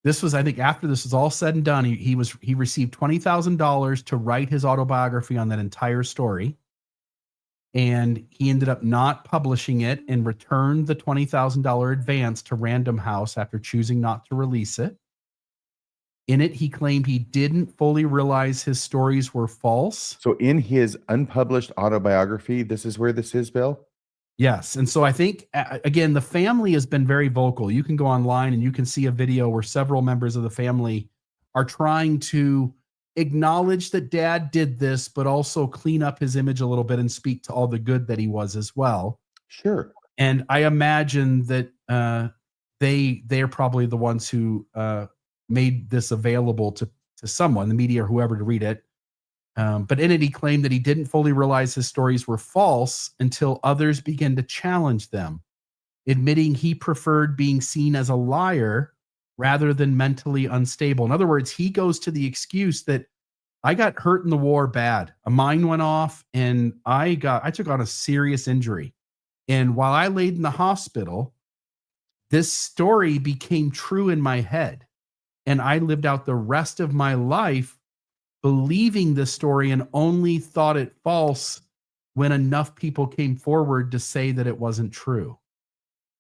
this was, I think, after this was all said and done, he received $20,000 to write his autobiography on that entire story. And he ended up not publishing it and returned the $20,000 advance to Random House after choosing not to release it. In it, he claimed he didn't fully realize his stories were false. So in his unpublished autobiography, this is where this is, Bill? Yes. And so I think, again, the family has been very vocal. You can go online and you can see a video where several members of the family are trying to acknowledge that Dad did this, but also clean up his image a little bit and speak to all the good that he was as well. Sure. And I imagine that they're probably the ones who made this available to someone, the media or whoever, to read it. But in it, he claimed that he didn't fully realize his stories were false until others began to challenge them, admitting he preferred being seen as a liar rather than mentally unstable. In other words, he goes to the excuse that I got hurt in the war bad. A mine went off and I took on a serious injury. And while I laid in the hospital, this story became true in my head. And I lived out the rest of my life believing this story and only thought it false when enough people came forward to say that it wasn't true.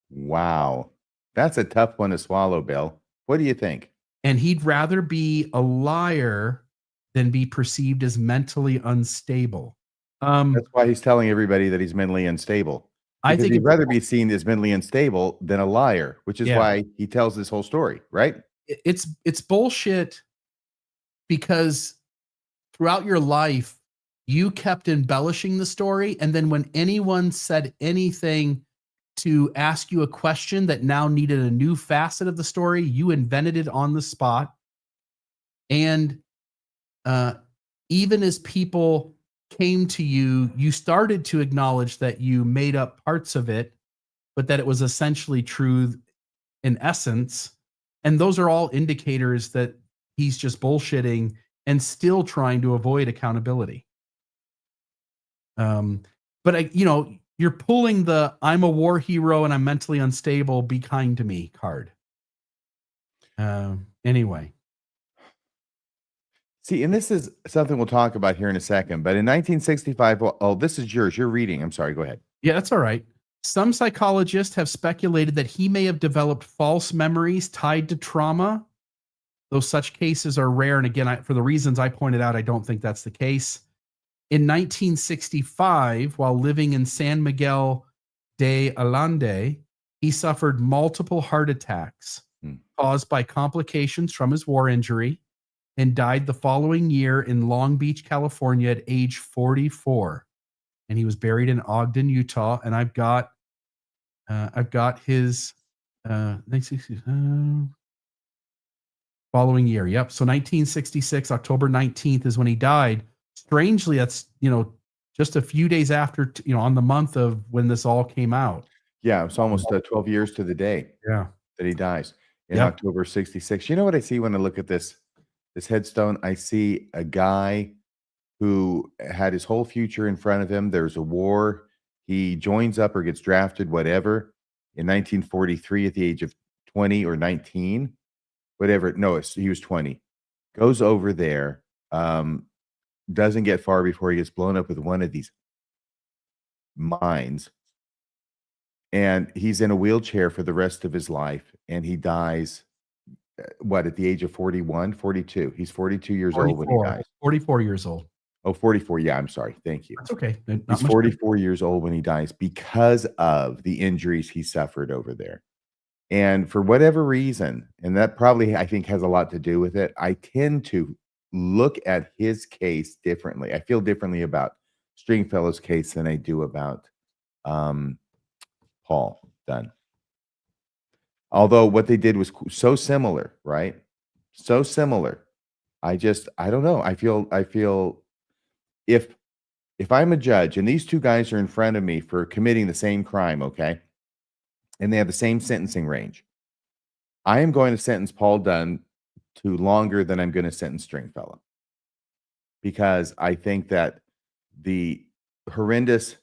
Wow. That's a tough one to swallow, Bill. What do you think? And he'd rather be a liar than be perceived as mentally unstable. That's why he's telling everybody that he's mentally unstable. I think he'd rather be seen as mentally unstable than a liar, which is why he tells this whole story, right? It's bullshit, because throughout your life, you kept embellishing the story. And then when anyone said anything to ask you a question that now needed a new facet of the story, you invented it on the spot. And even as people came to you, you started to acknowledge that you made up parts of it, but that it was essentially true in essence. And those are all indicators that he's just bullshitting and still trying to avoid accountability. But you're pulling the "I'm a war hero and I'm mentally unstable, be kind to me" card. Anyway. See, and this is something we'll talk about here in a second. But in 1965, this is yours. You're reading. I'm sorry. Go ahead. Yeah, that's all right. Some psychologists have speculated that he may have developed false memories tied to trauma, though such cases are rare. And again, for the reasons I pointed out, I don't think that's the case. In 1965, while living in San Miguel de Allende, he suffered multiple heart attacks caused by complications from his war injury and died the following year in Long Beach, California at age 44. And he was buried in Ogden, Utah. And I've got his 1960, following year. Yep. So 1966, October 19th is when he died. Strangely, that's, just a few days after, on the month of when this all came out. Yeah, it's almost 12 years to the day Yeah. that he dies in Yep. October 66. You know what I see when I look at this headstone? I see a guy who had his whole future in front of him. There's a war. He joins up or gets drafted, whatever, in 1943 at the age of 20 or 19, whatever. No, he was 20. Goes over there, doesn't get far before he gets blown up with one of these mines. And he's in a wheelchair for the rest of his life. And he dies, at the age of 41, 42. He's 42 years old when he dies. 44 years old. Oh, 44. Yeah, I'm sorry. Thank you. That's okay. He's 44 years old when he dies because of the injuries he suffered over there. And for whatever reason, and that probably, I think, has a lot to do with it, I tend to look at his case differently. I feel differently about Stringfellow's case than I do about Paul Dunn. Although what they did was so similar, right? So similar. I don't know. I feel if I'm a judge and these two guys are in front of me for committing the same crime, okay, and they have the same sentencing range, I am going to sentence Paul Dunn to longer than I'm going to sentence Stringfellow, because I think that the horrendous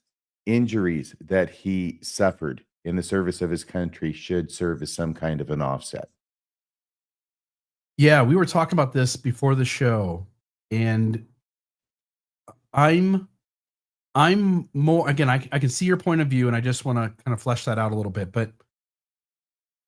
injuries that he suffered in the service of his country should serve as some kind of an offset. Yeah, we were talking about this before the show, and I'm more, again, I can see your point of view, and I just want to kind of flesh that out a little bit, but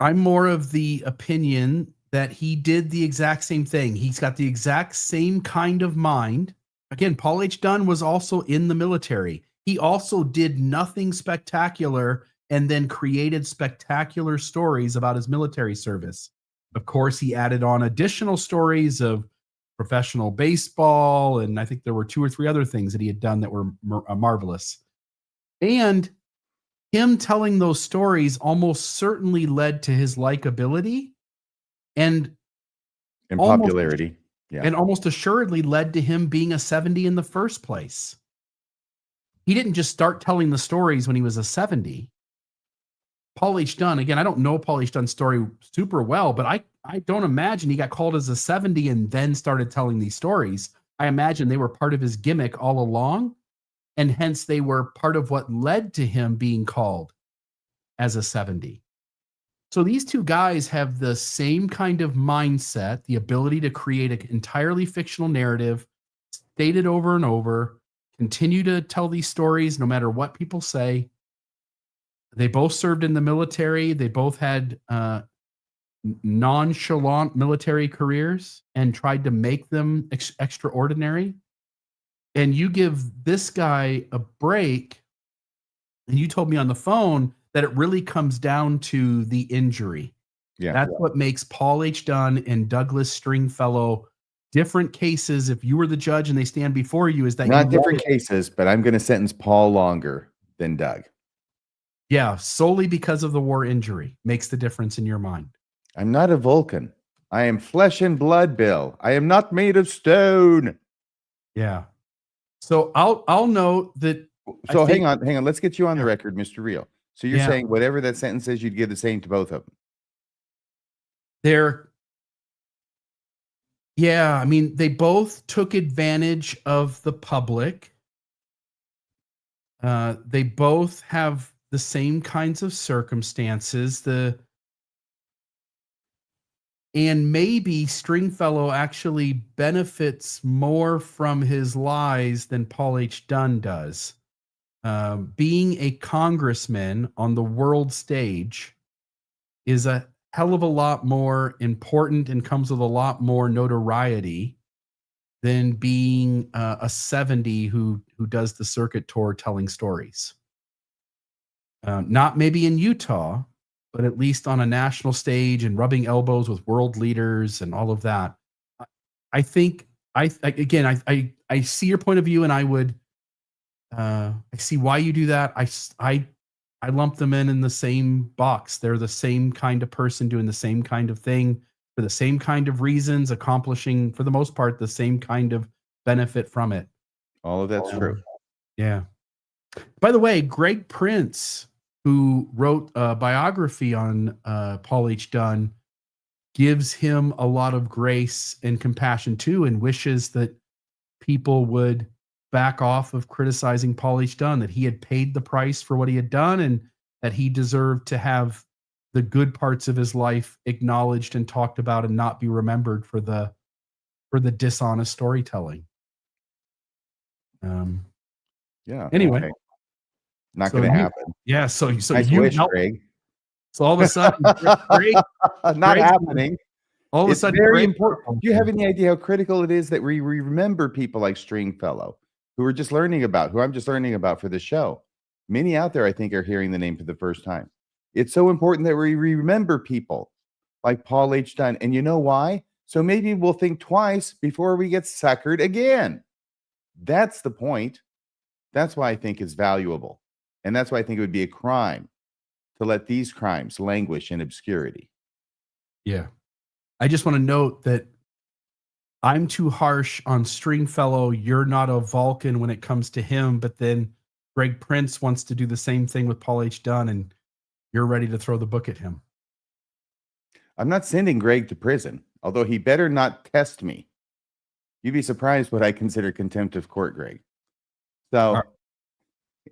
I'm more of the opinion that he did the exact same thing. He's got the exact same kind of mind. Again, Paul H. Dunn was also in the military. He also did nothing spectacular and then created spectacular stories about his military service. Of course, he added on additional stories of professional baseball, and I think there were 2 or 3 other things that he had done that were marvelous. And him telling those stories almost certainly led to his likability and popularity. Yeah. And almost assuredly led to him being a 70 in the first place. He didn't just start telling the stories when he was a 70. Paul H. Dunn, again, I don't know Paul H. Dunn's story super well, but I don't imagine he got called as a 70 and then started telling these stories. I imagine they were part of his gimmick all along, and hence they were part of what led to him being called as a 70. So these two guys have the same kind of mindset, the ability to create an entirely fictional narrative, state it over and over, continue to tell these stories no matter what people say. They both served in the military. They both had nonchalant military careers and tried to make them extraordinary. And you give this guy a break, and you told me on the phone that it really comes down to the injury. Yeah. That's what makes Paul H. Dunn and Douglas Stringfellow different cases. If you were the judge and they stand before you, is that not different cases, but I'm going to sentence Paul longer than Doug. Yeah, solely because of the war injury makes the difference in your mind. I'm not a Vulcan. I am flesh and blood, Bill. I am not made of stone. Yeah. So I'll note that. So hang on. Let's get you on the record, Mr. Real. So you're Yeah. saying whatever that sentence is, you'd give the same to both of them. Yeah, I mean, they both took advantage of the public. They both have the same kinds of circumstances. And maybe Stringfellow actually benefits more from his lies than Paul H. Dunn does. Being a congressman on the world stage is a hell of a lot more important and comes with a lot more notoriety than being a 70 who does the circuit tour telling stories. Not maybe in Utah, but at least on a national stage and rubbing elbows with world leaders and all of that. I think I see your point of view, and I see why you do that. I lump them in the same box. They're the same kind of person doing the same kind of thing for the same kind of reasons, accomplishing, for the most part, the same kind of benefit from it. All of that's true. Yeah. By the way, Greg Prince, who wrote a biography on Paul H. Dunn, gives him a lot of grace and compassion too, and wishes that people would back off of criticizing Paul H. Dunn, that he had paid the price for what he had done and that he deserved to have the good parts of his life acknowledged and talked about and not be remembered for the dishonest storytelling. Yeah. Anyway. Okay. Not So going to you- happen. Yeah. So Nice you wish, helped. Greg. So all of a sudden, Greg, Not Greg's- happening. all of a It's sudden, very Greg- important. Do you have any idea how critical it is that we remember people like Stringfellow, who I'm just learning about for the show? Many out there, I think, are hearing the name for the first time. It's so important that we remember people like Paul H. Dunn. And you know why? So maybe we'll think twice before we get suckered again. That's the point. That's why I think it's valuable. And that's why I think it would be a crime to let these crimes languish in obscurity. Yeah. I just want to note that I'm too harsh on Stringfellow. You're not a Vulcan when it comes to him, but then Greg Prince wants to do the same thing with Paul H. Dunn, and you're ready to throw the book at him. I'm not sending Greg to prison, although he better not test me. You'd be surprised what I consider contempt of court, Greg. So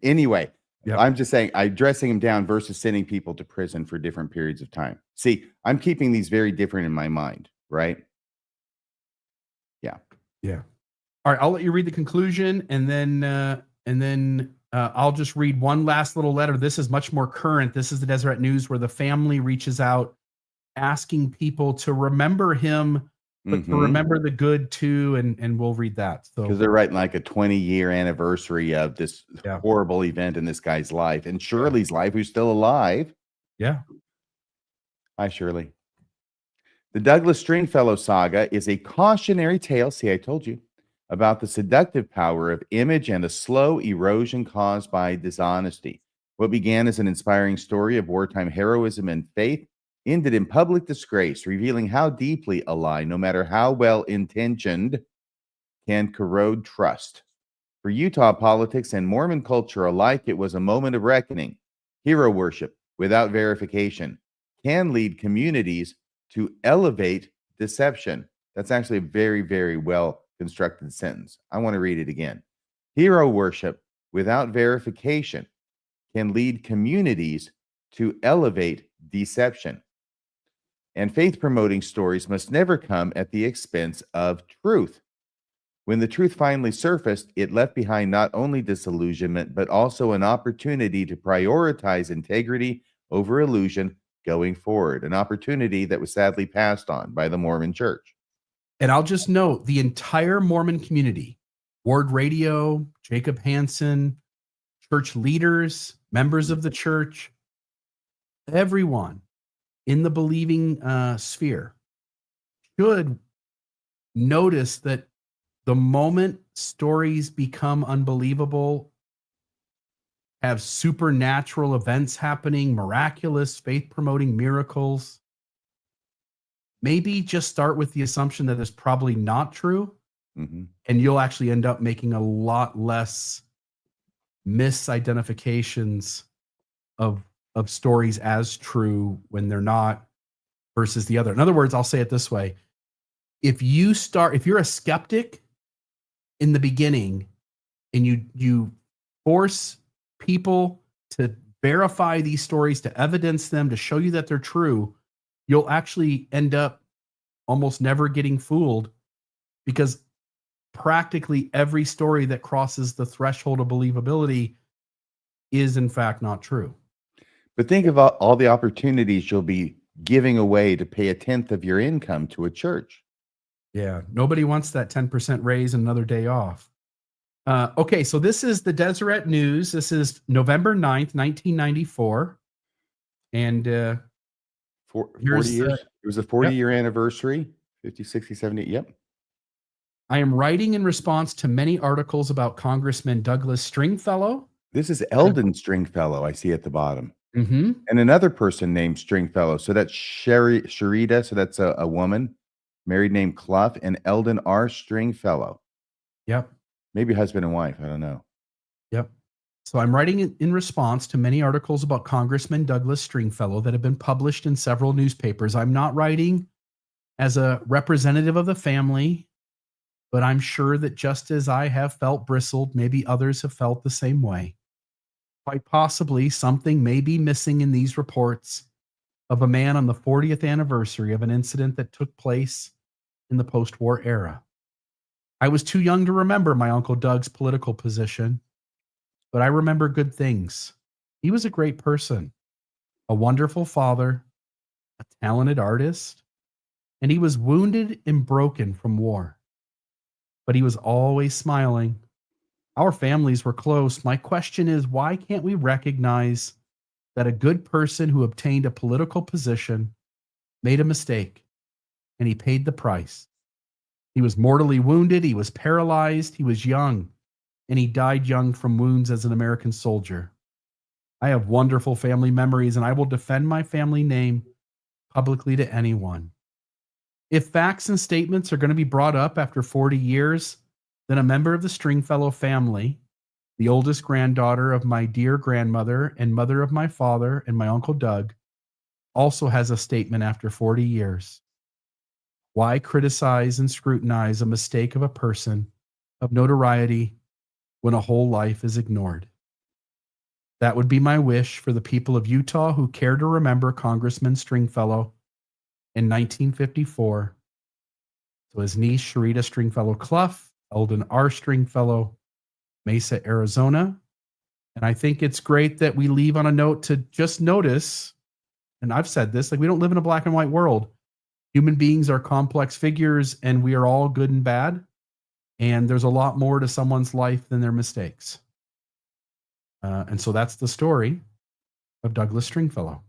anyway, Yep. I'm just saying I'm dressing him down versus sending people to prison for different periods of time. See, I'm keeping these very different in my mind, right? Yeah. All right. I'll let you read the conclusion, and then I'll just read one last little letter. This is much more current. This is the Deseret News, where the family reaches out asking people to remember him, but to remember the good too. And we'll read that. So Because they're writing like a 20-year anniversary of this horrible event in this guy's life and Shirley's life, who's still alive. yeah. Hi, Shirley. The Douglas Stringfellow saga is a cautionary tale, see, I told you, about the seductive power of image and the slow erosion caused by dishonesty. What began as an inspiring story of wartime heroism and faith ended in public disgrace, revealing how deeply a lie, no matter how well-intentioned, can corrode trust. For Utah politics and Mormon culture alike, it was a moment of reckoning. Hero worship without verification can lead communities to elevate deception. That's actually a very, very well constructed sentence. I want to read it again. Hero worship without verification can lead communities to elevate deception. And faith promoting stories must never come at the expense of truth. When the truth finally surfaced, it left behind not only disillusionment, but also an opportunity to prioritize integrity over illusion going forward, an opportunity that was sadly passed on by the Mormon Church. And I'll just note the entire Mormon community, Ward Radio, Jacob Hansen, church leaders, members of the church, everyone in the believing sphere should notice that the moment stories become unbelievable, have supernatural events happening, miraculous, faith-promoting miracles, maybe just start with the assumption that it's probably not true, and you'll actually end up making a lot less misidentifications of stories as true when they're not versus the other. In other words, I'll say it this way. If you're a skeptic in the beginning and you force people to verify these stories, to evidence them, to show you that they're true, you'll actually end up almost never getting fooled, because practically every story that crosses the threshold of believability is in fact not true. But think about all the opportunities you'll be giving away to pay 1/10 of your income to a church. Yeah. Nobody wants that 10% raise and another day off. Okay. So this is the Deseret News. This is November 9th, 1994. And Here's 40 years. It was a 40-year anniversary. 50, 60, 70. Yep. I am writing in response to many articles about Congressman Douglas Stringfellow. This is Eldon Stringfellow I see at the bottom. Mm-hmm. And another person named Stringfellow. So that's Sharita. So that's a woman, married named Clough, and Eldon R. Stringfellow. Yep. Maybe husband and wife. I don't know. Yep. So I'm writing in response to many articles about Congressman Douglas Stringfellow that have been published in several newspapers. I'm not writing as a representative of the family, but I'm sure that just as I have felt bristled, maybe others have felt the same way. Quite possibly something may be missing in these reports of a man on the 40th anniversary of an incident that took place in the post-war era. I was too young to remember my Uncle Doug's political position, but I remember good things. He was a great person, a wonderful father, a talented artist, and he was wounded and broken from war. But he was always smiling. Our families were close. My question is, why can't we recognize that a good person who obtained a political position made a mistake and he paid the price? He was mortally wounded. He was paralyzed. He was young, and he died young from wounds as an American soldier. I have wonderful family memories, and I will defend my family name publicly to anyone. If facts and statements are going to be brought up after 40 years, then a member of the Stringfellow family, the oldest granddaughter of my dear grandmother and mother of my father and my Uncle Doug, also has a statement after 40 years. Why criticize and scrutinize a mistake of a person of notoriety when a whole life is ignored? That would be my wish for the people of Utah who care to remember Congressman Stringfellow in 1954. So his niece, Sharita Stringfellow Clough, Eldon R. Stringfellow, Mesa, Arizona. And I think it's great that we leave on a note to just notice, and I've said this, like, we don't live in a black and white world. Human beings are complex figures, and we are all good and bad. And there's a lot more to someone's life than their mistakes. And so that's the story of Douglas Stringfellow.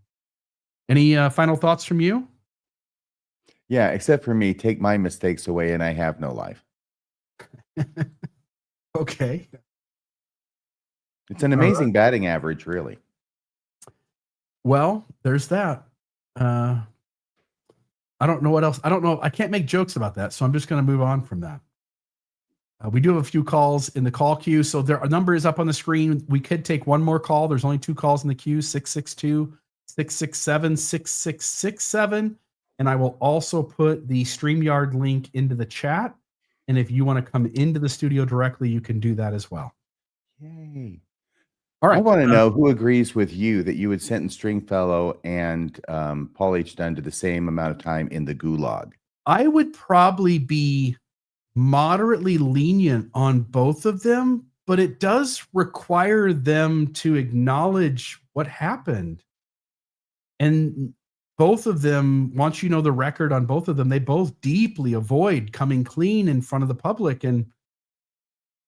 Any final thoughts from you? Yeah, except for me, take my mistakes away and I have no life. Okay. It's an amazing batting average, really. Well, there's that. I don't know what else. I don't know. I can't make jokes about that, so I'm just going to move on from that. We do have a few calls in the call queue, so a number is up on the screen. We could take one more call. There's only 2 calls in the queue, 662-667-6667. And I will also put the StreamYard link into the chat. And if you want to come into the studio directly, you can do that as well. Yay. All right. I want to know who agrees with you that you would sentence Stringfellow and Paul H. Dunn to the same amount of time in the gulag. I would probably be moderately lenient on both of them, but it does require them to acknowledge what happened. And both of them, once you know the record on both of them, they both deeply avoid coming clean in front of the public. And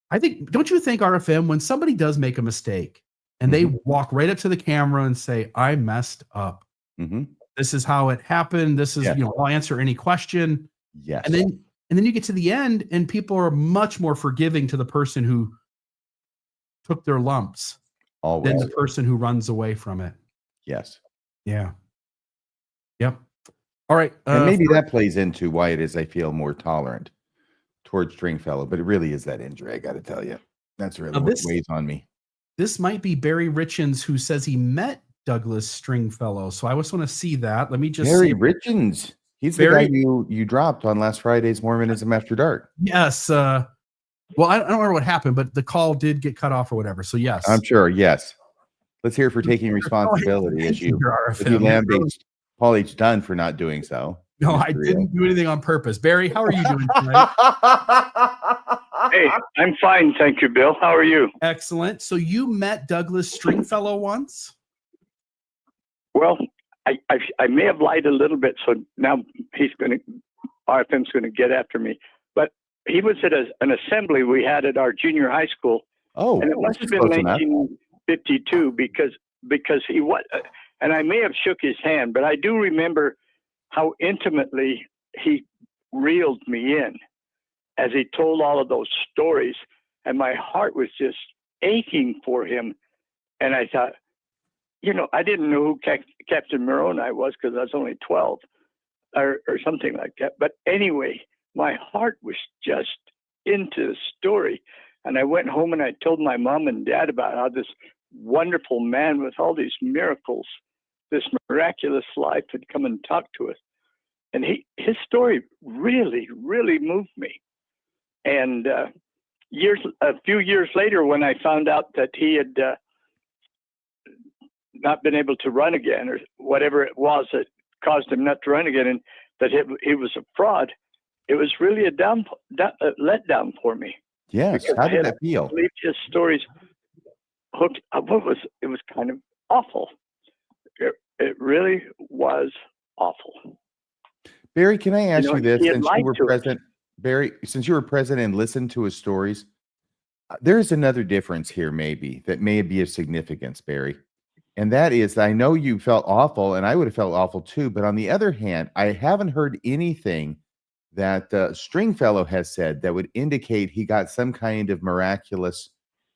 I think, don't you think, RFM, when somebody does make a mistake and they walk right up to the camera and say, I messed up. This is how it happened. This is, I'll answer any question. Yes. And then you get to the end and people are much more forgiving to the person who took their lumps than the person who runs away from it. Yes. Yeah. Yep. All right. And maybe that plays into why it is I feel more tolerant towards Stringfellow, but it really is that injury. I got to tell you, that's really what weighs on me. This might be Barry Richens, who says he met Douglas Stringfellow. So I just want to see that. Let me just Barry Richens. He's the guy you dropped on last Friday's Mormonism After Dark. Yes. Well, I don't remember what happened, but the call did get cut off or whatever. So yes, I'm sure. Yes. Let's hear it for taking responsibility as you lambasted Paul H. Dunn for not doing so. No, I didn't do anything on purpose. Barry, how are you doing tonight? Hey, I'm fine. Thank you, Bill. How are you? Excellent. So you met Douglas Stringfellow once? Well, I may have lied a little bit, so now he's going to RFM's going to get after me. But he was at an assembly we had at our junior high school. Oh, And it must have been close enough. 1952 because he was, and I may have shook his hand, but I do remember how intimately he reeled me in as he told all of those stories. And my heart was just aching for him. And I thought, you know, I didn't know who Captain Moroni was because I was only 12 or something like that. But anyway, my heart was just into the story. And I went home and I told my mom and dad about how this wonderful man with all these miracles, this miraculous life had come and talked to us. And his story really, really moved me. And a few years later, when I found out that he had not been able to run again, or whatever it was that caused him not to run again, and that he was a fraud, it was really a letdown for me. Yes. Because How I did had that feel? believed his stories hooked. It was kind of awful. It really was awful. Barry, can I ask you this? he had Since lied you were to us. present, Barry, since you were present and listened to his stories, there's another difference here, maybe that may be of significance, Barry. And that is, I know you felt awful, and I would have felt awful too. But on the other hand, I haven't heard anything that Stringfellow has said that would indicate he got some kind of miraculous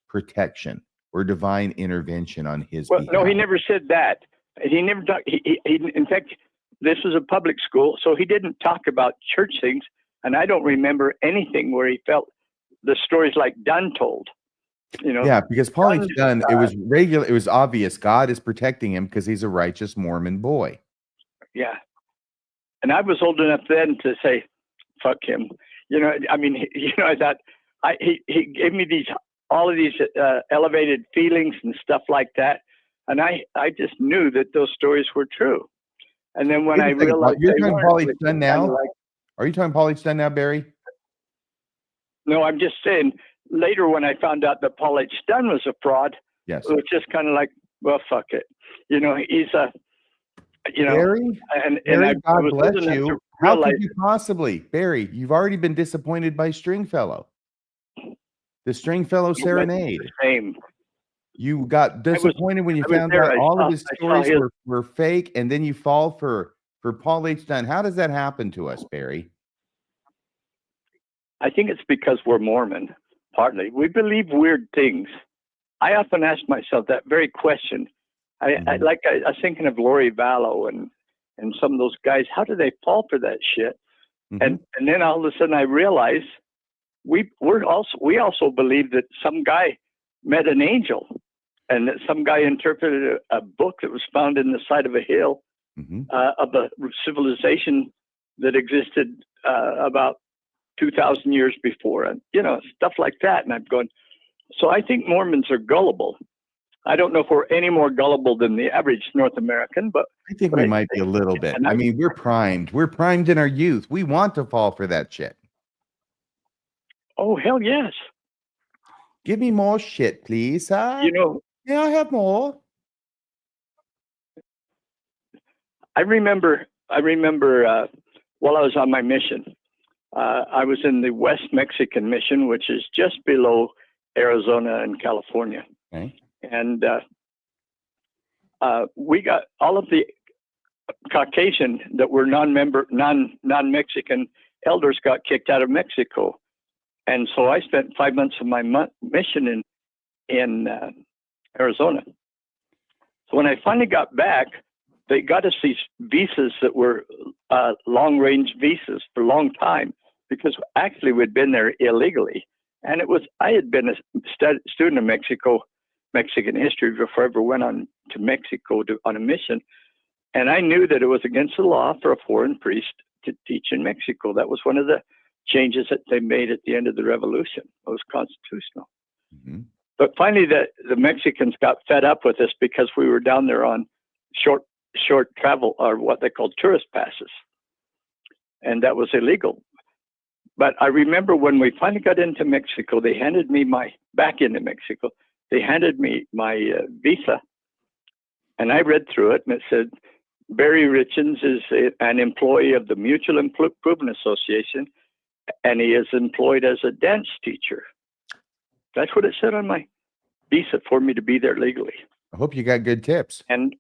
protection or divine intervention on his behalf. No, he never said that. He never talked. He in fact, this was a public school, so he didn't talk about church things. And I don't remember anything where he felt the stories like Dunn told. You know, Yeah, because Paul H. Dunn, it was regular. It was obvious God is protecting him because he's a righteous Mormon boy. Yeah, and I was old enough then to say, "Fuck him." You know, I mean, I thought he gave me all of these elevated feelings and stuff like that, and I just knew that those stories were true. And then when I realized you're talking Paul H. Dunn now, like, are you talking Paul H. Dunn now, Barry? no, I'm just saying. Later, when I found out that Paul H. Dunn was a fraud, Yes. it was just kind of like, well, fuck it. You know, he's a, Barry, and Barry, I God was bless old enough you. to How realize could you possibly, Barry? You've already been disappointed by Stringfellow. The Stringfellow serenade. same. You got disappointed when you found out all of his stories were fake, and then you fall for Paul H. Dunn. How does that happen to us, Barry? I think it's because we're Mormon, partly. We believe weird things. I often ask myself that very question. I was thinking of Lori Vallow and some of those guys. How do they fall for that shit? And then all of a sudden I realize we also believe that some guy met an angel, and that some guy interpreted a book that was found in the side of a hill of a civilization that existed about 2,000 years before, and stuff like that. And I'm going, so I think Mormons are gullible. I don't know if we're any more gullible than the average North American, but I think we might be a little bit. I mean, we're primed. We're primed in our youth. We want to fall for that shit. Oh, hell yes. Give me more shit, please. You know, yeah, I have more. I remember while I was on my mission, I was in the West Mexican mission, which is just below Arizona and California. Okay. And we got all of the Caucasian that were non-Mexican elders got kicked out of Mexico. And so I spent 5 months of my mission in Arizona. So when I finally got back, they got us these visas that were long-range visas for a long time, because actually we'd been there illegally. And I had been a student of Mexican history before I ever went on to Mexico on a mission. And I knew that it was against the law for a foreign priest to teach in Mexico. That was one of the changes that they made at the end of the revolution. It was constitutional. But finally, the Mexicans got fed up with us because we were down there on short travel, or what they called tourist passes. And that was illegal. But I remember when we finally got into Mexico, they handed me back into Mexico, they handed me my visa, and I read through it, and it said, Barry Richens is an employee of the Mutual Improvement Association, and he is employed as a dance teacher. That's what it said on my visa for me to be there legally. I hope you got good tips. And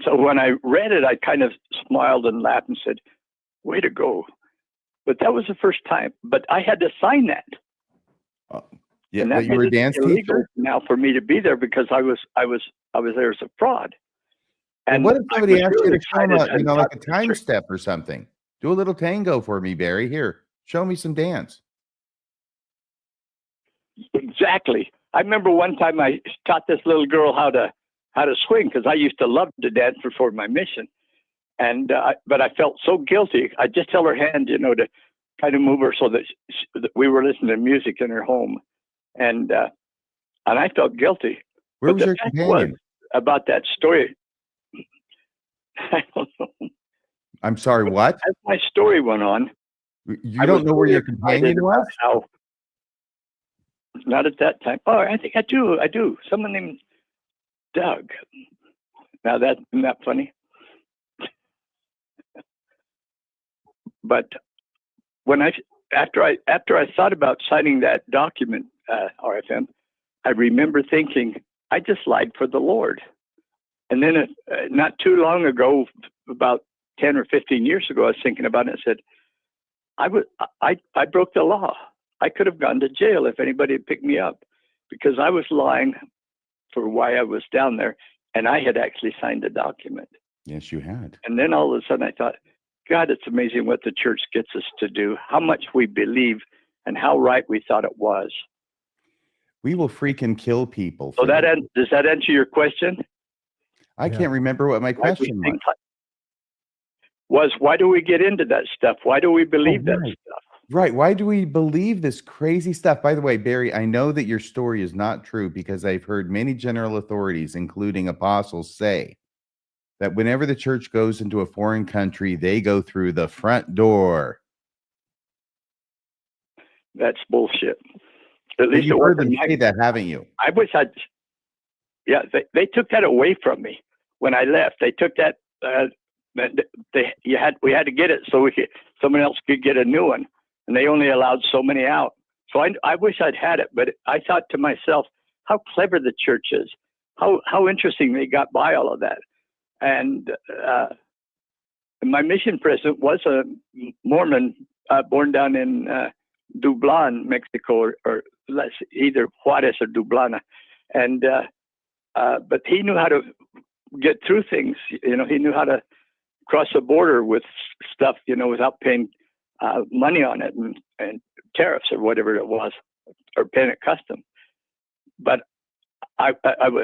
so when I read it, I kind of smiled and laughed and said, "Way to go!" But that was the first time. But I had to sign that. Yeah, and that you were a dance teacher now for me to be there because I was there as a fraud. And what if somebody asked you to show them, like a time teacher. step or something? Do a little tango for me, Barry. Here, show me some dance. Exactly. I remember one time I taught this little girl how to swing because I used to love to dance before my mission, and but I felt so guilty. I just held her hand, to kind of move her so that we were listening to music in her home, and I felt guilty. Where was your companion? About that story. I don't know. I'm sorry, what? As my story went on, you don't know where your companion was? How? Not at that time. Oh, I think I do. Someone named Doug. Now isn't that funny? But when after I thought about signing that document, RFM, I remember thinking I just lied for the Lord. And then not too long ago, about 10 or 15 years ago, I was thinking about it and said, I broke the law. I could have gone to jail if anybody had picked me up because I was lying for why I was down there, and I had actually signed the document. Yes, you had. And then all of a sudden I thought, God, it's amazing what the church gets us to do, how much we believe and how right we thought it was. We will freaking kill people. So does that answer your question? I can't remember what my question was. Why do we get into that stuff? Why do we believe that stuff? Right. Why do we believe this crazy stuff? By the way, Barry, I know that your story is not true because I've heard many general authorities, including apostles, say that whenever the church goes into a foreign country, they go through the front door. That's bullshit. At least you've heard them say that, haven't you? I wish they took that away from me when I left. They took that. We had to get it so someone else could get a new one. And they only allowed so many out. So I wish I'd had it, but I thought to myself, how clever the church is, how interesting they got by all of that. And my mission president was a Mormon born down in Dublin, Mexico, or either Juarez or Dublana. And but he knew how to get through things. He knew how to cross the border with stuff, without paying money on it and tariffs or whatever it was, or paying it custom. But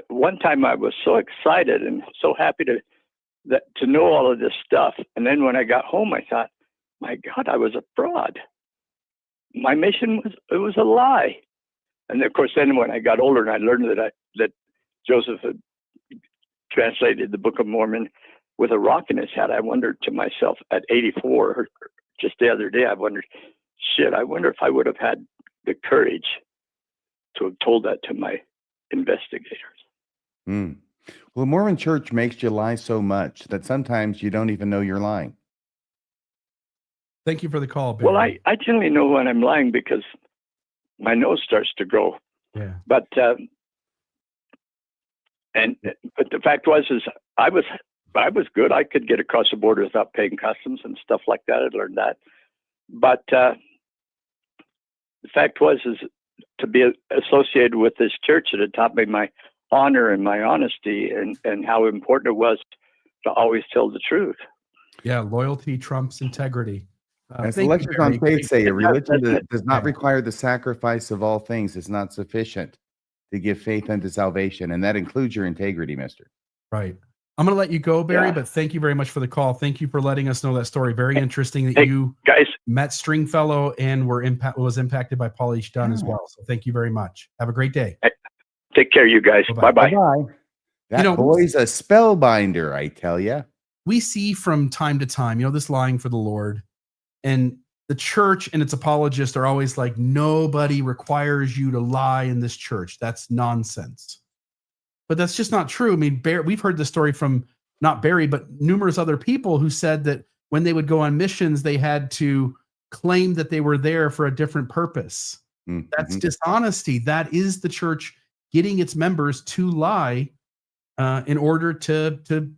one time I was so excited and so happy to know all of this stuff. And then when I got home, I thought, my God, I was a fraud. My mission was a lie. And of course, then when I got older and I learned that Joseph had translated the Book of Mormon with a rock in his head, I wondered to myself at 84, or just the other day, I wondered, I wonder if I would have had the courage to have told that to my investigators. Well, the Mormon church makes you lie so much that sometimes you don't even know you're lying. Thank you for the call, Barry. Well, I generally know when I'm lying because my nose starts to grow. Yeah. But the fact was I was good. I could get across the border without paying customs and stuff like that. I'd learned that. But the fact was to be associated with this church, it had taught me my honor and my honesty and how important it was to always tell the truth. Yeah, loyalty trumps integrity. As the lectures on faith say, a religion that does not require the sacrifice of all things is not sufficient to give faith unto salvation, and that includes your integrity, mister. Right. I'm going to let you go, Barry, but thank you very much for the call. Thank you for letting us know that story. Very interesting that you guys met Stringfellow and was impacted by Paul H. Dunn as well. So thank you very much. Have a great day. Take care, you guys. Bye-bye. Bye-bye. That boy's a spellbinder, I tell you. We see from time to time, this lying for the Lord. And the church and its apologists are always like, nobody requires you to lie in this church. That's nonsense. But that's just not true. I mean, we've heard the story from not Barry, but numerous other people who said that when they would go on missions, they had to claim that they were there for a different purpose. Mhm. That's dishonesty. That is the church getting its members to lie in order to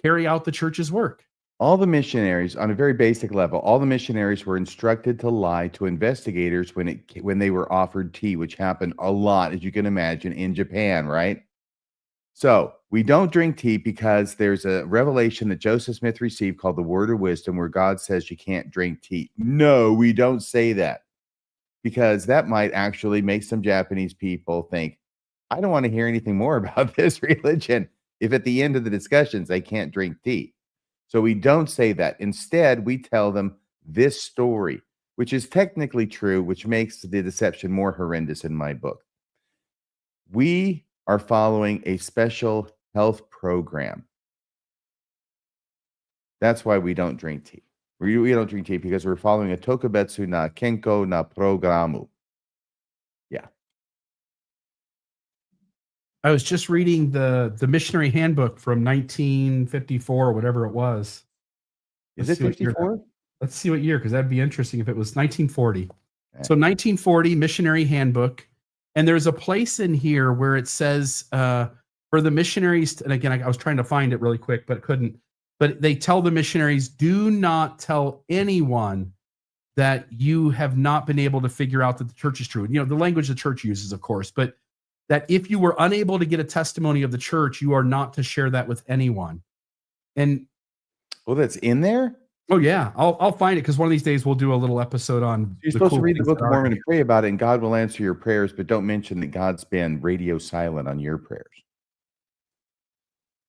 carry out the church's work. All the missionaries, on a very basic level, all the missionaries were instructed to lie to investigators when they were offered tea, which happened a lot, as you can imagine, in Japan, right? So we don't drink tea because there's a revelation that Joseph Smith received called the Word of Wisdom, where God says you can't drink tea. No, we don't say that, because that might actually make some Japanese people think, I don't want to hear anything more about this religion if at the end of the discussions they can't drink tea. So we don't say that. Instead, we tell them this story, which is technically true, which makes the deception more horrendous in my book. We are following a special health program. That's why we don't drink tea. We don't drink tea because we're following a Tokubetsu na Kenko na Programu. Yeah. I was just reading the missionary handbook from 1954 or whatever it was. Is Let's it see what year 54? Let's see what year, because that'd be interesting if it was 1940. Okay. So 1940 missionary handbook. And there's a place in here where it says for the missionaries, and again, I was trying to find it really quick, but couldn't. But they tell the missionaries, do not tell anyone that you have not been able to figure out that the church is true. You know, the language the church uses, of course, but that if you were unable to get a testimony of the church, you are not to share that with anyone. And well, that's in there? oh yeah, I'll find it, because one of these days we'll do a little episode on. You're supposed to read the Book of Mormon and pray about it, and God will answer your prayers, but don't mention that God's been radio silent on your prayers.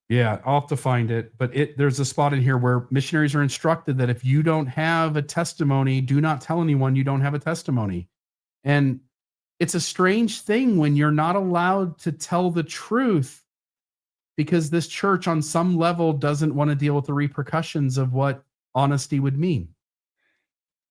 Yeah, I'll have to find it. But there's a spot in here where missionaries are instructed that if you don't have a testimony, do not tell anyone you don't have a testimony. And it's a strange thing when you're not allowed to tell the truth, because this church on some level doesn't want to deal with the repercussions of what honesty would mean.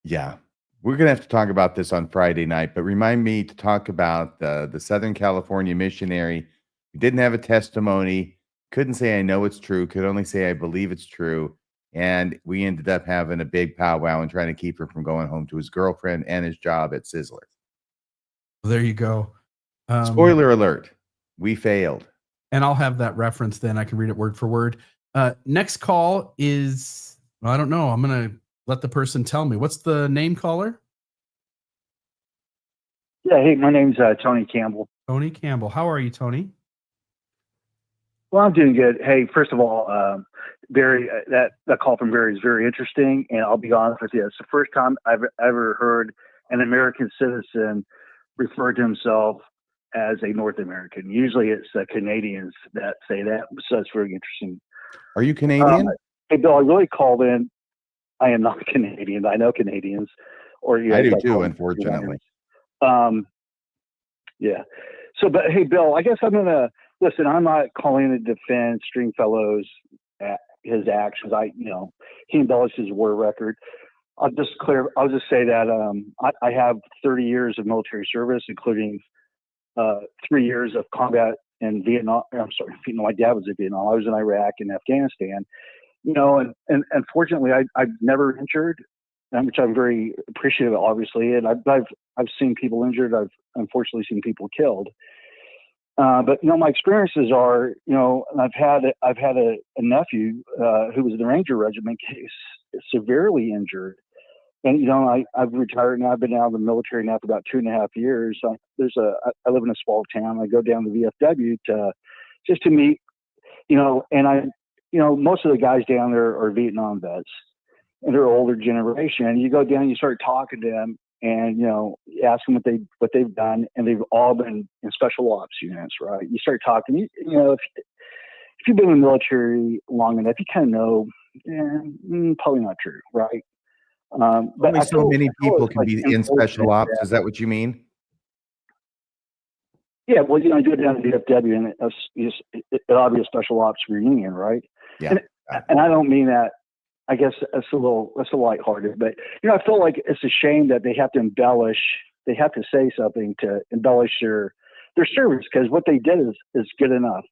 Yeah. We're going to have to talk about this on Friday night, but remind me to talk about the Southern California missionary who didn't have a testimony, couldn't say I know it's true, could only say I believe it's true. And we ended up having a big powwow and trying to keep her from going home to his girlfriend and his job at Sizzler. There you go. Spoiler alert. We failed. And I'll have that reference then. I can read it word for word. Next call is, I don't know. I'm going to let the person tell me. What's the name, caller? Yeah, hey, my name's Tony Campbell. Tony Campbell. How are you, Tony? Well, I'm doing good. Hey, first of all, Barry, that call from Barry is very interesting, and I'll be honest with you, it's the first time I've ever heard an American citizen refer to himself as a North American. Usually it's Canadians that say that, so it's very interesting. Are you Canadian? Hey, Bill, I really called in. I am not Canadian. I know Canadians. Or I do too, unfortunately. Yeah. So, but hey, Bill, I guess I'm going to, listen, I'm not calling to defend Stringfellow's his actions. He embellished his war record. I'll just say that I have 30 years of military service, including 3 years of combat in Vietnam. I'm sorry, my dad was in Vietnam. I was in Iraq and Afghanistan. And fortunately, I've never injured, which I'm very appreciative of, obviously. And I've seen people injured. I've unfortunately seen people killed. But my experiences are, and I've had a nephew who was in the Ranger Regiment case, severely injured. And I've retired now. I've been out of the military now for about 2.5 years. I live in a small town. I go down to VFW just to meet, and most of the guys down there are Vietnam vets, and they're older generation. And you go down, you start talking to them, and you ask them what they've done, and they've all been in special ops units, right? You start talking, if you've been in the military long enough, you kind of know, probably not true, right? But only so many people can be in special ops. Is that what you mean? Yeah, well, I do it down at VFW, and it ought to be a special ops reunion, right? Yeah. And I don't mean that. I guess that's a lighthearted, but I feel like it's a shame that they have to embellish. They have to say something to embellish their service, because what they did is good enough.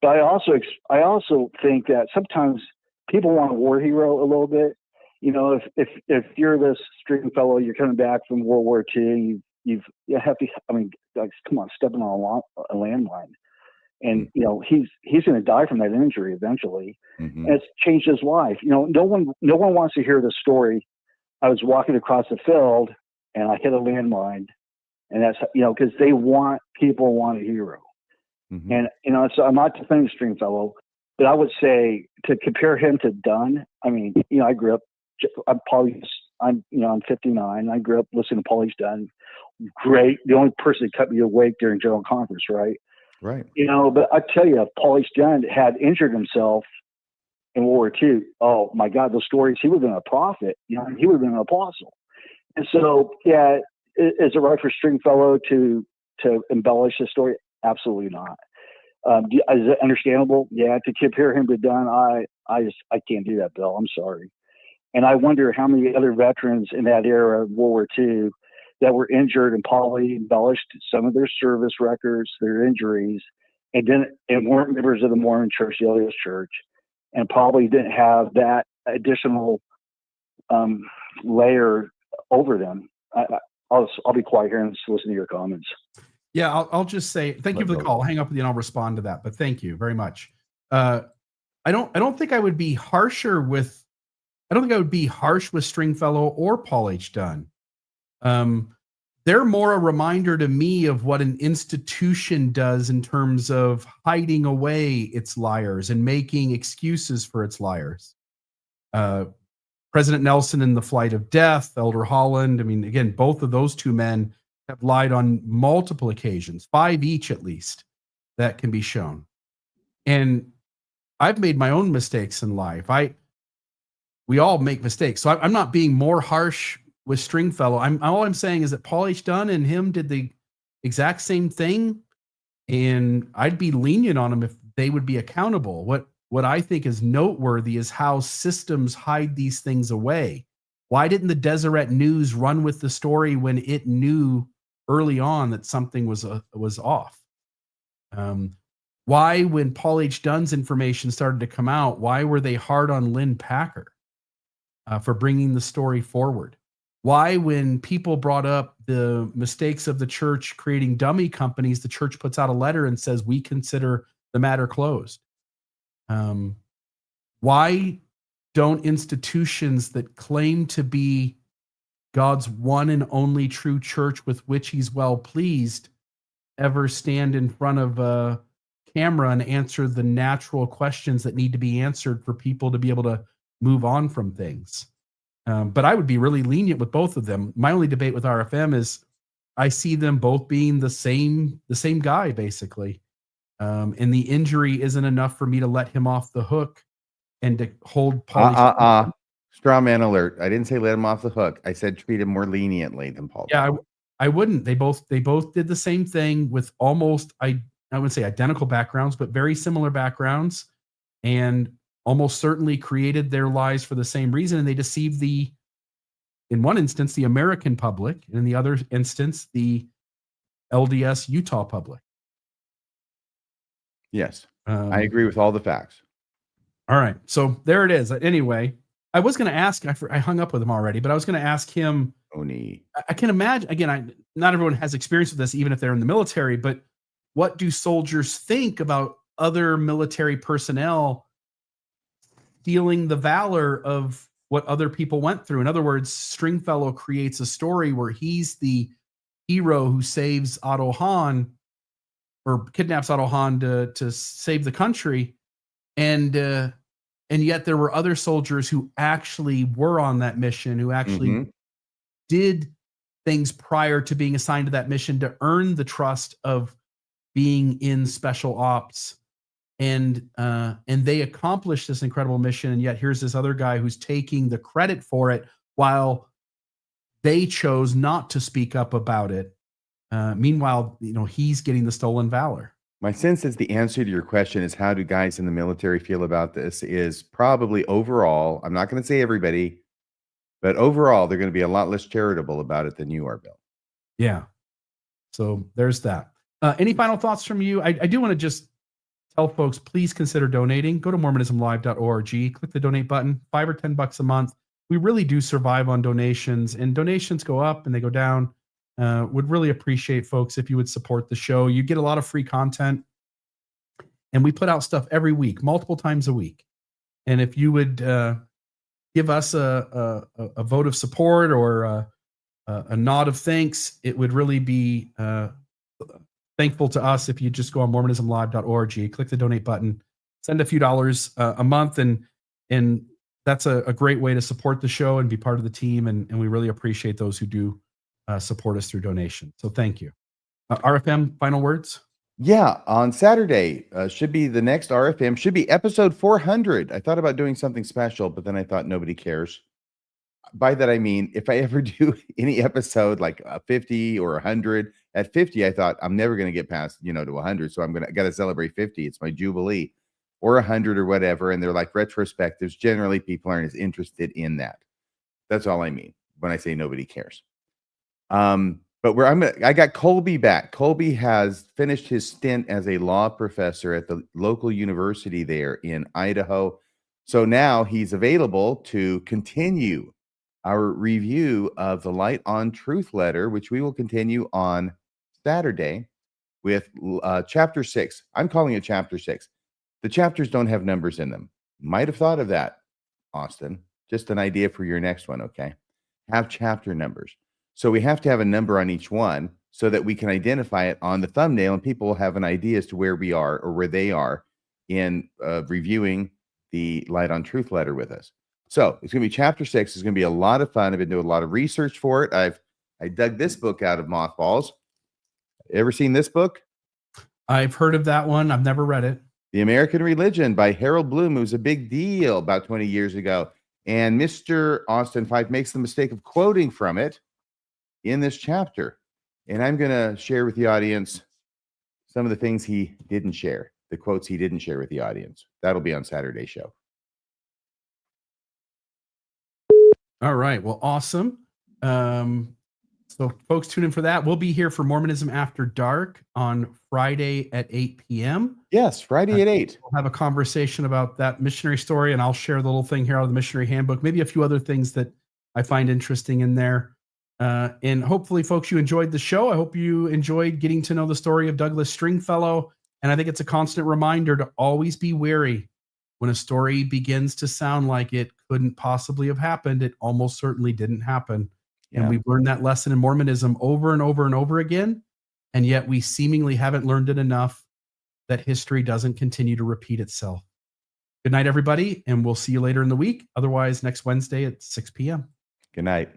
But I also think that sometimes people want a war hero a little bit. If you're this Stringfellow, you're coming back from World War II, you have to. I mean, like, come on, stepping on a landmine, and he's going to die from that injury eventually, and it's changed his life. No one wants to hear the story. I was walking across the field and I hit a landmine, and that's because people want a hero. And so I'm not defending Stringfellow, but I would say to compare him to Dunn. I mean, I grew up. I'm 59. I grew up listening to Pauly's Dunn. Great, the only person that kept me awake during General Conference, right? Right. But I tell you, if Pauly Dunn had injured himself in World War II, oh my God, those stories, he would have been a prophet. He would have been an apostle. And so, yeah, is it right for Stringfellow to embellish the story? Absolutely not. Is it understandable? Yeah, to compare him to Dunn, I can't do that, Bill. I'm sorry. And I wonder how many other veterans in that era of World War II that were injured, and Pauly embellished some of their service records, their injuries, and weren't members of the Mormon Church, the LDS Church, and probably didn't have that additional layer over them. I'll be quiet here and just listen to your comments. Yeah, I'll just say thank you for the call. I'll hang up with you and I'll respond to that. But thank you very much. I don't think I would be harsher with. I don't think I would be harsh with Stringfellow or Paul H. Dunn. They're more a reminder to me of what an institution does in terms of hiding away its liars and making excuses for its liars. President Nelson in The Flight of Death, Elder Holland. I mean, again, both of those two men have lied on multiple occasions, 5 each at least, that can be shown. And I've made my own mistakes in life. We all make mistakes. So I'm not being more harsh with Stringfellow. All I'm saying is that Paul H. Dunn and him did the exact same thing, and I'd be lenient on them if they would be accountable. What I think is noteworthy is how systems hide these things away. Why didn't the Deseret News run with the story when it knew early on that something was off? Why, when Paul H. Dunn's information started to come out, why were they hard on Lynn Packer for bringing the story forward? Why, when people brought up the mistakes of the church creating dummy companies, the church puts out a letter and says, we consider the matter closed? Why don't institutions that claim to be God's one and only true church with which he's well pleased ever stand in front of a camera and answer the natural questions that need to be answered for people to be able to move on from things? But I would be really lenient with both of them. My only debate with RFM is I see them both being the same guy, basically. And the injury isn't enough for me to let him off the hook and to hold Paul. Straw man alert. I didn't say let him off the hook. I said treat him more leniently than Paul. Yeah, I wouldn't. They both did the same thing with almost, I wouldn't say identical backgrounds, but very similar backgrounds, and almost certainly created their lies for the same reason. And they deceived in one instance, the American public, and in the other instance, the LDS Utah public. Yes, I agree with all the facts. All right. So there it is. Anyway, I was going to ask, I hung up with him already, but I was going to ask him. I can imagine, again, not everyone has experience with this, even if they're in the military, but what do soldiers think about other military personnel stealing the valor of what other people went through? In other words, Stringfellow creates a story where he's the hero who saves Otto Hahn, or kidnaps Otto Hahn to save the country. And yet there were other soldiers who actually were on that mission, who actually did things prior to being assigned to that mission to earn the trust of being in special ops. And they accomplished this incredible mission. And yet here's this other guy who's taking the credit for it while they chose not to speak up about it. Meanwhile, he's getting the stolen valor. My sense is the answer to your question is how do guys in the military feel about this is probably overall, I'm not going to say everybody, but overall, they're going to be a lot less charitable about it than you are, Bill. Yeah. So there's that. Any final thoughts from you? I do want to just tell folks, please consider donating. Go to MormonismLive.org, click the donate button, $5 or $10 a month. We really do survive on donations, and donations go up and they go down. Would really appreciate folks if you would support the show. You get a lot of free content, and we put out stuff every week, multiple times a week. And if you would give us a vote of support or a nod of thanks, it would really be thankful to us if you just go on MormonismLive.org, click the donate button, send a few dollars a month, and that's a great way to support the show and be part of the team. And we really appreciate those who do support us through donation. So thank you. RFM, final words? Yeah, on Saturday should be the next RFM, should be episode 400. I thought about doing something special, but then I thought nobody cares. By that I mean, if I ever do any episode like a 50 or 100, at 50, I thought I'm never going to get past, to 100. So I got to celebrate 50. It's my Jubilee, or 100 or whatever. And they're like retrospectives. Generally, people aren't as interested in that. That's all I mean when I say nobody cares. But I got Colby back. Colby has finished his stint as a law professor at the local university there in Idaho. So now he's available to continue our review of the Light on Truth letter, which we will continue on Saturday with chapter 6. I'm calling it chapter 6. The chapters don't have numbers in them. Might have thought of that, Austin. Just an idea for your next one, okay? Have chapter numbers. So we have to have a number on each one so that we can identify it on the thumbnail, and people will have an idea as to where we are or where they are in reviewing the Light on Truth letter with us. So it's going to be chapter 6. It's going to be a lot of fun. I've been doing a lot of research for it. I dug this book out of mothballs. Ever seen this book? I've heard of that one. I've never read it. The American Religion by Harold Bloom. It was a big deal about 20 years ago. And Mr. Austin Fife makes the mistake of quoting from it in this chapter. And I'm going to share with the audience some of the things he didn't share, the quotes he didn't share with the audience. That'll be on Saturday's show. All right. Well, awesome. So folks, tune in for that. We'll be here for Mormonism After Dark on Friday at 8 p.m. Yes, Friday at 8. We'll have a conversation about that missionary story, and I'll share the little thing here out of the missionary handbook, maybe a few other things that I find interesting in there. And hopefully, folks, you enjoyed the show. I hope you enjoyed getting to know the story of Douglas Stringfellow. And I think it's a constant reminder to always be wary. When a story begins to sound like it couldn't possibly have happened, it almost certainly didn't happen. Yeah. And we've learned that lesson in Mormonism over and over and over again. And yet we seemingly haven't learned it enough that history doesn't continue to repeat itself. Good night, everybody. And we'll see you later in the week. Otherwise, next Wednesday at 6 p.m. Good night.